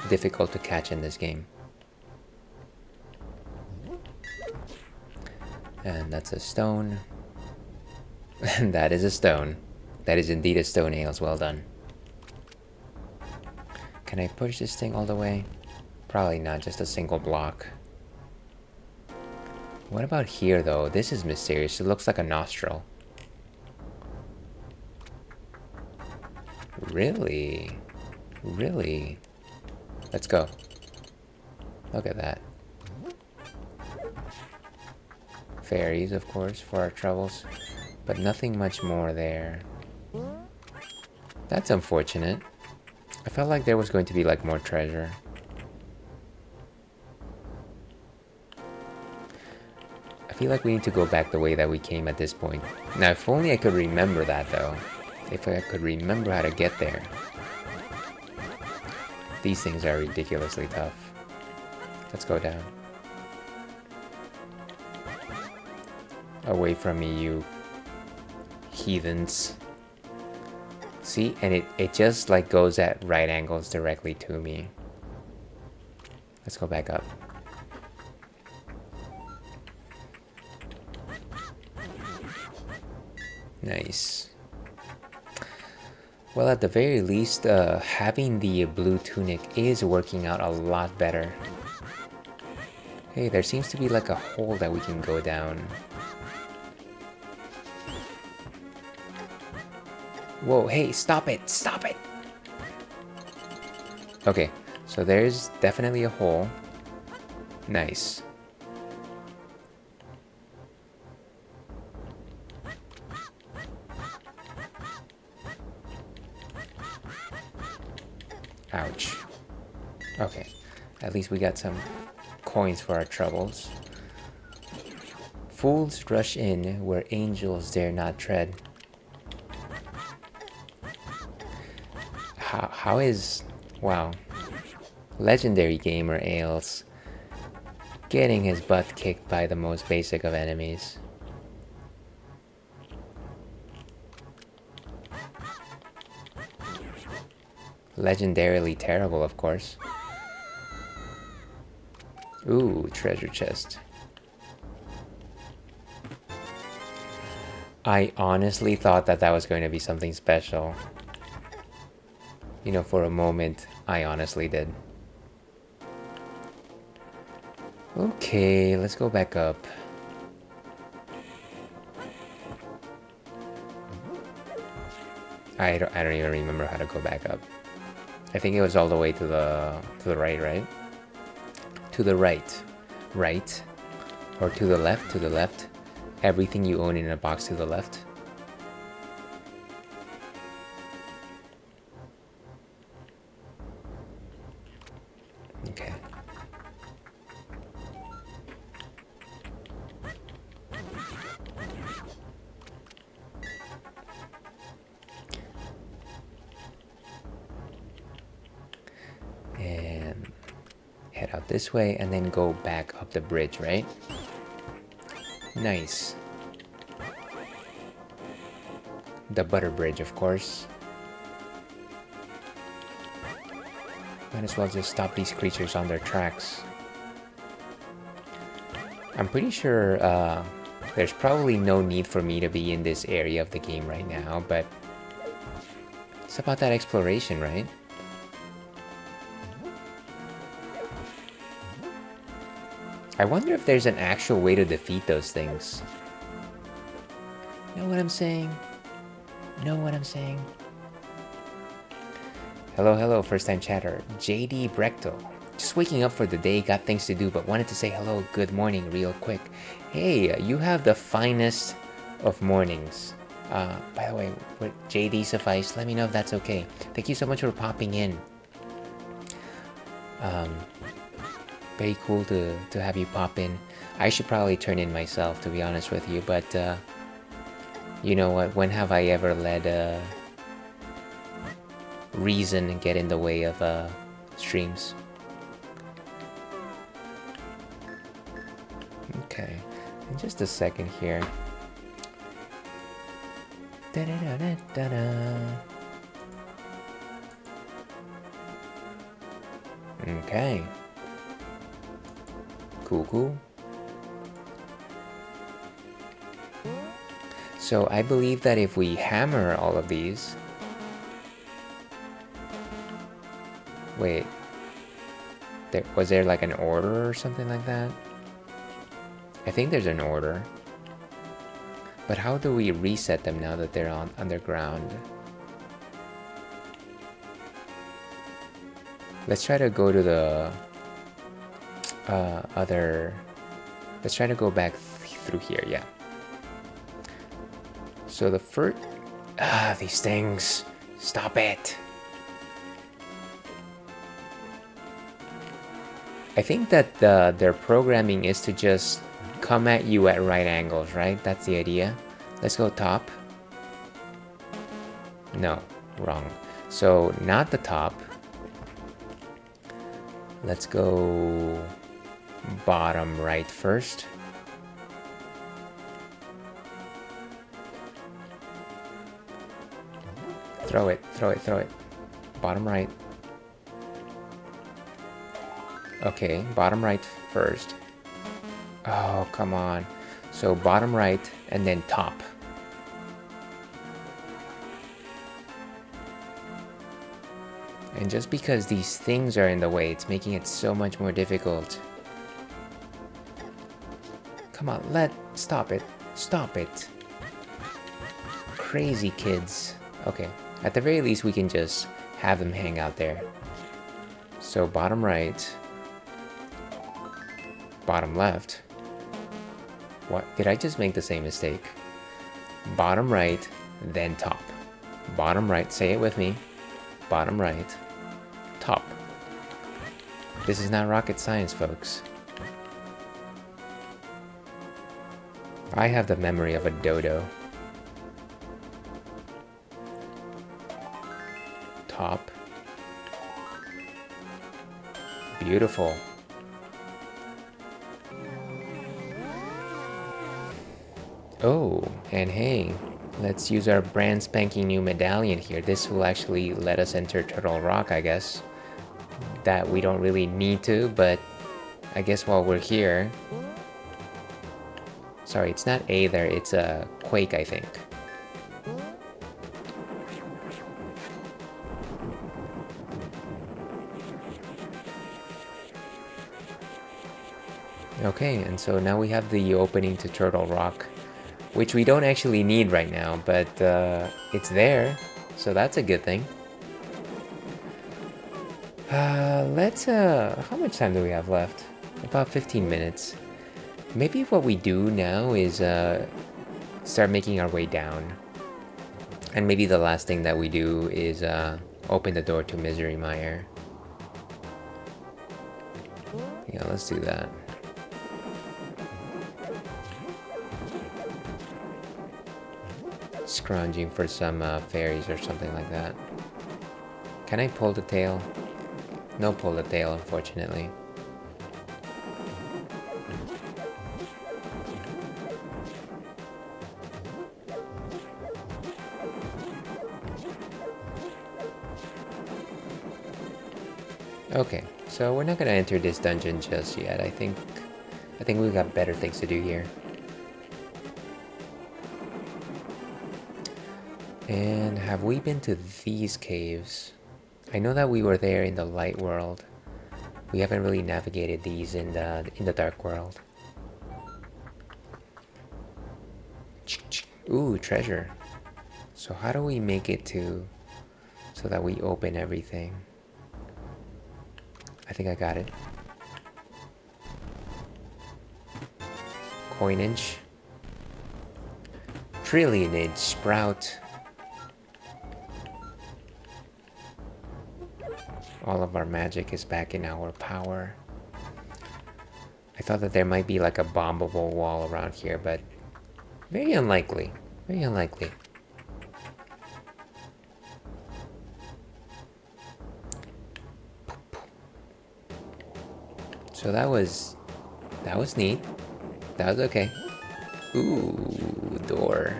difficult to catch in this game. And that's a stone. And that is a stone. That is indeed a stone, Ales. Well done. Can I push this thing all the way? Probably not, just a single block. What about here, though? This is mysterious. It looks like a nostril. Really? Really? Let's go. Look at that. fairies, of course, for our troubles. But nothing much more there. That's unfortunate. I felt like there was going to be like more treasure. I feel like we need to go back the way that we came at this point. Now, if only I could remember that though. If I could remember how to get there. These things are ridiculously tough. Let's go down. Away from me, you heathens. See? And it just like goes at right angles directly to me. Let's go back up. Nice. Well, at the very least, having the blue tunic is working out a lot better. Hey, there seems to be like a hole that we can go down. Whoa, hey, stop it! Stop it! Okay, so there's definitely a hole. Nice. Ouch. Okay, at least we got some coins for our troubles. Fools rush in where angels dare not tread. How is... Wow. Legendary gamer Ails getting his butt kicked by the most basic of enemies. Legendarily terrible, of course. Ooh, treasure chest. I honestly thought that that was going to be something special. You know, for a moment, I honestly did. Okay, let's go back up. I don't even remember how to go back up. I think it was all the way to the right, right? To the right. Right. Or to the left, to the left. Everything you own in a box to the left. Okay. And head out this way and then go back up the bridge, right? Nice. The butter bridge, of course. Might as well just stop these creatures on their tracks. I'm pretty sure there's probably no need for me to be in this area of the game right now, but it's about that exploration, right? I wonder if there's an actual way to defeat those things. Know what I'm saying? Know what I'm saying? Hello, hello, first time chatter. JD Brechtel. Just waking up for the day, got things to do, but wanted to say hello, good morning real quick. Hey, you have the finest of mornings. By the way, would JD suffice? Let me know if that's okay. Thank you so much for popping in. Very cool to have you pop in. I should probably turn in myself, to be honest with you, but you know what? When have I ever let reason get in the way of streams? Okay, in just a second here. Okay. Cool. So I believe that if we hammer all of these... Wait. Was there like an order or something like that? I think there's an order. But how do we reset them now that they're on underground? Let's try to go to the other... Let's try to go back through here, yeah. So the first... these things. Stop it. I think that their programming is to just come at you at right angles, right? That's the idea. Let's go top. No, wrong. So not the top. Let's go bottom right first. Throw it, throw it, throw it. Bottom right. Okay, bottom right first. Oh, come on. So bottom right and then top. And just because these things are in the way, it's making it so much more difficult. Come on, stop it. Stop it. Crazy kids. Okay, at the very least we can just have them hang out there. So bottom right. Bottom left. What? Did I just make the same mistake? Bottom right, then top. Bottom right, say it with me. Bottom right, top. This is not rocket science, folks. I have the memory of a dodo. Top. Beautiful. Oh, and hey, let's use our brand spanking new medallion here. This will actually let us enter Turtle Rock, I guess. That we don't really need to, but I guess while we're here... Sorry, it's not A there, it's a Quake, I think. Okay, and so now we have the opening to Turtle Rock, which we don't actually need right now, but it's there, so that's a good thing. How much time do we have left? About 15 minutes. Maybe what we do now is start making our way down. And maybe the last thing that we do is open the door to Misery Mire. Yeah, let's do that. Scrounging for some fairies or something like that. Can I pull the tail? No pull the tail, unfortunately. Okay, so we're not gonna enter this dungeon just yet. I think we've got better things to do here. And have we been to these caves? I know that we were there in the light world. We haven't really navigated these in the dark world. Ooh, treasure. So how do we make it so that we open everything? I think I got it. Coinage. Trillionage sprout. All of our magic is back in our power. I thought that there might be like a bombable wall around here, but very unlikely. Very unlikely. So that was neat. That was okay. Ooh, door.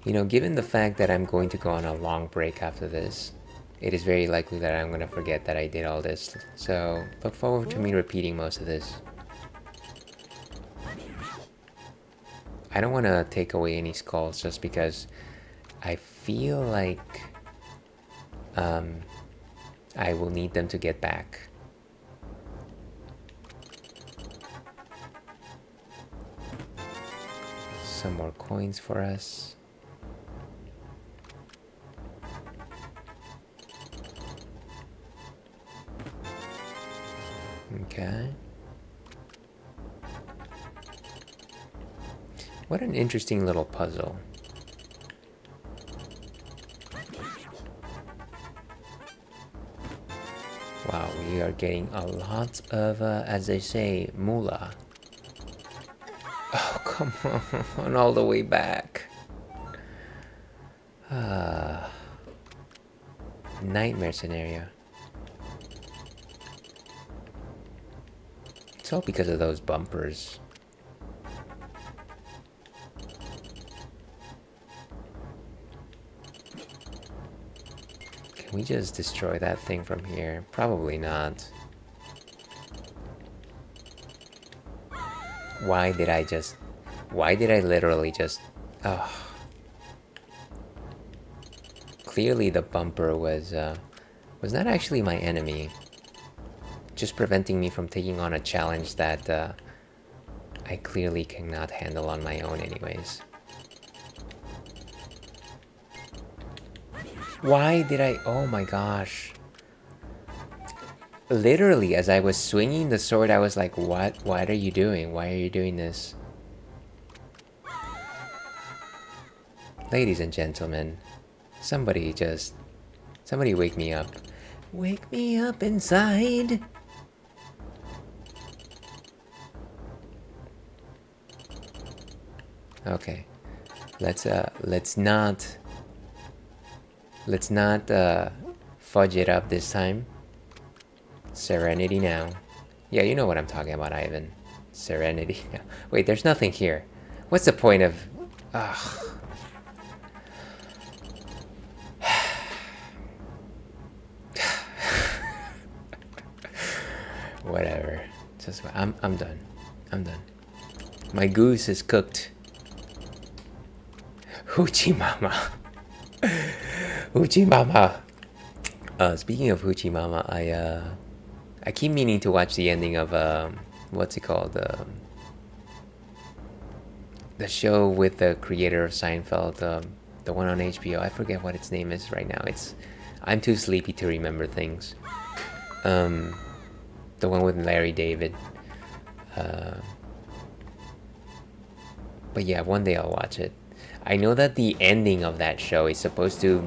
You know, given the fact that I'm going to go on a long break after this, it is very likely that I'm going to forget that I did all this. So look forward to me repeating most of this. I don't want to take away any skulls just because I feel like I will need them to get back. Some more coins for us. Okay. What an interesting little puzzle. Wow, we are getting a lot of, as they say, moolah. Oh, come on, all the way back. Nightmare scenario. It's all because of those bumpers. Can we just destroy that thing from here? Probably not. Why did I literally just... Oh. Clearly the bumper was not actually my enemy. Just preventing me from taking on a challenge that I clearly cannot handle on my own anyways. Why did I... Oh my gosh. Literally, as I was swinging the sword, I was like, what? What are you doing? Why are you doing this? Ladies and gentlemen, somebody wake me up. Wake me up inside. Okay. Let's not fudge it up this time. Serenity now. Yeah, you know what I'm talking about, Ivan. Serenity now. Wait, there's nothing here. What's the point of... Ugh. Whatever. Just I'm done. I'm done. My goose is cooked. Hoochie Mama. Hoochie Mama. Speaking of Hoochie Mama, I keep meaning to watch the ending of what's it called? The show with the creator of Seinfeld, the one on HBO. I forget what its name is right now. I'm too sleepy to remember things. The one with Larry David. But yeah, one day I'll watch it. I know that the ending of that show is supposed to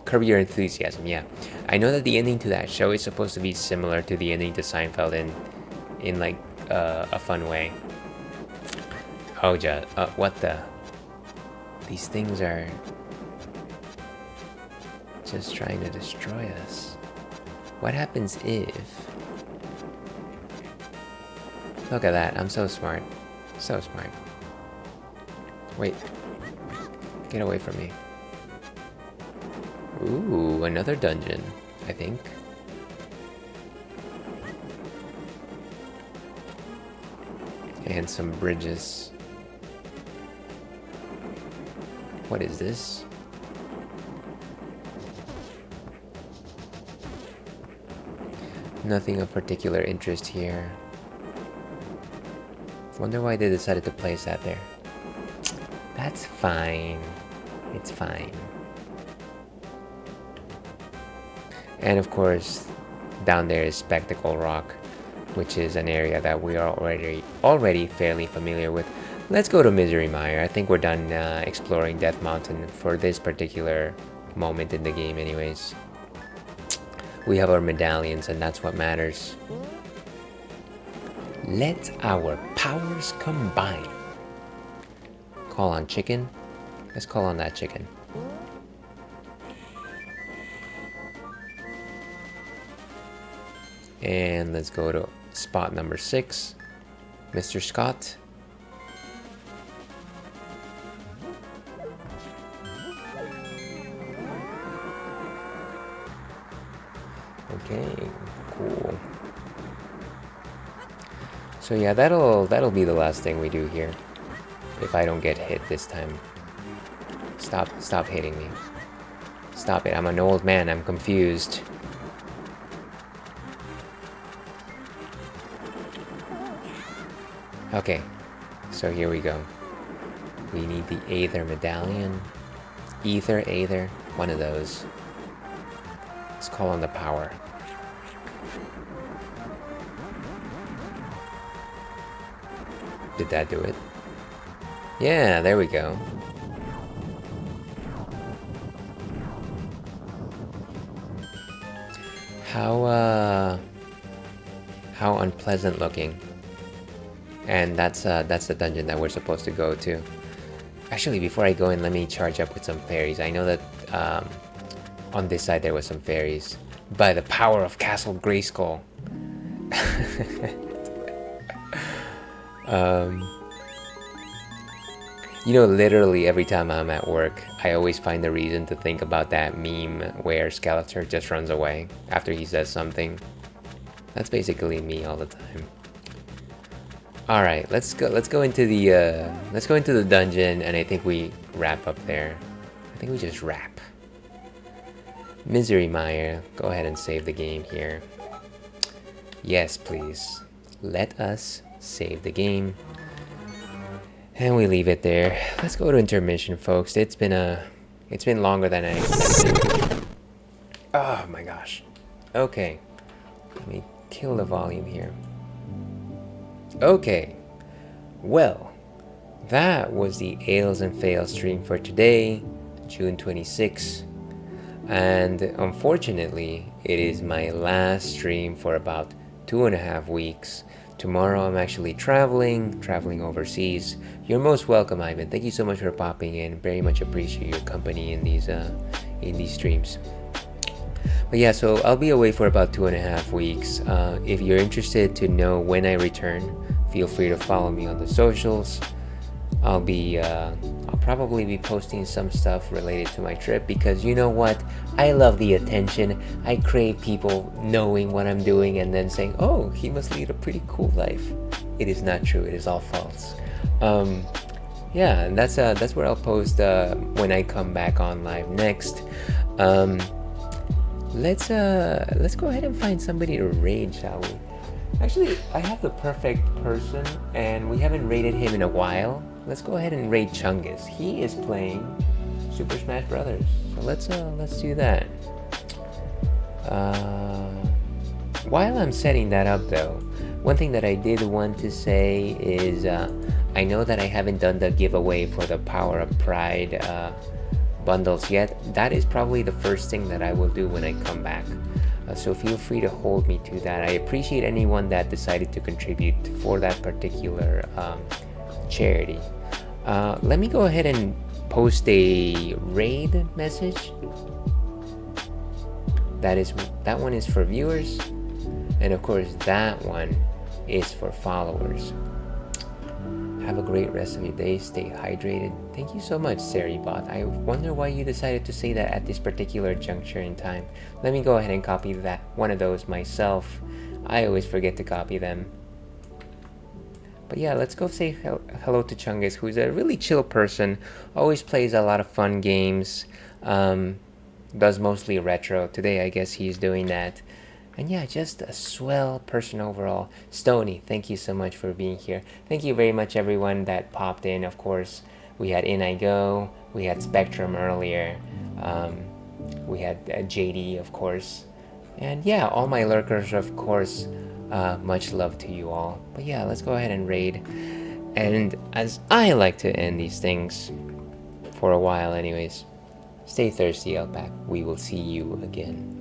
Curb Your Enthusiasm, yeah. I know that the ending to that show is supposed to be similar to the ending to Seinfeld in like a fun way. Oh, what the? These things are just trying to destroy us. What happens if... Look at that, I'm so smart. So smart. Wait. Get away from me. Ooh, another dungeon, I think. And some bridges. What is this? Nothing of particular interest here. Wonder why they decided to place that there. That's fine. It's fine. And of course, down there is Spectacle Rock, which is an area that we are already fairly familiar with. Let's go to Misery Mire. I think we're done exploring Death Mountain for this particular moment in the game anyways. We have our medallions and that's what matters. Let our powers combine. Call on chicken. Let's call on that chicken. And let's go to spot number 6. Mr. Scott. Okay, cool. So yeah, that'll be the last thing we do here. If I don't get hit this time. Stop hitting me. Stop it. I'm an old man. I'm confused. Okay. So here we go. We need the Aether Medallion. Aether. One of those. Let's call on the power. Did that do it? Yeah, there we go. How unpleasant looking. And that's the dungeon that we're supposed to go to. Actually, before I go in, let me charge up with some fairies. I know that on this side there was some fairies. By the power of Castle Grayskull. You know, literally every time I'm at work, I always find a reason to think about that meme where Skeletor just runs away after he says something. That's basically me all the time. All right, let's go into the dungeon, and I think we wrap up there. I think we just wrap. Misery Mire, go ahead and save the game here. Yes, please. Let us save the game. And we leave it there. Let's go to intermission, folks. It's been longer than I expected. Oh my gosh. Okay. Let me kill the volume here. Okay. Well, that was the Ales and Fails stream for today, June 26. And unfortunately, it is my last stream for about 2.5 weeks. Tomorrow I'm actually traveling overseas. You're most welcome, Ivan. Thank you so much for popping in. Very much appreciate your company in these streams. But yeah, so I'll be away for about 2.5 weeks. If you're interested to know when I return, feel free to follow me on the socials. I'll probably be posting some stuff related to my trip, because you know what? I love the attention. I crave people knowing what I'm doing and then saying, oh, he must lead a pretty cool life. It is not true. It is all false. Yeah, and that's where I'll post when I come back on live next. Let's go ahead and find somebody to raid, shall we? Actually, I have the perfect person, and we haven't raided him in a while. Let's go ahead and raid Chungus. He is playing Super Smash Brothers. So let's do that. While I'm setting that up, though, one thing that I did want to say is I know that I haven't done the giveaway for the Power of Pride bundles yet. That is probably the first thing that I will do when I come back. So feel free to hold me to that. I appreciate anyone that decided to contribute for that particular charity. Let me go ahead and post a raid message. That one is for viewers, and of course that one is for followers. Have a great rest of your day. Stay hydrated. Thank you so much, Seribot. I wonder why you decided to say that at this particular juncture in time. Let me go ahead and copy one of those myself. I always forget to copy them. But yeah, let's go say hello to Chungus, who's a really chill person. Always plays a lot of fun games. Does mostly retro. Today, I guess he's doing that. And yeah, just a swell person overall. Stony, thank you so much for being here. Thank you very much, everyone that popped in. Of course, we had In I Go, we had Spectrum earlier, we had JD, of course. And yeah, all my lurkers, of course. Much love to you all. But yeah, let's go ahead and raid. And as I like to end these things, for a while anyways, stay thirsty, Outback. We will see you again.